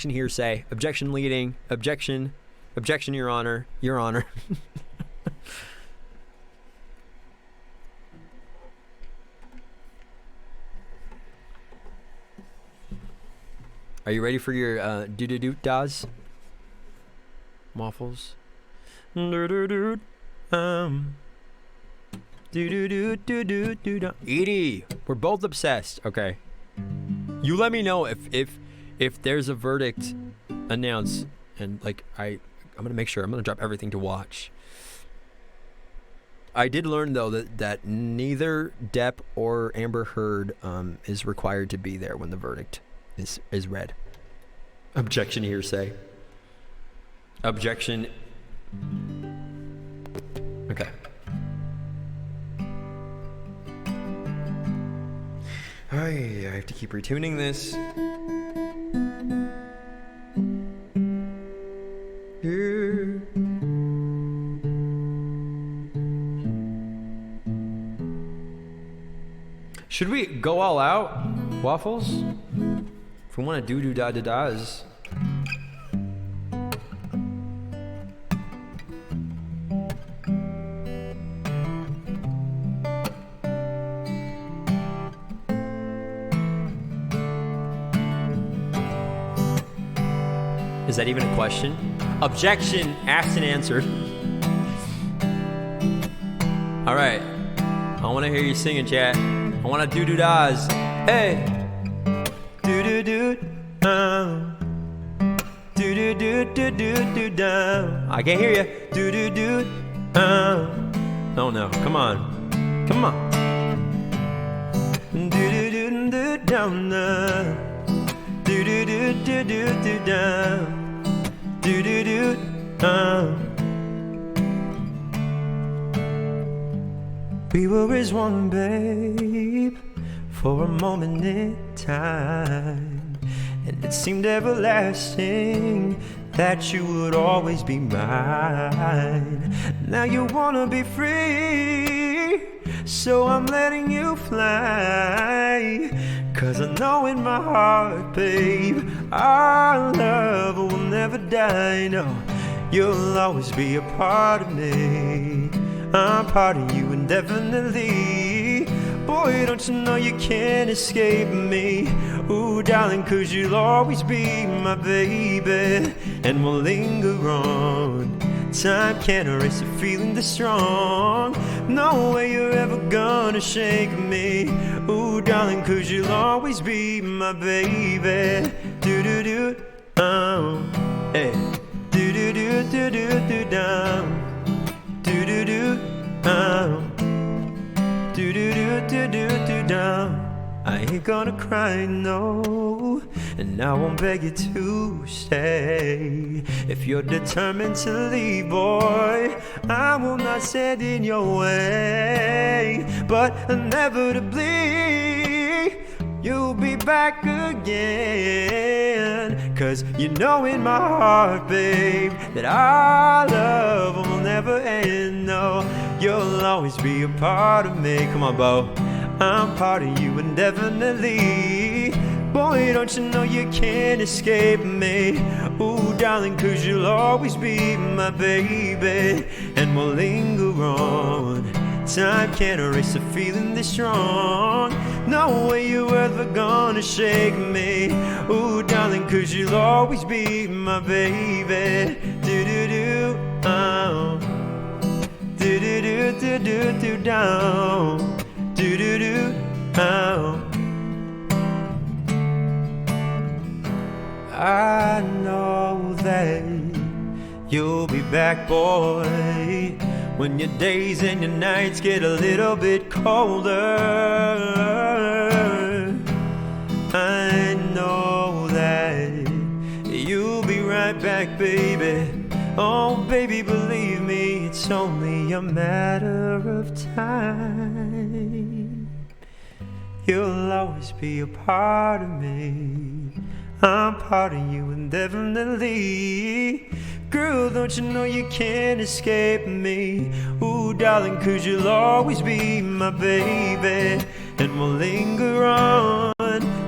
hearsay, objection leading, objection, Your Honor. Are you ready for your do-do-do-das? Waffles? Do-do-do-do. Do-do-do-do-do-do. Edie, we're both obsessed. Okay. You let me know if there's a verdict announced, and I'm gonna make sure. I'm gonna drop everything to watch. I did learn though that neither Depp or Amber Heard is required to be there when the verdict is read. Objection, hearsay. Objection. Okay. I have to keep retuning this. Should we go all out, Waffles? If we want to do-do-da-da-das. Is that even a question? Objection, asked and answered. All right, I want to hear you singing, chat. I want to do-do-das. Hey! Do-do-do, do-do-do-do-do-do-do. I can't hear you. Do-do-do, oh no, come on. Come on. Do-do-do-do-do-do. Do-do-do-do-do-do-do. Do-do-do, We were as one, babe, for a moment in time, and it seemed everlasting that you would always be mine. Now you wanna be free, so I'm letting you fly. 'Cause I know in my heart, babe, our love will never die. No, you'll always be a part of me. I'm part of you indefinitely. Boy, don't you know you can't escape me. Ooh, darling, 'cause you'll always be my baby. And we'll linger on. Time can't erase a feeling this strong. No way you're ever gonna shake me. Ooh, darling, 'cause you'll always be my baby. Do-do-do, hey. Do-do-do-do-do-do, down. Do-do-do, do-do-do-do-do-do, down. I ain't gonna cry, no, and I won't beg you to stay. If you're determined to leave, boy, I will not stand in your way. But inevitably, you'll be back again. 'Cause you know in my heart, babe, that our love will never end. No, you'll always be a part of me. Come on, Bo. I'm part of you indefinitely. Boy, don't you know you can't escape me. Ooh, darling, 'cause you'll always be my baby. And we'll linger on. Time can't erase a feeling this strong. No way you're ever gonna shake me. Ooh, darling, 'cause you'll always be my baby. Do-do-do, do-do-do-do-do-do, down. Do-do-do, I know that you'll be back, boy, when your days and your nights get a little bit colder. I know that you'll be right back, baby. Oh, baby, believe me, it's only a matter of time. You'll always be a part of me. I'm part of you indefinitely. Girl, don't you know you can't escape me. Ooh, darling, 'cause you'll always be my baby. And we'll linger on.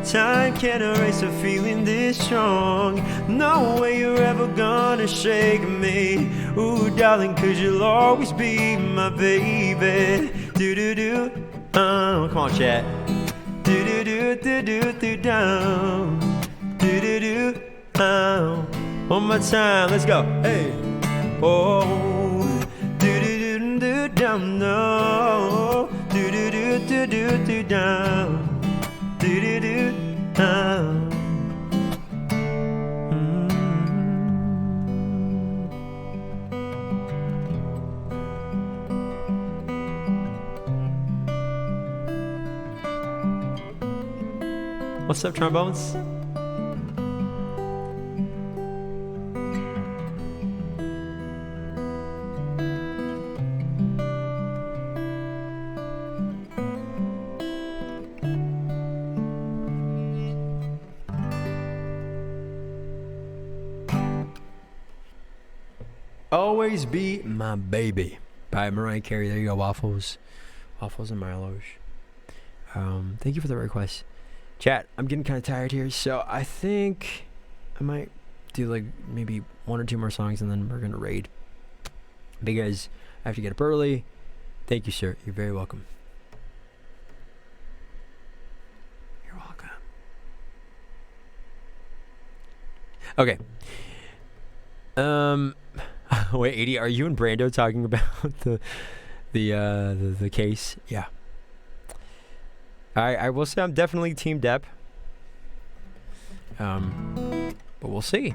Time can't erase a feeling this strong. No way you're ever gonna shake me. Ooh, darling, 'cause you'll always be my baby. Do-do-do, come on, chat. Do-do-do-do-do-do, down. Do-do-do, one more time, let's go. Hey, oh, do-do-do-do, down, no. Do-do-do-do-do, down. Do-do-do, down. What's up, trombones? Always Be My Baby by Mariah Carey. There you go, Waffles. Waffles and Milosh. Thank you for the request. Chat, I'm getting kind of tired here, so I think I might do like maybe 1 or 2 more songs and then we're going to raid. Because I have to get up early. Thank you, sir. You're very welcome. You're welcome. Okay. Wait, 80, are you and Brando talking about the case? Yeah. I will say I'm definitely Team Depp. But we'll see.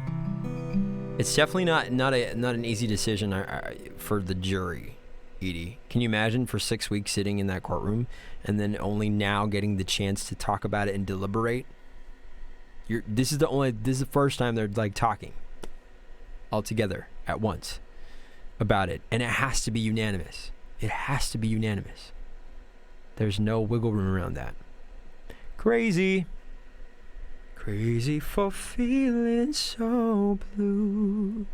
It's definitely not an easy decision for the jury, Edie. Can you imagine for 6 weeks sitting in that courtroom and then only now getting the chance to talk about it and deliberate? This is the first time they're like talking all together at once about it, and it has to be unanimous. It has to be unanimous. There's no wiggle room around that. Crazy for feeling so blue.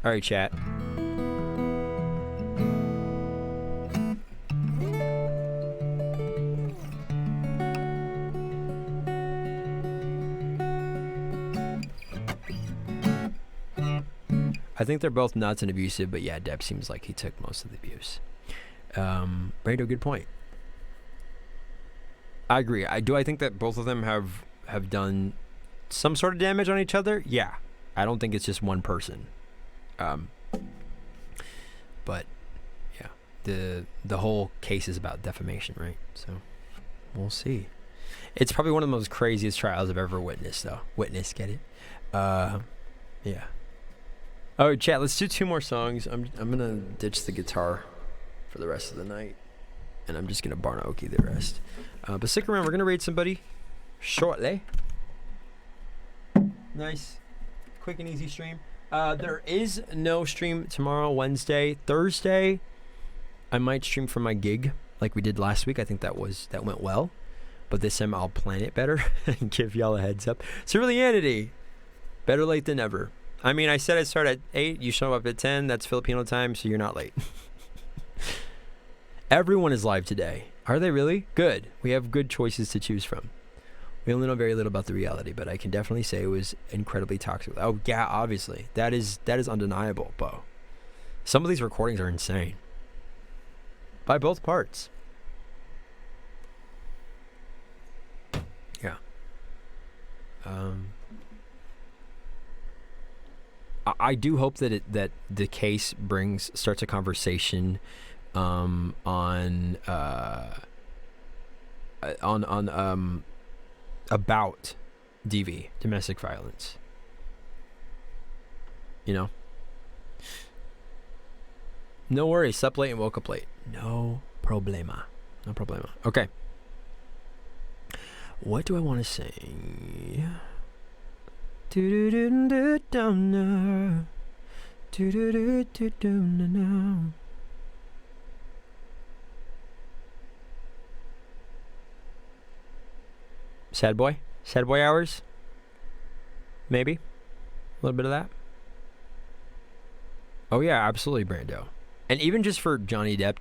All right, chat. I think they're both nuts and abusive, but yeah, Depp seems like he took most of the abuse. Brando, good point. I agree. I think that both of them have done some sort of damage on each other. Yeah. I don't think it's just one person. But yeah, the whole case is about defamation, right? So we'll see. It's probably one of the most craziest trials I've ever witnessed, though. Get it? Yeah. Oh, chat, let's do 2 more songs. I'm gonna ditch the guitar for the rest of the night, and I'm just gonna Barnaoki the rest. But stick around, we're gonna raid somebody shortly. Nice, quick and easy stream. There is no stream tomorrow, Wednesday. Thursday, I might stream from my gig like we did last week. I think that went well, but this time I'll plan it better and give y'all a heads up. Ceruleanity, better late than never. I mean, I said I'd start at 8. You show up at 10. That's Filipino time, so you're not late. Everyone is live today. Are they really? Good. We have good choices to choose from. We only know very little about the reality, but I can definitely say it was incredibly toxic. Oh, yeah, obviously. That is undeniable, Bo. Some of these recordings are insane. By both parts. Yeah. I do hope that the case starts a conversation on about DV, domestic violence. You know? No worries, slept late and woke up late. No problema. Okay. What do I want to say? Sad boy hours, maybe a little bit of that. Oh yeah, absolutely, Brando. And even just for Johnny Depp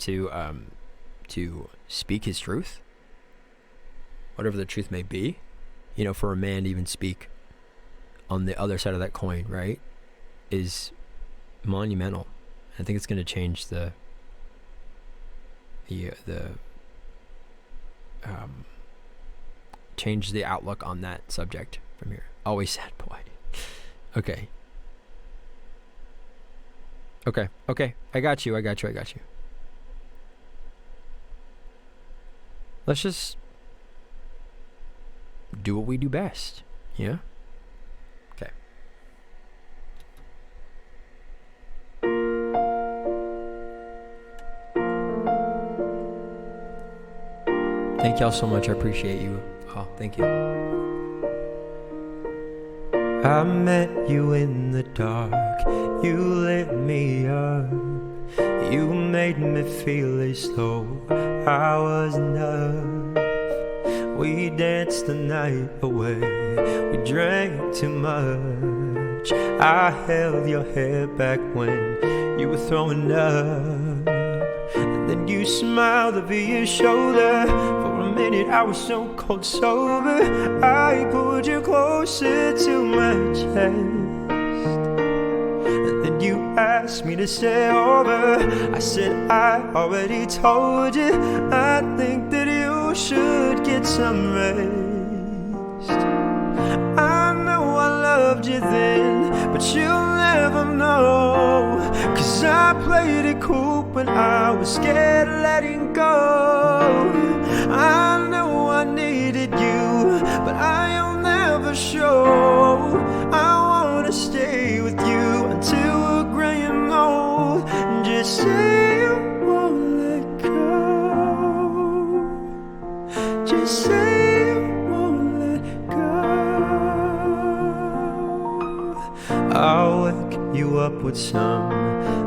to speak his truth, whatever the truth may be, you know, for a man to even speak on the other side of that coin, right, is monumental. I think it's going to change the outlook on that subject from here. Always sad boy. Okay. I got you. Let's just do what we do best. Yeah? Okay. Thank y'all so much. I appreciate you. Oh, thank you. I met you in the dark. You lit me up. You made me feel as though I was enough. We danced the night away. We drank too much. I held your hair back when you were throwing up, and then you smiled over your shoulder. For a minute I was so cold sober. I pulled you closer to my chest, and then you asked me to stay over. I said I already told you, I think that you should get some rest. I know I loved you then, but you'll never know, 'cause I played it cool when I was scared of letting go. I know I needed you, but I'll never show. I wanna stay with you until we're gray and old. Just say you won't let go. Just say you won't let go. I'll wake you up with some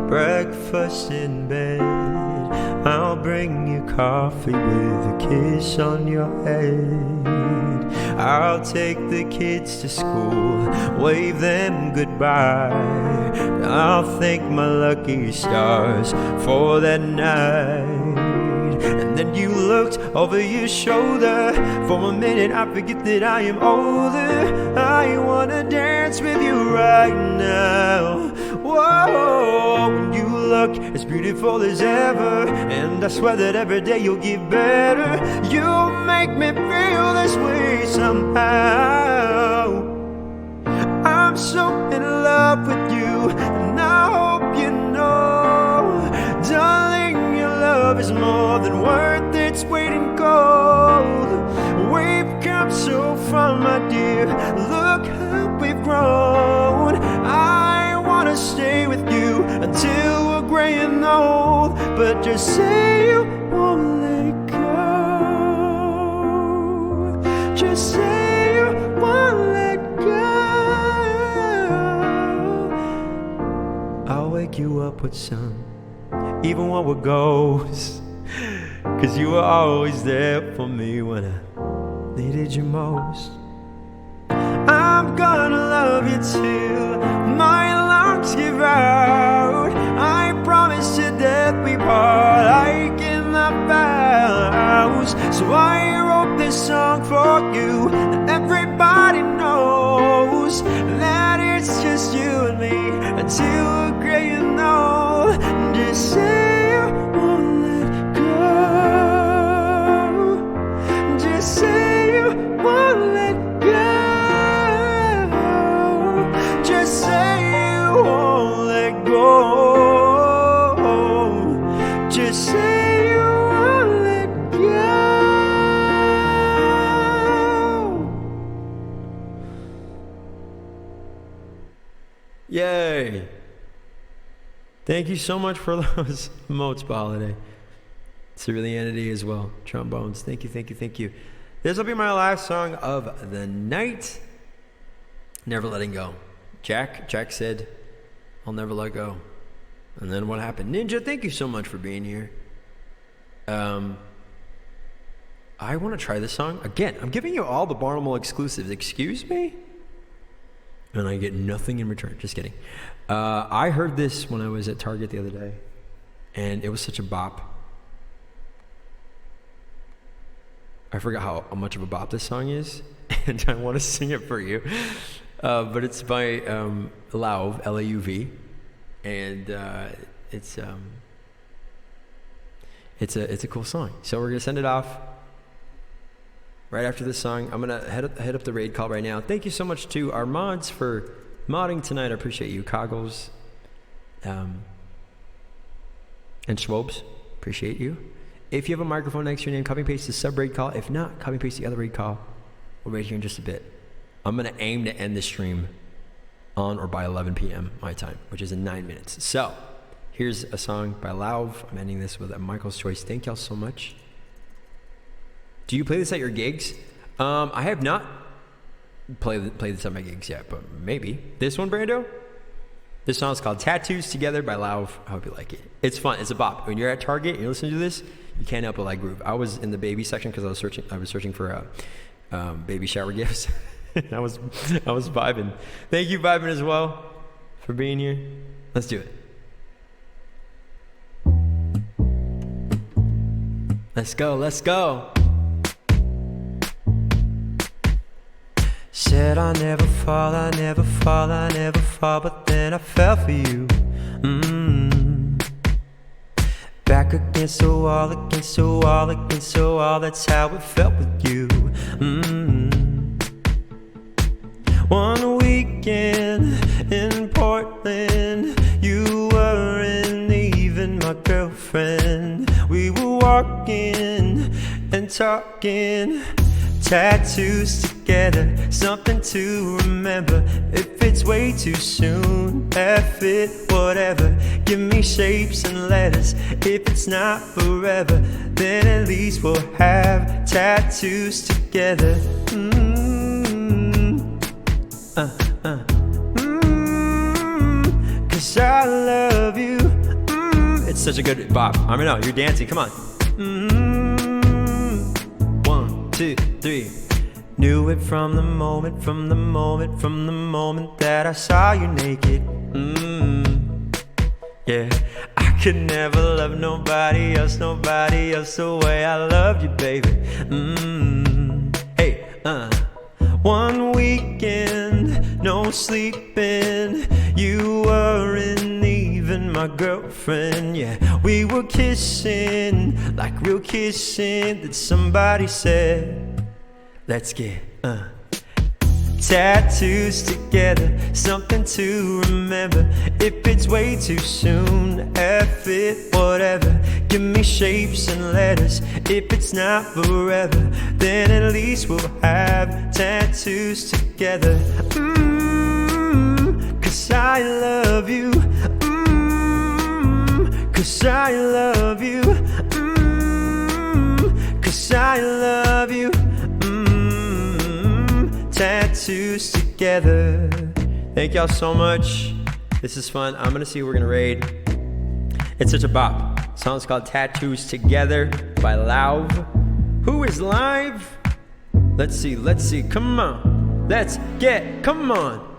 breakfast in bed. I'll bring you coffee with a kiss on your head. I'll take the kids to school, wave them goodbye. I'll thank my lucky stars for that night. And then you looked over your shoulder. For a minute I forget that I am older. I wanna dance with you right now. Whoa, when you look as beautiful as ever, and I swear that every day you'll get better. You make me feel this way somehow. I'm so in love with you, and I hope you know, darling, your love is more than worth its weight in gold. We've come so far, my dear, look how we've grown. I wanna stay with you until we're gray and old, but just say you won't let go. Just say you won't let go. I'll wake you up with some, even when we're ghosts, 'cause you were always there for me when I needed you most. I'm gonna love you till my lungs give out. I promise you that we part like in the vows. So I wrote this song for you, and everybody knows that it's just you and me until we're gray and old. Just say you won't let go. Just say you won't let go. Just say you won't let go. Just say you won't let go. Yay! Thank you so much for those emotes, Holiday. Ceruleanity as well. Trombones. Thank you, thank you, thank you. This will be my last song of the night. Never Letting Go. Jack said, I'll never let go. And then what happened? Ninja, thank you so much for being here. I want to try this song. Again, I'm giving you all the Barnable exclusives. Excuse me? And I get nothing in return. Just kidding. I heard this when I was at Target the other day, and it was such a bop. I forgot how much of a bop this song is, and I want to sing it for you. But it's by Lauv, L-A-U-V, and it's a cool song. So we're gonna send it off right after this song. I'm gonna head up the raid call right now. Thank you so much to our mods for modding tonight. I appreciate you, Coggles, and Schwobes. Appreciate you. If you have a microphone next to your name, copy and paste the sub raid call. If not, copy and paste the other raid call. We'll be right here in just a bit. I'm gonna aim to end the stream on or by 11 p.m. my time, which is in 9 minutes. So here's a song by Lauv. I'm ending this with a Michael's Choice. Thank y'all so much. Do you play this at your gigs? I have not played this at my gigs yet, but maybe. This one, Brando? This song is called Tattoos Together by Lauv. I hope you like it. It's fun. It's a bop. When you're at Target and you listen to this, you can't help but like groove. I was in the baby section because I was searching for baby shower gifts. I was vibing. Thank you, vibing as well. for being here. Let's do it. Let's go, let's go. Said I never fall, I never fall, I never fall, but then I fell for you. Back against the wall, against the wall, against the wall, that's how it felt with you. One weekend in Portland, you weren't even my girlfriend. We were walking and talking, tattoos together, something to remember. If it's way too soon, F it, whatever. Give me shapes and letters. If it's not forever, then at least we'll have tattoos together. Cause I love you. It's such a good bop. I mean, no, you're dancing. Come on. 1, 2, 3. Knew it from the moment, from the moment, from the moment that I saw you naked. Yeah, I could never love nobody else the way I loved you, baby. Hey, one weekend, no sleeping. You weren't even my girlfriend. Yeah, we were kissing like real kissing that somebody said, let's get tattoos together, something to remember. If it's way too soon, F it, whatever. Give me shapes and letters. If it's not forever, then at least we'll have tattoos together. Cause I love you. Cause I love you. Cause I love you. Tattoos together. Thank y'all so much. This is fun. I'm gonna see who we're gonna raid. It's such a bop. The song's called Tattoos Together by Lauv. Who is live? Let's see. Come on. Come on.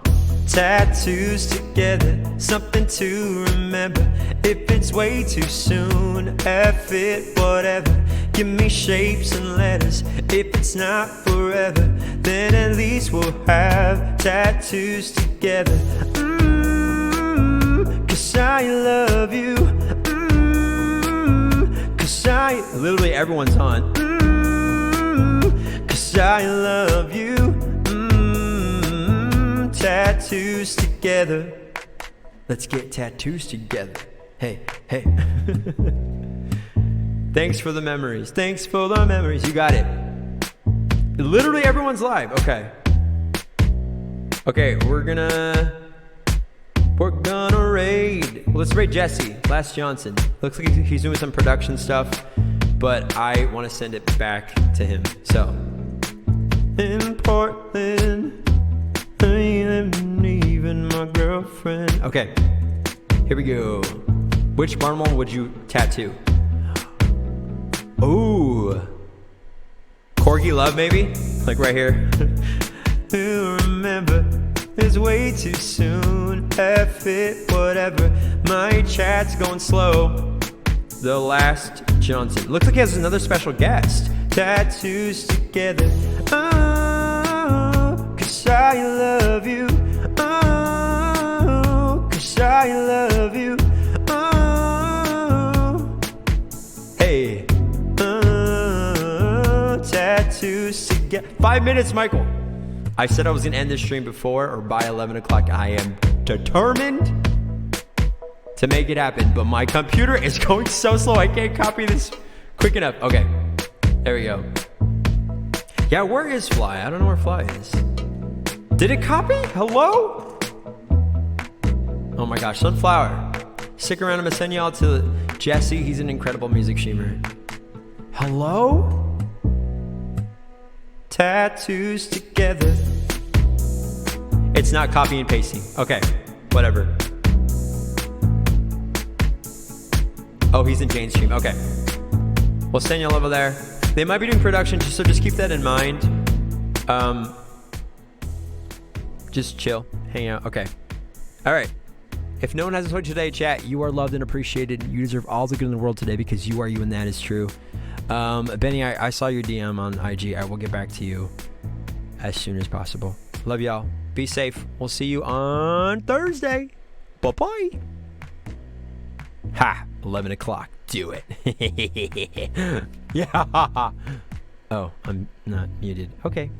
Tattoos together, something to remember. If it's way too soon, F it, whatever. Give me shapes and letters. If it's not forever, then at least we'll have tattoos together. Cause I love you. Cause I... Literally everyone's on. Cause I love you. Tattoos together. Let's get tattoos together. Hey. Thanks for the memories. You got it. Literally everyone's live. Okay, we're gonna raid. Well, let's raid Jesse. Last Johnson. Looks like he's doing some production stuff, but I want to send it back to him. So, in Portland, I ain't even my girlfriend. Okay, here we go. Which animal would you tattoo? Ooh, Corgi Love, maybe? Like right here. You remember, it's way too soon. F it, whatever. My chat's going slow. The Last Johnson. Looks like he has another special guest. Tattoos together. Oh, cause I love you. Oh, cause I love you. Oh, hey. Tattoos together. 5 minutes, Michael. I said I was gonna end this stream before or by 11 o'clock. I am determined to make it happen, but my computer is going so slow. I can't copy this quick enough. Okay, there we go. Yeah, where is Fly? I don't know where Fly is. Did it copy? Hello? Oh my gosh, Sunflower. Stick around, I'm gonna send y'all to Jesse. He's an incredible music streamer. Hello? Tattoos together. It's not copy and pasting. Okay, whatever. Oh, he's in Jane's stream. Okay. We'll send y'all over there. They might be doing production, so just keep that in mind. Just chill, hang out. Okay. All right. If no one hasn't told you today, chat, you are loved and appreciated. You deserve all the good in the world today because you are you, and that is true. Benny, I saw your DM on IG. I will get back to you as soon as possible. Love y'all. Be safe. We'll see you on Thursday. Bye-bye. Ha! 11 o'clock. Do it. Yeah. Oh, I'm not muted. Okay.